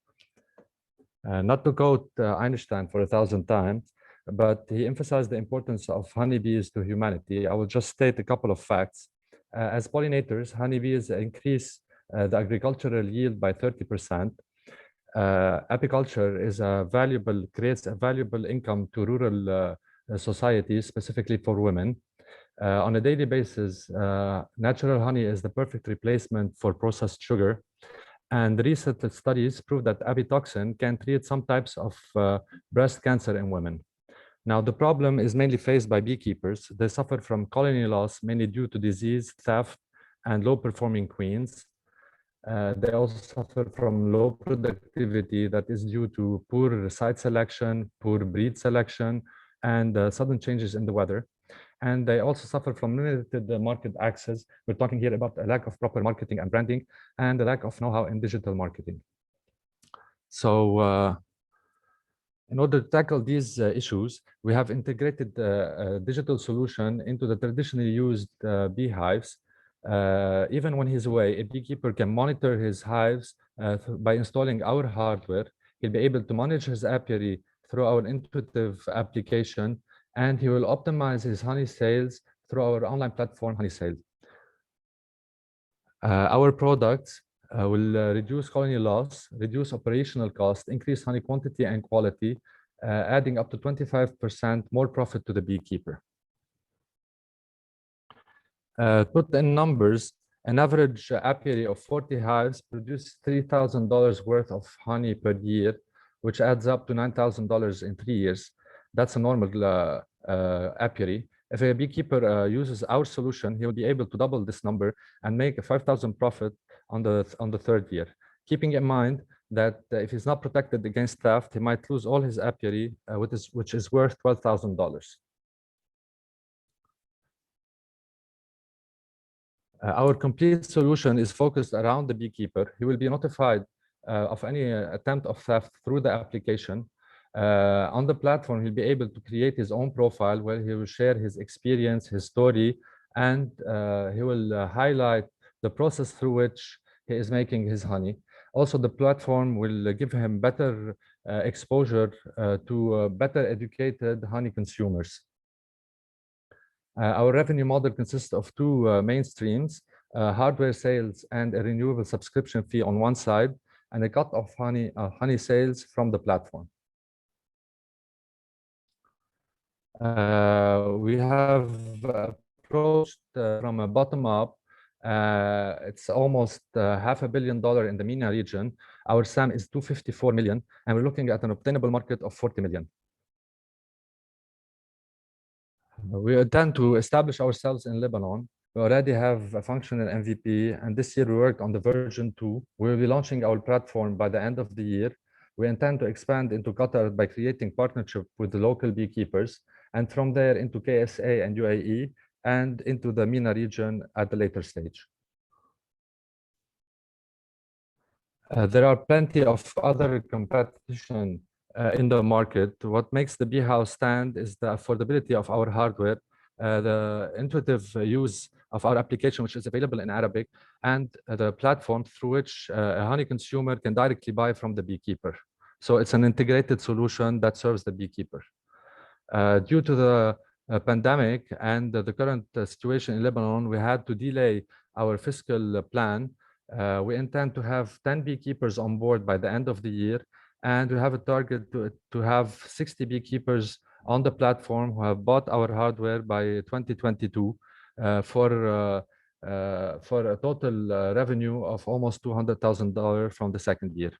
Not to quote Einstein for 1,000 times, but he emphasized the importance of honeybees to humanity. I will just state a couple of facts. As pollinators, honeybees increase the agricultural yield by 30%. Apiculture creates a valuable income to rural societies, specifically for women. On a daily basis, natural honey is the perfect replacement for processed sugar. And recent studies prove that apitoxin can treat some types of breast cancer in women. Now, the problem is mainly faced by beekeepers. They suffer from colony loss, mainly due to disease, theft, and low-performing queens. They also suffer from low productivity that is due to poor site selection, poor breed selection, and sudden changes in the weather. And they also suffer from limited market access. We're talking here about a lack of proper marketing and branding and a lack of know-how in digital marketing. So in order to tackle these issues, we have integrated a digital solution into the traditionally used beehives. Even when he's away, a beekeeper can monitor his hives by installing our hardware. He'll be able to manage his apiary through our intuitive application, and he will optimize his honey sales through our online platform, Honey Sales. Our products will reduce colony loss, reduce operational cost, increase honey quantity and quality, adding up to 25% more profit to the beekeeper. Put in numbers, an average apiary of 40 hives produces $3,000 worth of honey per year, which adds up to $9,000 in 3 years. That's a normal apiary. If a beekeeper uses our solution, he will be able to double this number and make a 5,000 profit on the third year. Keeping in mind that if he's not protected against theft, he might lose all his apiary, which is worth $12,000. Our complete solution is focused around the beekeeper. He will be notified of any attempt of theft through the application. On the platform, he'll be able to create his own profile where he will share his experience, his story, and he will highlight the process through which he is making his honey. Also, the platform will give him better exposure to better educated honey consumers. Our revenue model consists of two main streams, hardware sales and a renewable subscription fee on one side, and a cut of honey sales from the platform. We have approached from a bottom up. It's almost $500 million in the MENA region. Our SAM is 254 million, and we're looking at an obtainable market of 40 million. We intend to establish ourselves in Lebanon. We already have a functional MVP, and this year we worked on the version 2. We will be launching our platform by the end of the year. We intend to expand into Qatar by creating partnership with the local beekeepers, and from there into KSA and UAE, and into the MENA region at the later stage. There are plenty of other competition in the market. What makes the Bee House stand is the affordability of our hardware, the intuitive use of our application, which is available in Arabic, and the platform through which a honey consumer can directly buy from the beekeeper. So it's an integrated solution that serves the beekeeper. Due to the pandemic and the current situation in Lebanon, we had to delay our fiscal plan. We intend to have 10 beekeepers on board by the end of the year, and we have a target to have 60 beekeepers on the platform who have bought our hardware by 2022 for a total revenue of almost $200,000 from the second year.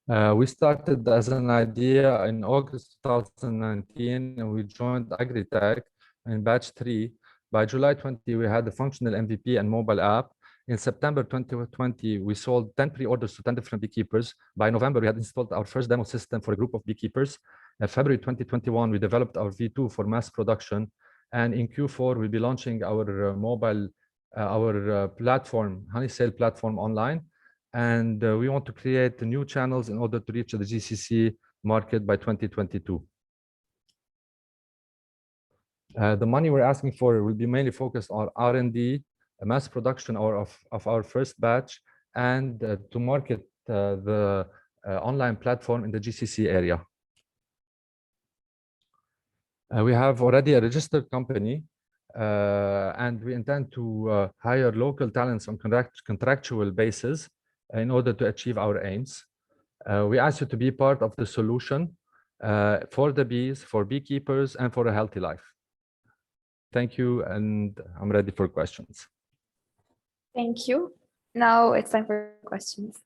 We started as an idea in August 2019, and we joined Agritech in batch 3. By July 20, we had the functional MVP and mobile app. In September 2020, we sold 10 pre-orders to 10 different beekeepers. By November, we had installed our first demo system for a group of beekeepers. In February 2021, we developed our V2 for mass production. And in Q4, we'll be launching our mobile, platform, honey sale platform online. And we want to create new channels in order to reach the GCC market by 2022. The money we're asking for will be mainly focused on R&D, mass production of our first batch, and to market the online platform in the GCC area. We have already a registered company, and we intend to hire local talents on contractual basis in order to achieve our aims. We ask you to be part of the solution for the bees, for beekeepers, and for a healthy life. Thank you, and I'm ready for questions. Thank you. Now it's time for questions.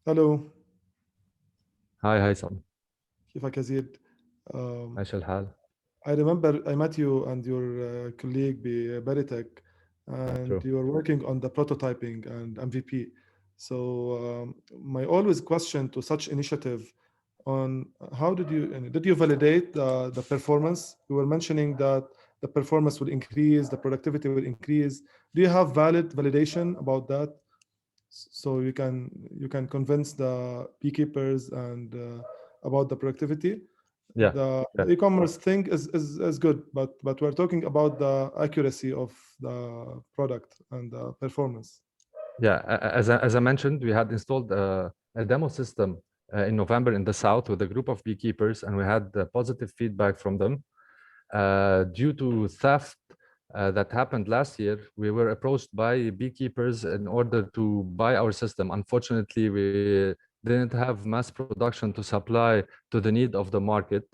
Hello. Hi Sam. كيفك يزيد؟ ماشي الحال. I remember I met you and your colleague Beritek, and True. you were working on the prototyping and MVP. So my always question to such initiative on how did you validate the performance? You were mentioning that the performance will increase, the productivity will increase. Do you have valid validation about that? So you can convince the beekeepers and about the productivity. Yeah. The e-commerce thing is good, but we're talking about the accuracy of the product and the performance. Yeah, as I mentioned, we had installed a demo system in November in the south with a group of beekeepers, and we had positive feedback from them. Due to theft that happened last year, we were approached by beekeepers in order to buy our system. Unfortunately, we didn't have mass production to supply to the need of the market.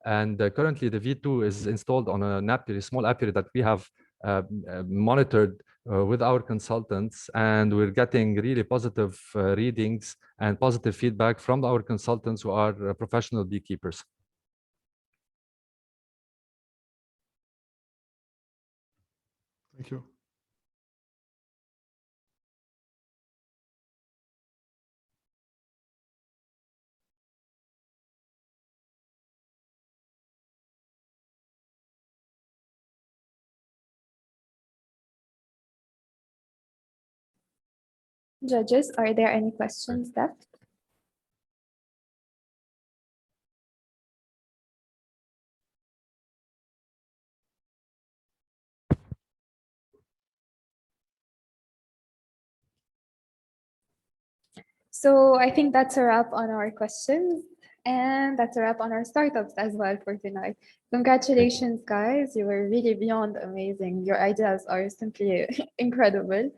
And currently the V2 is installed on an apiary, small apiary that we have monitored with our consultants, and we're getting really positive readings and positive feedback from our consultants who are professional beekeepers. Thank you. Judges, are there any questions left? So I think that's a wrap on our questions, and that's a wrap on our startups as well for tonight. Congratulations, guys. You were really beyond amazing. Your ideas are simply incredible.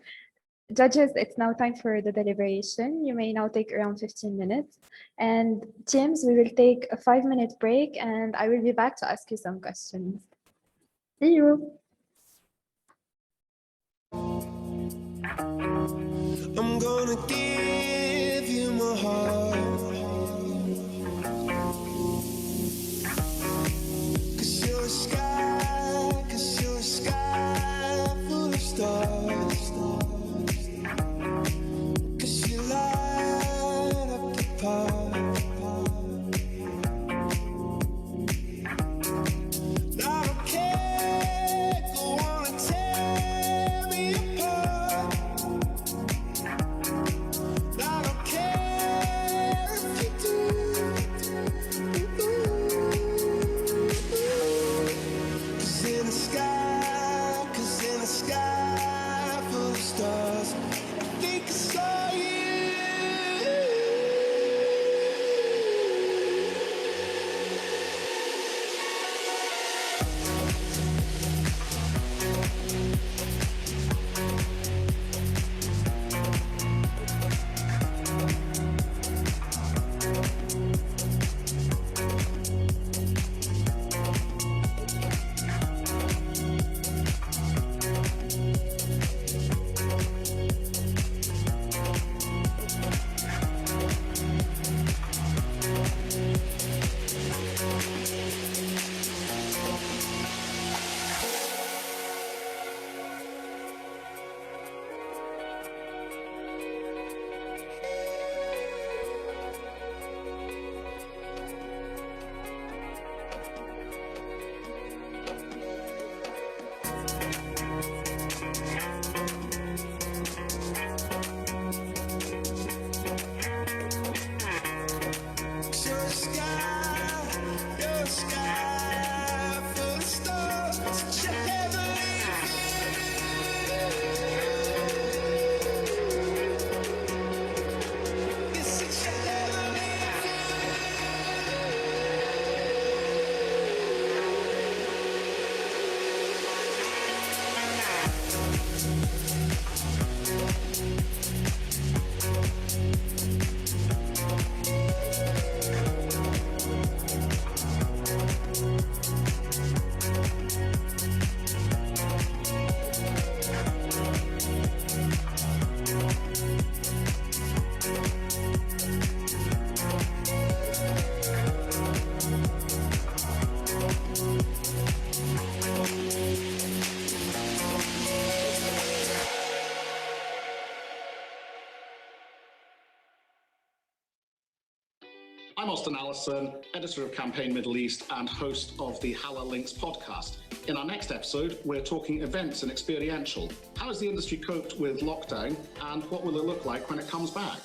Judges, it's now time for the deliberation. You may now take around 15 minutes. And teams, we will take a 5-minute break, and I will be back to ask you some questions. See you. I'm gonna give you my heart, 'cause you're a sky, 'cause you're a sky full of stars, 'cause you light up the park. I don't care, go on and tear me apart. I don't care if you do. 'Cause in the sky, 'cause in the sky full of stars, I think I saw you. You're a sky, you're a sky full of stars, such a heavenly view. It's such a heavenly I'm Austin Allison, editor of Campaign Middle East and host of the Hala Links podcast. In our next episode, we're talking events and experiential. How has the industry coped with lockdown and what will it look like when it comes back?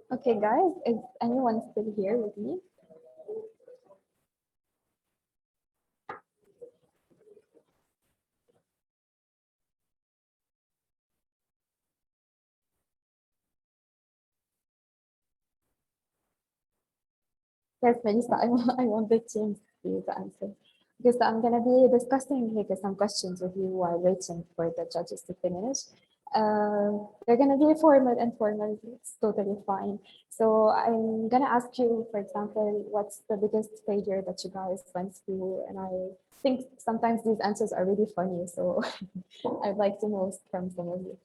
Okay, guys, is anyone still here with me? Yes, Melissa, I want the team for you to answer. Because I'm going to be discussing like, some questions with you while waiting for the judges to finish. They're going to be formal, informal, it's totally fine. So I'm going to ask you, for example, what's the biggest failure that you guys went through? And I think sometimes these answers are really funny. So I'd like to know from some of you.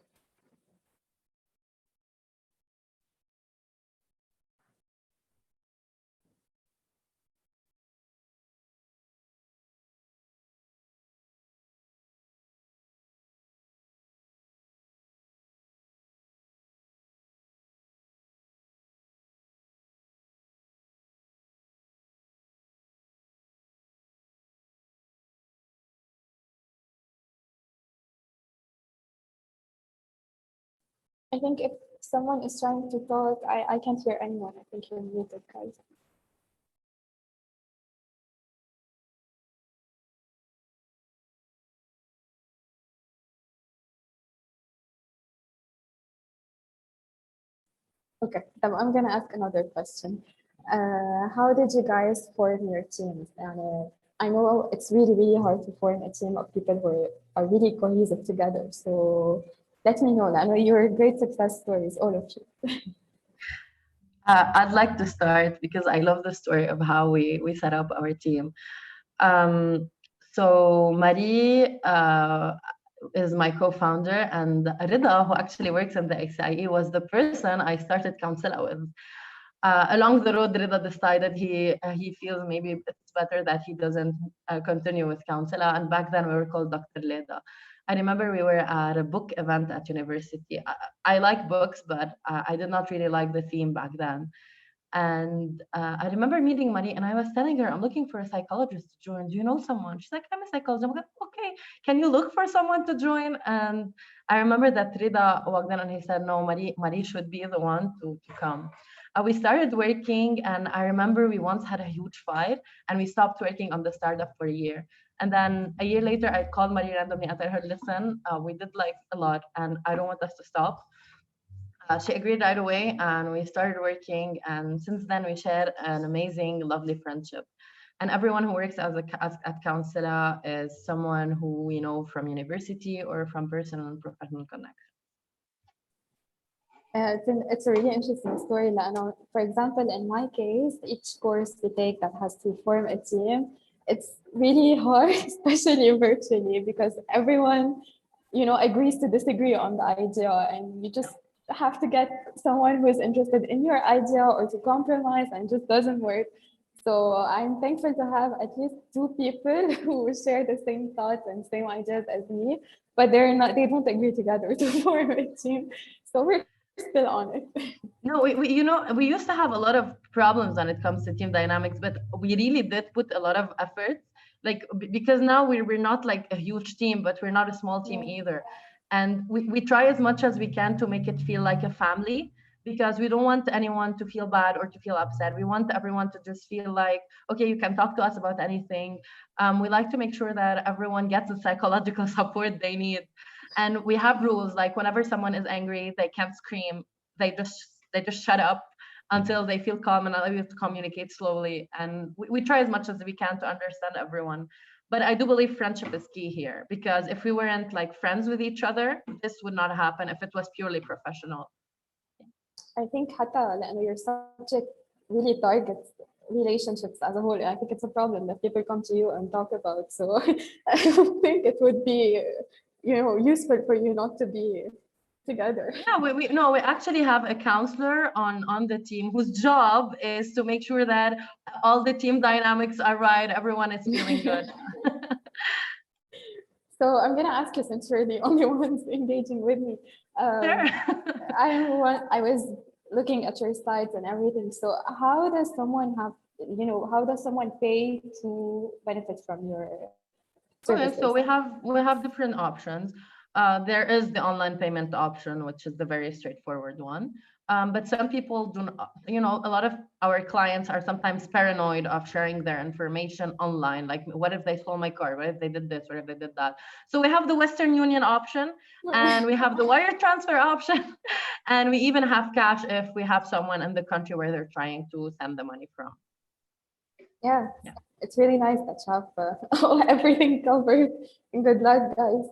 I think if someone is trying to talk, I can't hear anyone. I think you're muted, guys. Okay, I'm gonna ask another question. How did you guys form your teams? And I know it's really, really hard to form a team of people who are really cohesive together. So let me know. I know you're great success stories, all of you. I'd like to start because I love the story of how we set up our team. So Marie is my co-founder, and Rida, who actually works in the XIE, was the person I started Counsela with. Along the road, Rida decided he feels maybe it's better that he doesn't continue with Counsela, and back then we were called Dr. Leda. I remember we were at a book event at university. I like books, but I did not really like the theme back then. And I remember meeting Marie, and I was telling her, I'm looking for a psychologist to join. Do you know someone? She's like, I'm a psychologist. I'm like, okay, can you look for someone to join? And I remember that Rida walked in and he said, no, Marie should be the one to come. We started working, and I remember we once had a huge fight, and we stopped working on the startup for a year. And then a year later, I called Marie randomly and I told her, listen, we did like a lot, and I don't want us to stop. She agreed right away, and we started working. And since then, we shared an amazing, lovely friendship. And everyone who works at Counsela is someone who we know from university or from personal and professional connection. It's a really interesting story, Lana. For example, in my case, each course we take that has to form a team, it's really hard, especially virtually, because everyone, agrees to disagree on the idea, and you just have to get someone who is interested in your idea or to compromise, and it just doesn't work. So I'm thankful to have at least two people who share the same thoughts and same ideas as me, but they don't agree together to form a team. So we're still on it. No, we used to have a lot of problems when it comes to team dynamics, but we really did put a lot of efforts, like because now we're not like a huge team, but we're not a small team either. And we try as much as we can to make it feel like a family, because we don't want anyone to feel bad or to feel upset. We want everyone to just feel like, okay, you can talk to us about anything. We like to make sure that everyone gets the psychological support they need. And we have rules, like whenever someone is angry, they can't scream. They just shut up until they feel calm and are able to communicate slowly. And we try as much as we can to understand everyone. But I do believe friendship is key here, because if we weren't like friends with each other, this would not happen if it was purely professional. I think حتى لأنه your subject really targets relationships as a whole. And I think it's a problem that people come to you and talk about. So I think it would be, useful for you not to be together. Yeah, we actually have a counselor on the team whose job is to make sure that all the team dynamics are right, everyone is feeling good. So I'm gonna ask you, since you're the only ones engaging with me. Sure. I was looking at your sites and everything. So how does someone pay to benefit from your services? Okay, so we have different options. There is the online payment option, which is the very straightforward one. But some people do not, a lot of our clients are sometimes paranoid of sharing their information online. Like, what if they stole my card? What if they did this? What if they did that? So we have the Western Union option, and we have the wire transfer option, and we even have cash if we have someone in the country where they're trying to send the money from. Yeah, it's really nice that you have everything covered. Good luck, guys.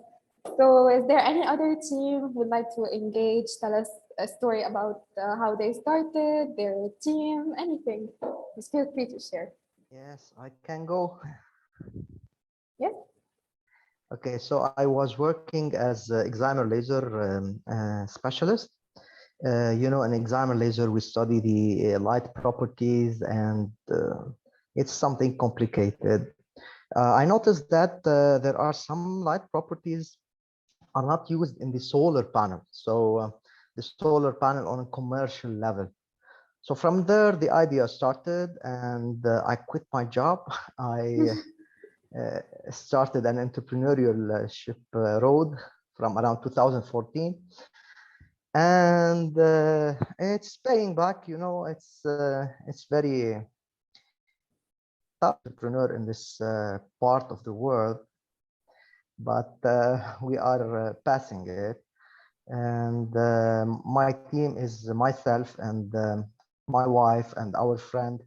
So, is there any other team who would like to engage? Tell us a story about how they started, their team, anything. Just feel free to share. Yes, I can go. Yes. Okay, so I was working as an examiner laser specialist. In examiner laser, we study the light properties, and it's something complicated. I noticed that there are some light properties are not used in the solar panel. So the solar panel on a commercial level. So from there, the idea started, and I quit my job. I started an entrepreneurship road from around 2014. And it's paying back, it's very tough entrepreneur in this part of the world, but we are passing it. And my team is myself and my wife and our friend.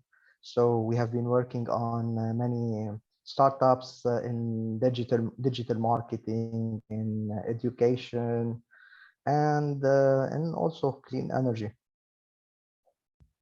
So we have been working on many startups in digital marketing, in education, and also clean energy.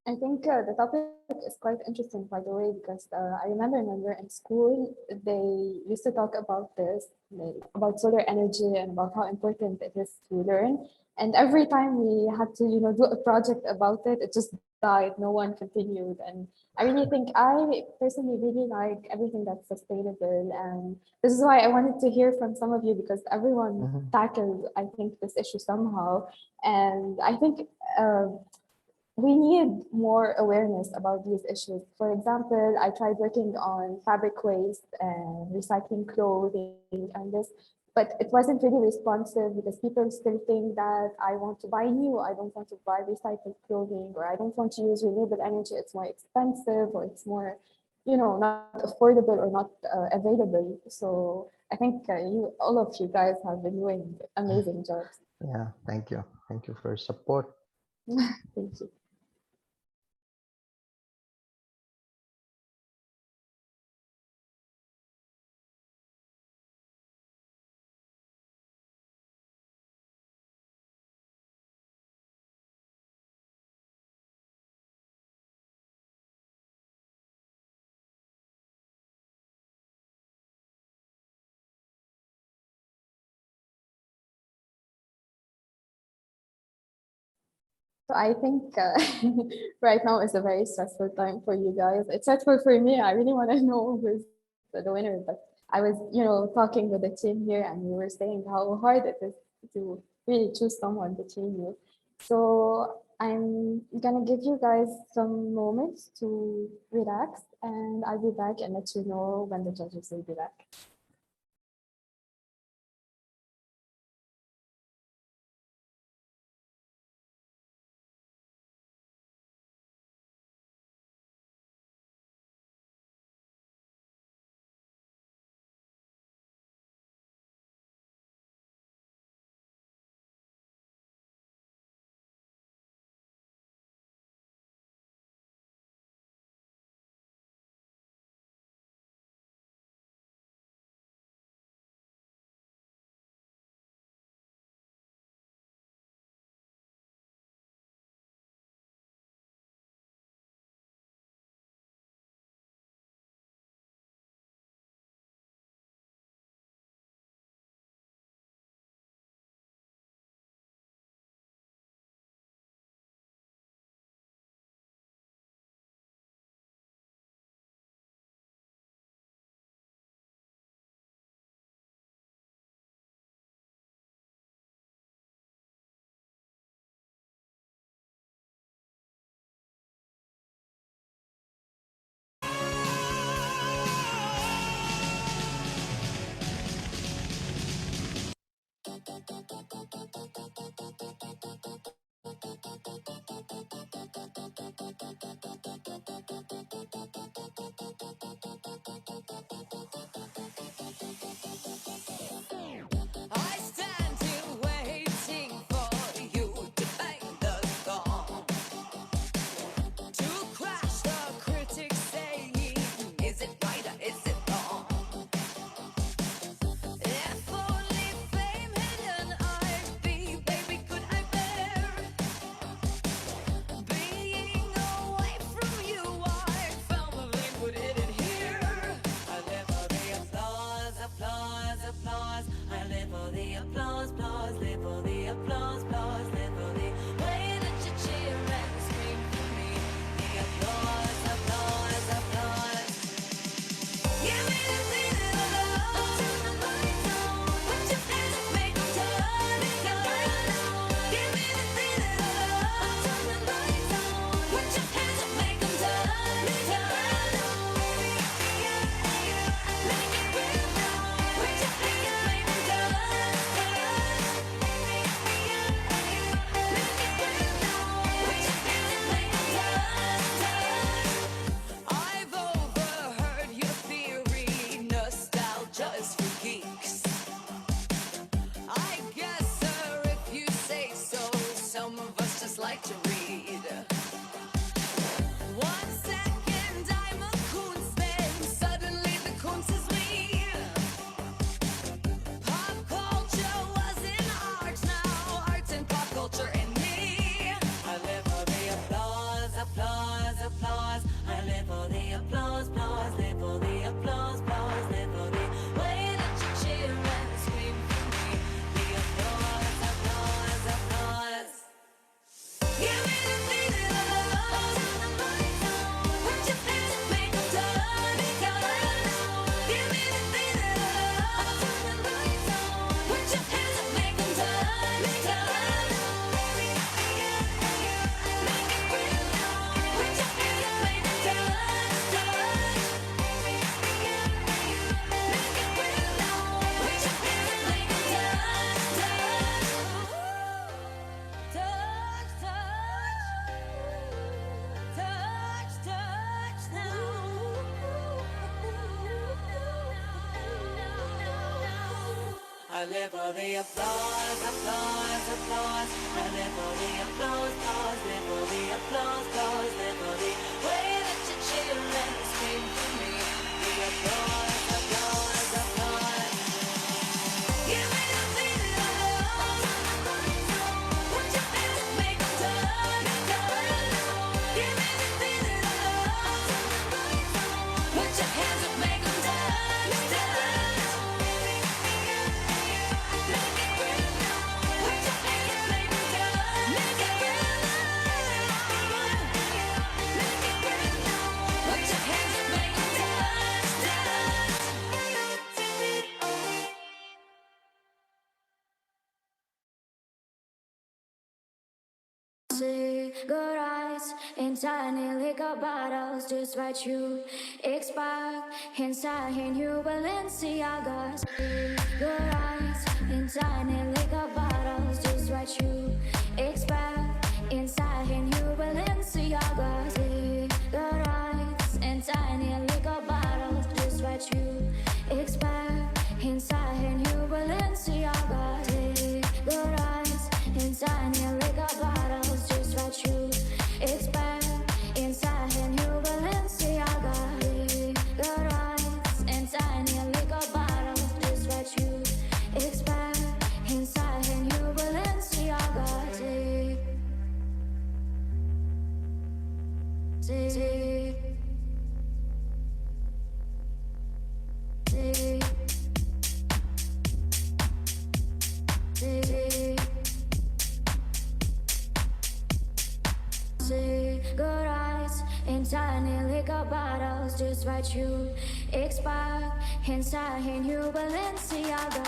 I think the topic is quite interesting, by the way, because I remember when we were in school, they used to talk about this, like, about solar energy and about how important it is to learn. And every time we had to, do a project about it, it just died. No one continued. And I really think I personally really like everything that's sustainable. And this is why I wanted to hear from some of you, because everyone tackled, I think, this issue somehow. And I think we need more awareness about these issues. For example, I tried working on fabric waste and recycling clothing and this, but it wasn't really responsive because people still think that I want to buy new, I don't want to buy recycled clothing, or I don't want to use renewable energy, it's more expensive, or it's more, not affordable or not available. So I think all of you guys have been doing amazing jobs. Yeah, thank you. Thank you for your support. Thank you. So I think right now is a very stressful time for you guys. It's stressful for me. I really want to know who's the winner, but I was, talking with the team here, and we were saying how hard it is to really choose someone between you. So I'm gonna give you guys some moments to relax, and I'll be back and let you know when the judges will be back. I stand here waiting for you to bang the gong, to crash the critics saying, is it right or is it wrong? If only fame hidden I'd be, baby, could I bear being away from you? I firmly put it in here. I live for the applause, applause, applause. I live for the applause, applause, live for the applause, applause, live for the way that you cheer and scream for me. The applause, applause, applause. Give me the feeling of love. Turn the lights on. Put your hands up, make 'em turn it on. Give me the feeling of love. Turn the lights on. Put your hands up, make 'em turn it on. Make it real now. Put your hands up, make 'em turn it on. I've overheard your theory, nostalgia is for geeks. I guess, sir, if you say so, some of us just like to read. 1 second I'm a Kunz, then suddenly the Kunz is me. Pop culture was in art, now art and pop culture in me. I live for the applause, applause, applause. I live for the applause, applause, live for the applause, applause, live for the way that you cheer and scream for me. The applause, applause, applause. Give me the feeling of love. Turn the lights on. Put your hands up, make 'em turn it on. Give me the feeling of love. Turn the lights on. Put your hands up, make 'em turn it on. Make it real now. Put your hands up, make 'em turn it on. Make it real now. Put your hands up, make 'em turn it on. Touch, touch, touch now. I live for the applause, applause, applause. I live for the applause, applause, live for the applause, applause, live for the way that you cheer and scream for me. The applause, applause, applause. Give me the feeling of love. Put your hands up, make 'em turn it on. Give me the feeling of love. Put your hands up, make 'em turn it on. Make it real now. Put your hands up, make 'em turn. Make it real now. Make it real now. Put your hands up, make 'em turn. Cigarettes in tiny liquor bottles, just what you expect. Inside in New Balenciagas. Cigarettes in tiny liquor bottles, just what you expect. Inside in New Balenciagas. Cigarettes in tiny liquor bottles, just what you expect. Inside in New Balenciagas. Cigarettes in tiny liquor bottles, just what you expect. Inside a new Balenciaga. Cigarettes in tiny liquor bottles, just what you expect. Inside a new Balenciaga. Cigarettes in tiny liquor bottles, just what you expect. Inside a new Balenciaga.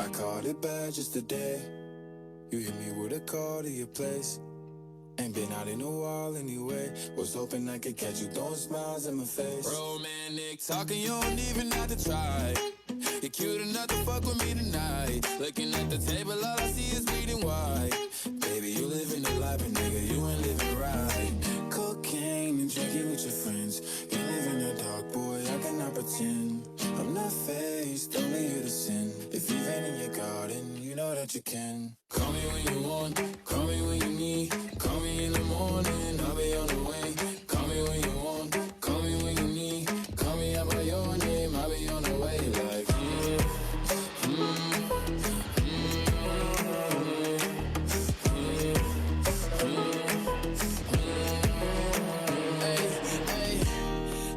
I caught it bad just today. You hit me with a call to your place. Ain't been out in a while anyway. Was hoping I could catch you throwing smiles in my face. Romantic talking, you don't even have to try. You're cute enough to fuck with me tonight. Looking at the table, all I see is bleeding white. Baby, you living the life, but nigga, you ain't living right. Cocaine and drinking with your friends. You live in the dark, boy, I cannot pretend. I'm not faced, only you to sin. If you've been in your garden, you know that you can. Call me when you want, call me when you need. Call me in the morning, I'll be on the way. Call me when you want, call me when you need. Call me out by your name, I'll be on the way. Like,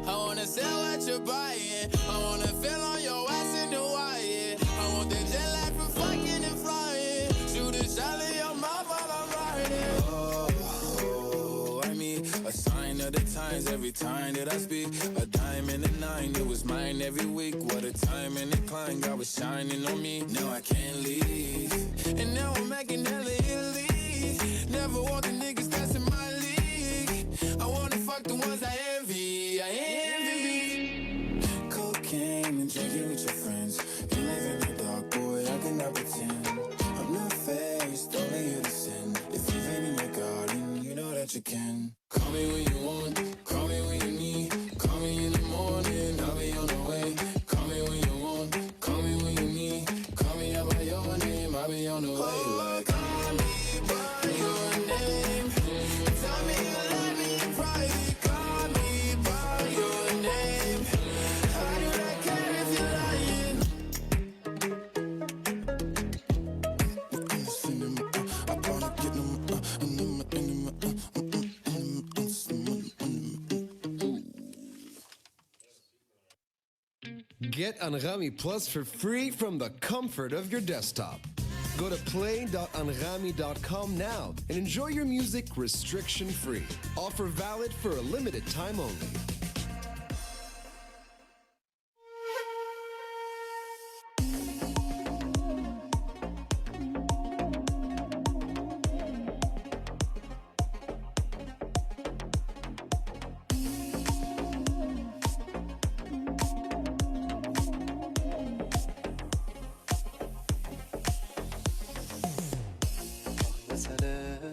I wanna sell what you're buying. I wanna feel on your ass in Hawaii. I want the jet lag from fucking and flying. Shoot a shot in your mouth while I'm riding. Oh, I mean, a sign of the times every time that I speak. A dime and a nine, it was mine every week. What a time and a climb, God was shining on me. Now I can't leave, and now I'm making hella Italy. Never want the niggas that's in my league. I wanna fuck the ones I envy. I envy. Cocaine and drinking with your friends. You live in the dark, boy, I cannot pretend. I'm not faced, only you to sin. If you've been in your garden, you know that you can. Call me when you want, call me when you need. Call me in the morning, I'll be on the way. Call me when you want, call me when you need. Call me out by your name, I'll be on the way. Like, call me by your name. Tell me you love me in private. Call me by your name. I do not care if you're lying. I wanna get them, Get Anghami Plus for free from the comfort of your desktop. Go to play.anghami.com now and enjoy your music restriction-free. Offer valid for a limited time only. يا سلام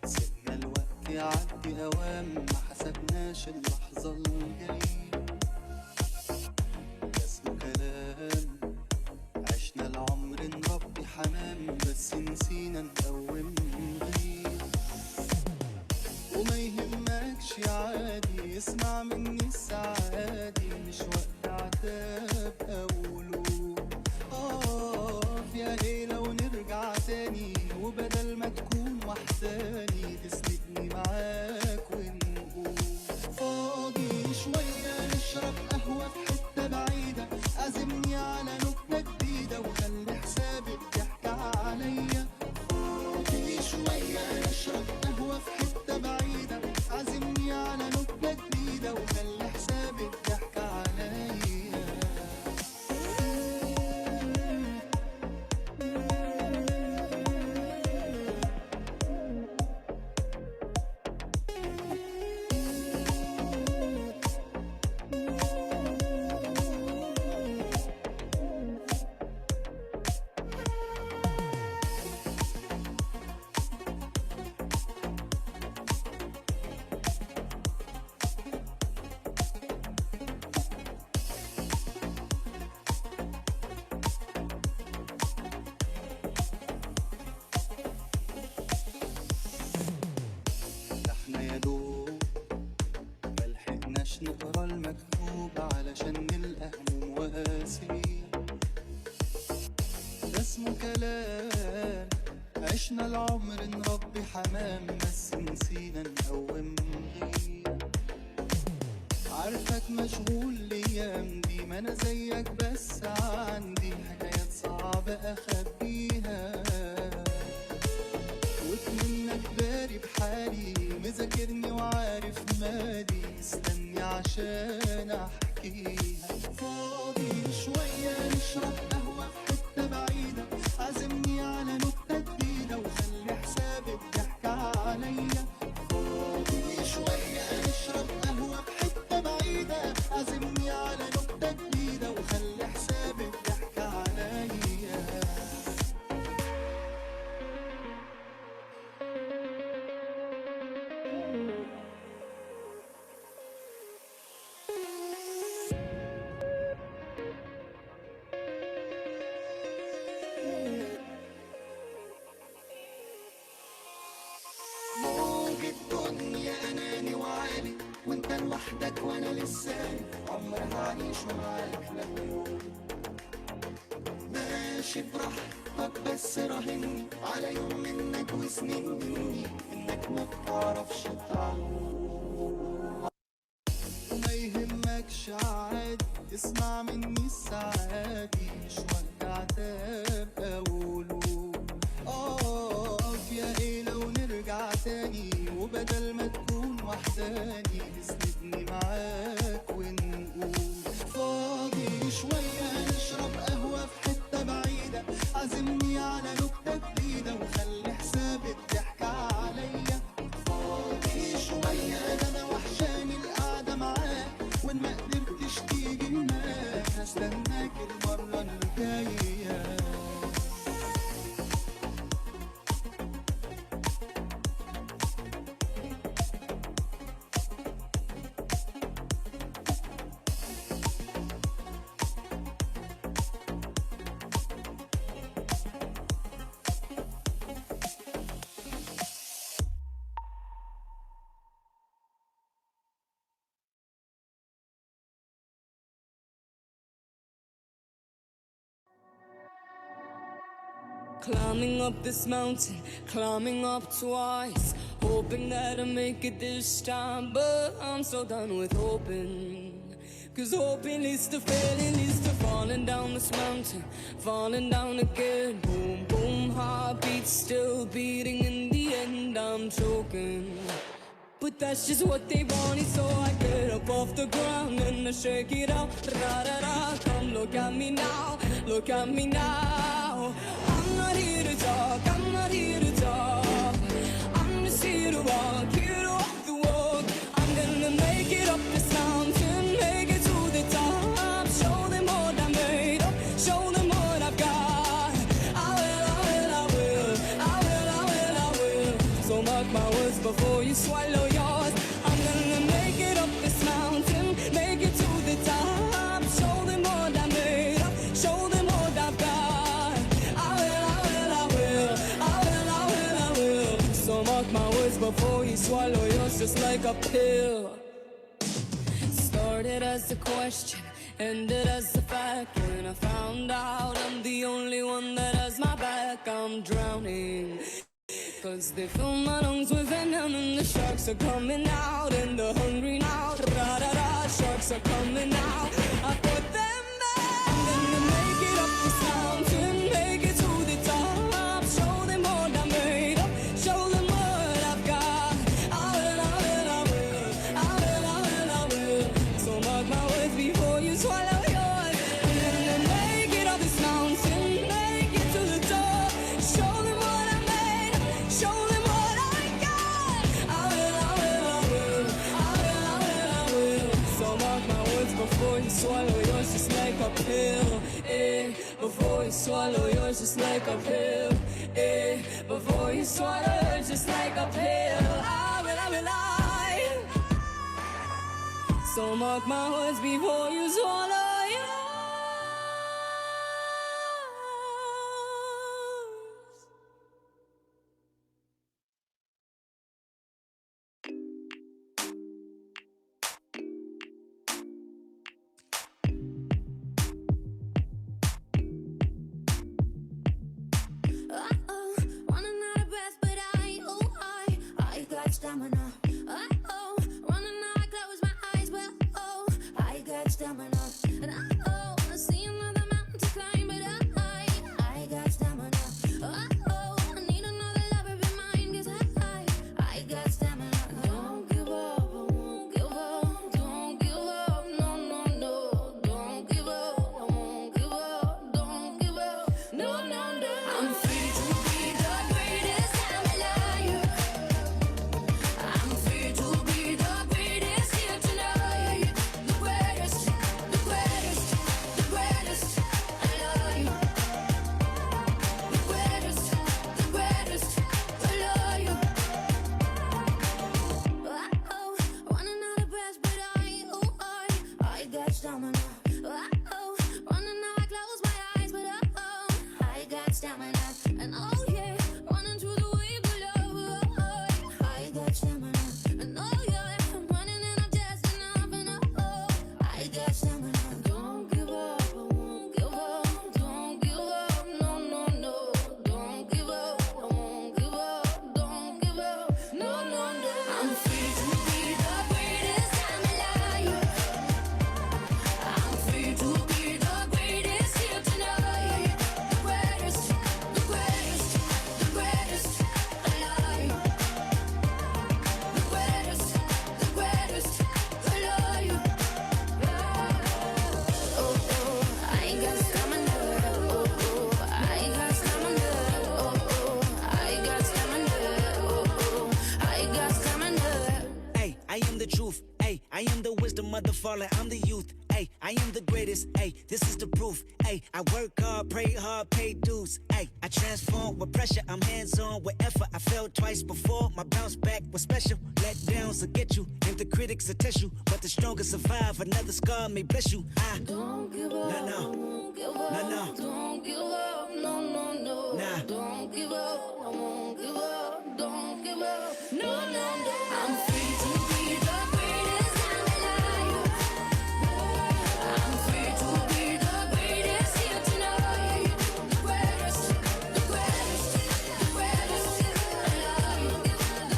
سيبنا الوقت يعدي أوام ما حسبناش اللحظة الجاية ده اسمه كلام عشنا العمر نربي حمام بس نسينا نقوم غير وما يهمكش عادي اسمع مني السعادي مش وقت عتاب أقوله يا ليلة ونرجع تاني وبدل ما تكون وحداني تسندني معاك ونقول فاضي شوية نشرب قهوة في حتة بعيدة عزمني على نكتة جديدة وخلي حساب الضحك عليا فاضي شوية نشرب قهوة في حتة بعيدة عزمني على نكتة جديدة وخلي حساب الضحك عليا احنا يا دوب ملحقناش نقرا المكتوب علشان نلقى هموم وقاسية ده اسمه كلام عشنا العمر نربي حمام بس نسينا نقوم غير عارفك مشغول الايام دي ما انا زيك بس عندي حكايات صعبة اخبيها واتمنك داري بحالي مذاكرني وعارف مالي استني عشان احكيها فاضي شوية نشرب قهوة في حتة بعيدة عزمني على نكتة جديدة وخلي حساب الضحك عليا. موج الدنيا اناني وعالي وانت لوحدك وانا لساني، عمر هعيش معاك لو يوم. ماشي براحتك بس راهني على يوم منك وسنين مني انك ما بتعرفش تعوم. وما يهمكش عادي اسمع مني السعادي، مش وقت عتاب اقوله يا ايه لو نرجع تاني، وبدل ما تكون وحداني تسندني معاك ونقول فاضي شوية نشرب قهوة في حتة بعيدة، عزمني على نكتة جديدة وخلي حساب الضحك عليا. فاضي شوية ده انا وحشاني القعدة معاك، وان ما قدرتش تيجي معاك هستناك المرة الجاية. Climbing up this mountain, climbing up twice, hoping that I make it this time, but I'm so done with hoping. Cause hoping leads to failing, leads to falling down this mountain, falling down again. Boom, boom, heartbeat still beating, in the end I'm choking. But that's just what they wanted, so I get up off the ground and I shake it out. Ra-ra-ra, come look at me now, look at me now. I'm not here to talk, I'm not here to talk. I'm just here to walk the walk. I'm gonna make it up this mountain, make it to the top. Show them what I made up, show them what I've got. I will, I will, I will, I will, I will, I will. So mark my words before you swallow yours. I'm gonna make it up this mountain, make it to the top. Show them what I made up, show them what I've got. I will, I will, I will, I will, I will, I will. So mark my words before you swallow yours, just like a pill. Started as a question, ended as a fact. When I found out I'm the only one that has my back, I'm drowning. Cause they fill my lungs with venom and the sharks are coming out. And the hungry now, ra-da-da, sharks are coming out. I put them back. I'm gonna make it up this mountain, make it to the top. Show them what I made up, show them what I've got. I will, I will, I will, I will, I will, I will. So mark my words before you swallow yours. I'm gonna make it up this mountain, make it to the top. Show them what I made up, show them what I got. I will, I will, I will, I will, I will, I will. So mark my words before you swallow yours, just like a pill. Before you swallow yours, just like a pill. Before you swallow yours, just like a pill. I will, I will, I. So mark my words before you swallow yours. Uh-oh, running out of breath, but I got stamina. Uh-oh, running out, I close my eyes, but oh, I got stamina. And uh-oh, I see another mountain to climb, but I got stamina. Uh-oh, I need another lover in mine, 'cause I got stamina. Don't give up, I won't give up. Don't give up, no, no, no. Don't give up, I won't give up. Don't give up, no, no, no. I'm free to be the greatest I'm alive. I'm free got stamina. Oh, running now I close my eyes, but oh, I got stamina. And oh yeah, running through the wave below. Oh, I got stamina. And oh yeah, I'm running and I'm just enough. And oh, I got stamina. Don't give up, I won't give up. Don't give up, no, no, no. Don't give up, I won't give up. Don't give up, no, no, no. I'm free to be the greatest I'm alive. I'm free to be the greatest here tonight. The greatest, the greatest, the greatest alive. The greatest, the greatest alive. Oh, oh, I ain't got stamina. Oh, oh, I ain't got stamina. Oh, oh, I got stamina. Oh, oh, I got stamina. Hey, I am the truth. Hey, I am the wisdom of the fallen. I'm the youth. Hey, I am the greatest. Hey, this is the proof. Hey, I work hard, pray hard, pay dues. Hey, I transform with pressure. I'm hands on with effort. I failed twice before. My bounce back was special. Let downs will get you, and the critics will test you. But the strongest survive. Another scar may bless you. I Don't give up, no, no. won't give up. No, no. Don't give up, no, no, no. Nah. Don't give up, I won't give up. Don't give up, no, no, no. I'm free to be the greatest I'm alive. I'm free to be the greatest here tonight. The greatest, the greatest, the greatest alive. The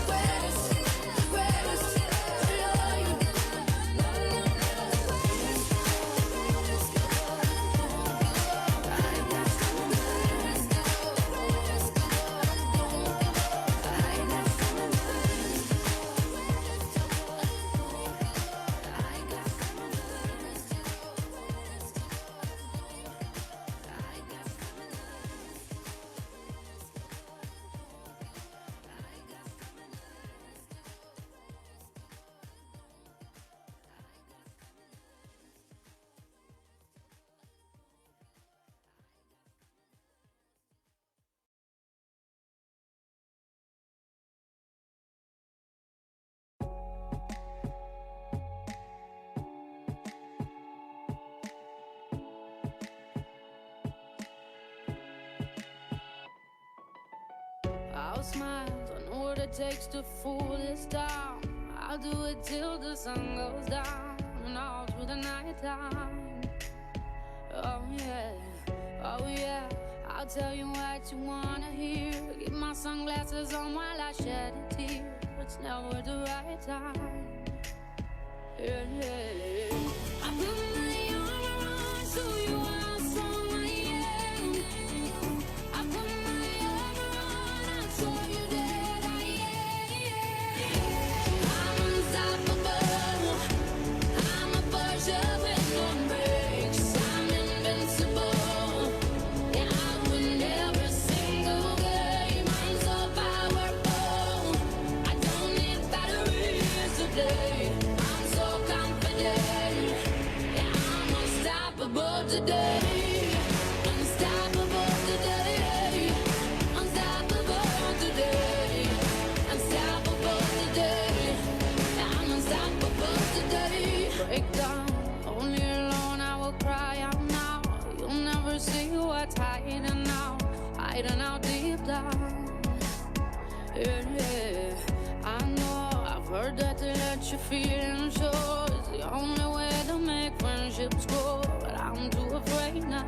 greatest, the greatest alive. I'll smile, I know what it takes to fool this town. I'll do it till the sun goes down and all through the night time. Oh yeah, I'll tell you what you wanna hear. Keep my sunglasses on while I shed a tear. It's never the right time. Yeah, yeah. I put my armor on so you are how strong I am. I put my armor on, I'll show you that I am. I'm unstoppable. I'm a Persia with no brakes. I'm invincible. Yeah, I win every single game. I'm so powerful. I don't need batteries today. I'm so confident. Yeah, I'm unstoppable today. Unstoppable today. Unstoppable today. Unstoppable today. Yeah, I'm unstoppable today. Break down, only alone I will cry out now. You'll never see what's hiding out, hiding out deep down. Yeah, yeah. I know, I've heard that to let your feelings show is the only way to make friendships grow, but I'm too afraid now.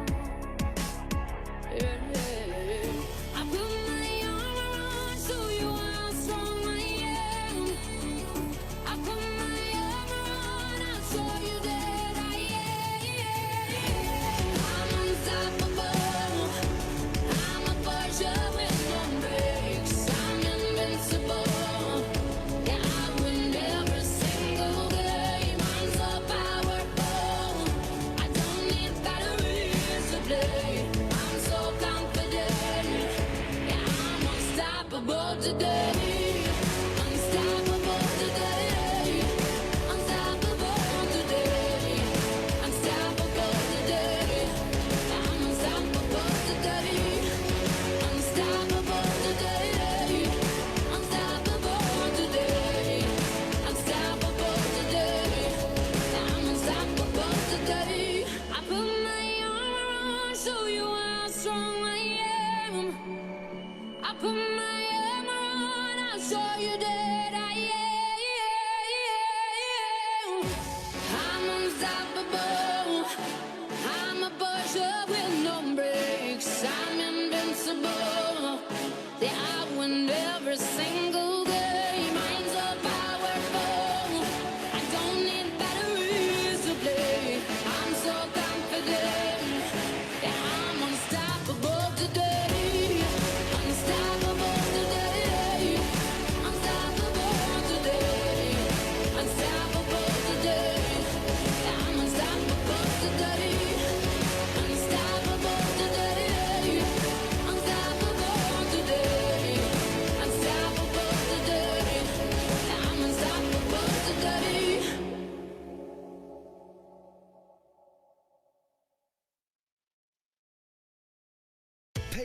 Yeah, yeah. I put my armor on so you are how strong I am. I put my armor on, I'll show you that I am. I'm unstoppable. I'm a Persia with no brakes. I'm invincible. Yeah, I win every single game. I'm so powerful. I don't need batteries.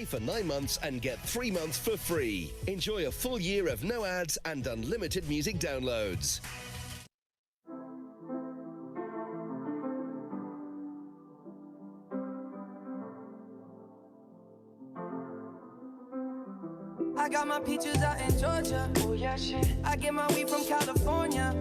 for 9 months and get 3 months for free. Enjoy a full year of no ads and unlimited music downloads. I got my peaches out in Georgia. Oh yeah, shit. I get my weed from California.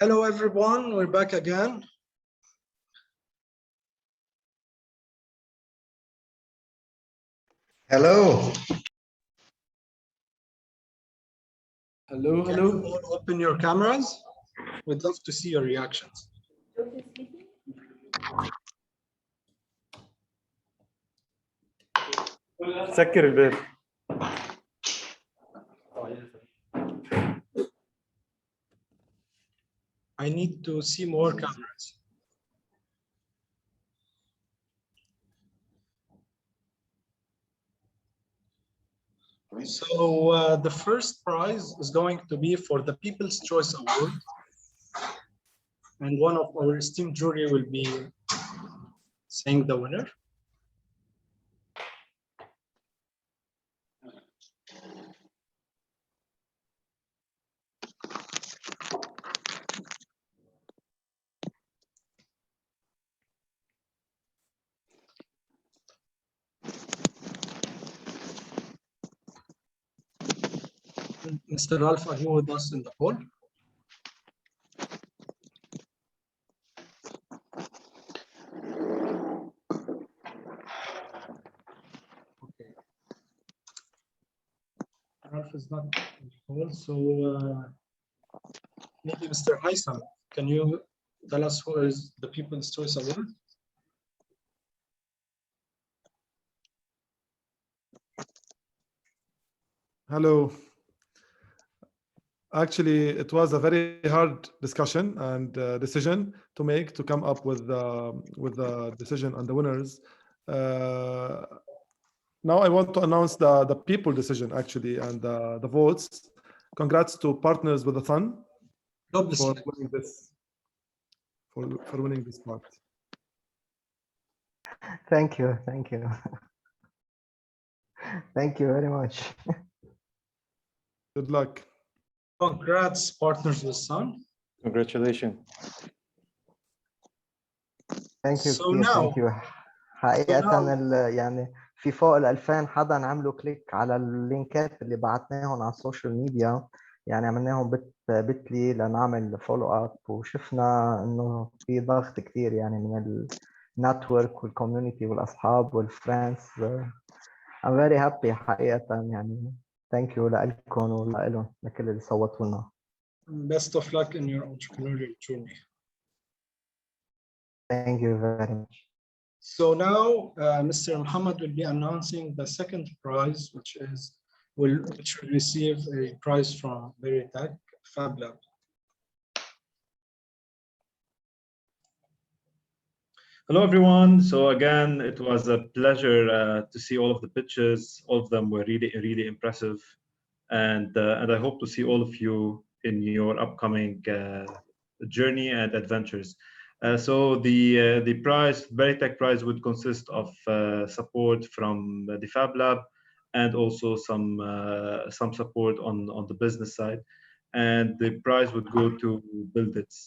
Hello everyone, we're back again. Hello. Hello, hello. Can you all open your cameras? We'd love to see your reactions. سكر الباب. I need to see more cameras. So the first prize is going to be for the People's Choice Award. And one of our esteemed jury will be saying the winner. Mr. Ralph, are you with us in the poll? Okay. Ralph is not in the poll, so maybe Mr. Haitham, can you tell us who is the People's Choice Award? Hello. Actually, it was a very hard discussion and decision to make to come up with the decision on the winners. Now I want to announce the people decision actually and the votes. Congrats to Partners with the Sun for winning this for winning this part. Thank you, thank you. Thank you very much. Good luck. Congrats, Partners with Sun. Congratulations. Thank you So كتير, now- thank you. حقيقة يعني في فوق ال 2000 حدا عملوا كليك على اللينكات اللي بعتناهم على السوشيال ميديا، يعني عملناهم بتلي لنعمل فولو اب، وشفنا انه في ضغط كتير يعني من النتورك والكوميونتي والاصحاب والفريندز. I'm very happy حقيقة يعني. Thank you لكم ولهم لكل اللي صوتوا لنا. Best of luck in your entrepreneurial journey. Thank you very much. So now Mr. Muhammad will be announcing the second prize, which will receive a prize from Veritech Fab Lab. Hello, everyone. So again, it was a pleasure to see all of the pitches. All of them were really, really impressive. And I hope to see all of you in your upcoming journey and adventures. So the prize, Veritech prize, would consist of support from the Fab Lab and also some support on the business side. And the prize would go to Buildits.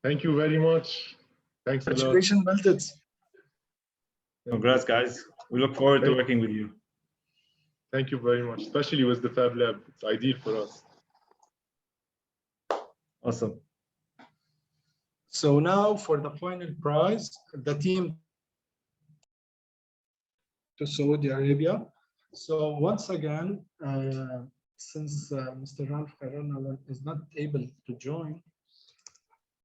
Thank you very much. Thanks a lot. Congratulations, Buildits. Congrats, guys. We look forward to working with you. Thank you very much, especially with the Fab Lab. It's ideal for us. Awesome. So now for the final prize, the team to Saudi Arabia. So once again, since Mr. Ralph Carona is not able to join,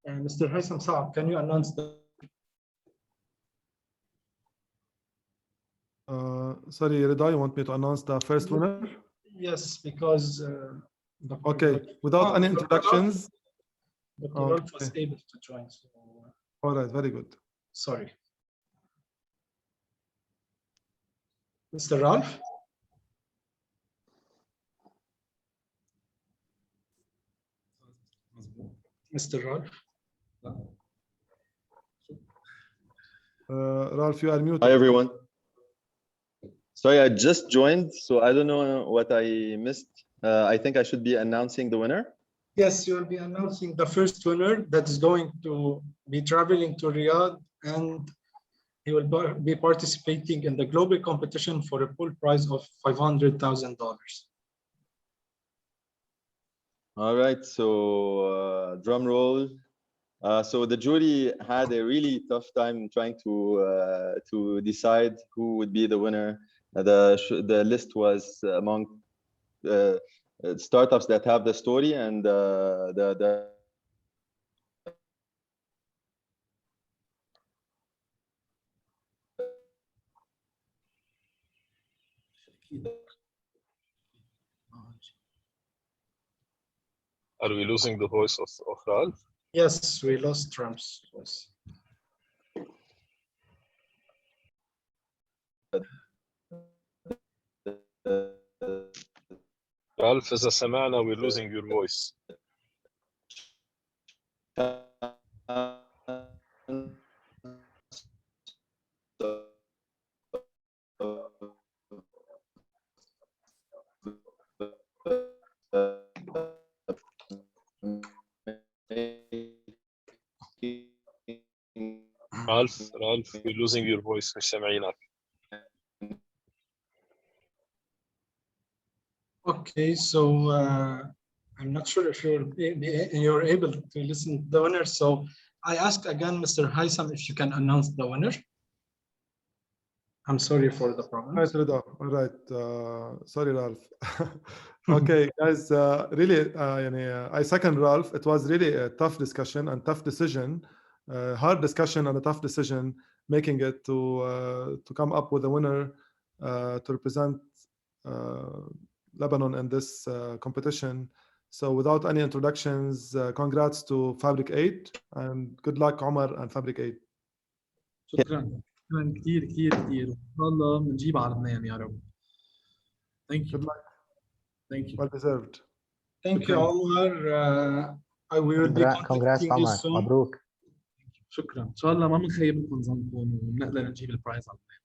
Mr. Haitham Saab, can you announce the? Sorry, Rida, you want me to announce the first winner? Yes, because okay, without any introductions. Dr. Ralph was able to join. So, all right, very good. Sorry. Mr. Ralph? Mr. Ralph? Ralph, you are muted. Hi, everyone. Sorry, I just joined, so I don't know what I missed. I think I should be announcing the winner. Yes, you will be announcing the first winner that is going to be traveling to Riyadh, and he will be participating in the global competition for a pool prize of $500,000. All right, so drum roll. So the jury had a really tough time trying to decide who would be the winner. The list was among startups that have the story and the Are we losing the voice of Ralph? Yes, we lost Trump's voice. Ralph, إذا سمعنا, we're losing your voice. Ralph, we're losing your voice. مش سامعينك. Okay, so I'm not sure if you're able to listen to the winner. So I ask again, Mr. Haitham, if you can announce the winner. I'm sorry for the problem. Right, Rida. All right. Sorry, Ralph. Okay, guys. Really, I second Ralph. It was really a tough discussion and tough decision, hard discussion and a tough decision, making it to come up with a winner to represent Lebanon in this competition. So without any introductions, congrats to Fabric 8 and good luck Omar and Fabric 8. شكرا كثير كثير كثير ان شاء الله بنجيب على لبنان يا رب. Thank you. Good luck. Thank you. Well deserved. Thank you, Omar. We will be congrats contacting you Omar. soon. مبروك. شكرا. ان شاء الله ما بنخيبكم ظنكم وبنقدر نجيب البرايز على لبنان.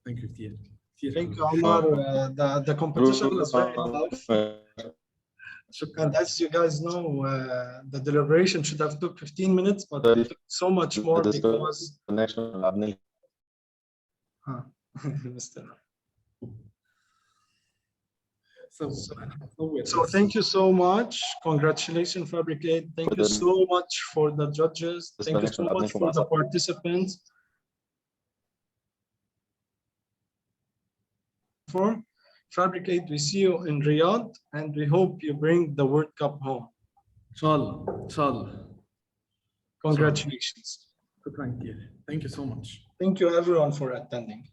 Thank you كثير. Thank you, Omar. The competition was very tough. And as you guys know, the deliberation should have took 15 minutes, but it took so much more because Mr. So thank you so much. Congratulations, Fabricate. Thank you so much for the judges. Thank you so much for the participants. Fabricate, we see you in Riyadh, and we hope you bring the World Cup home. Inshallah, inshallah. Congratulations. Thank you so much. Thank you everyone for attending.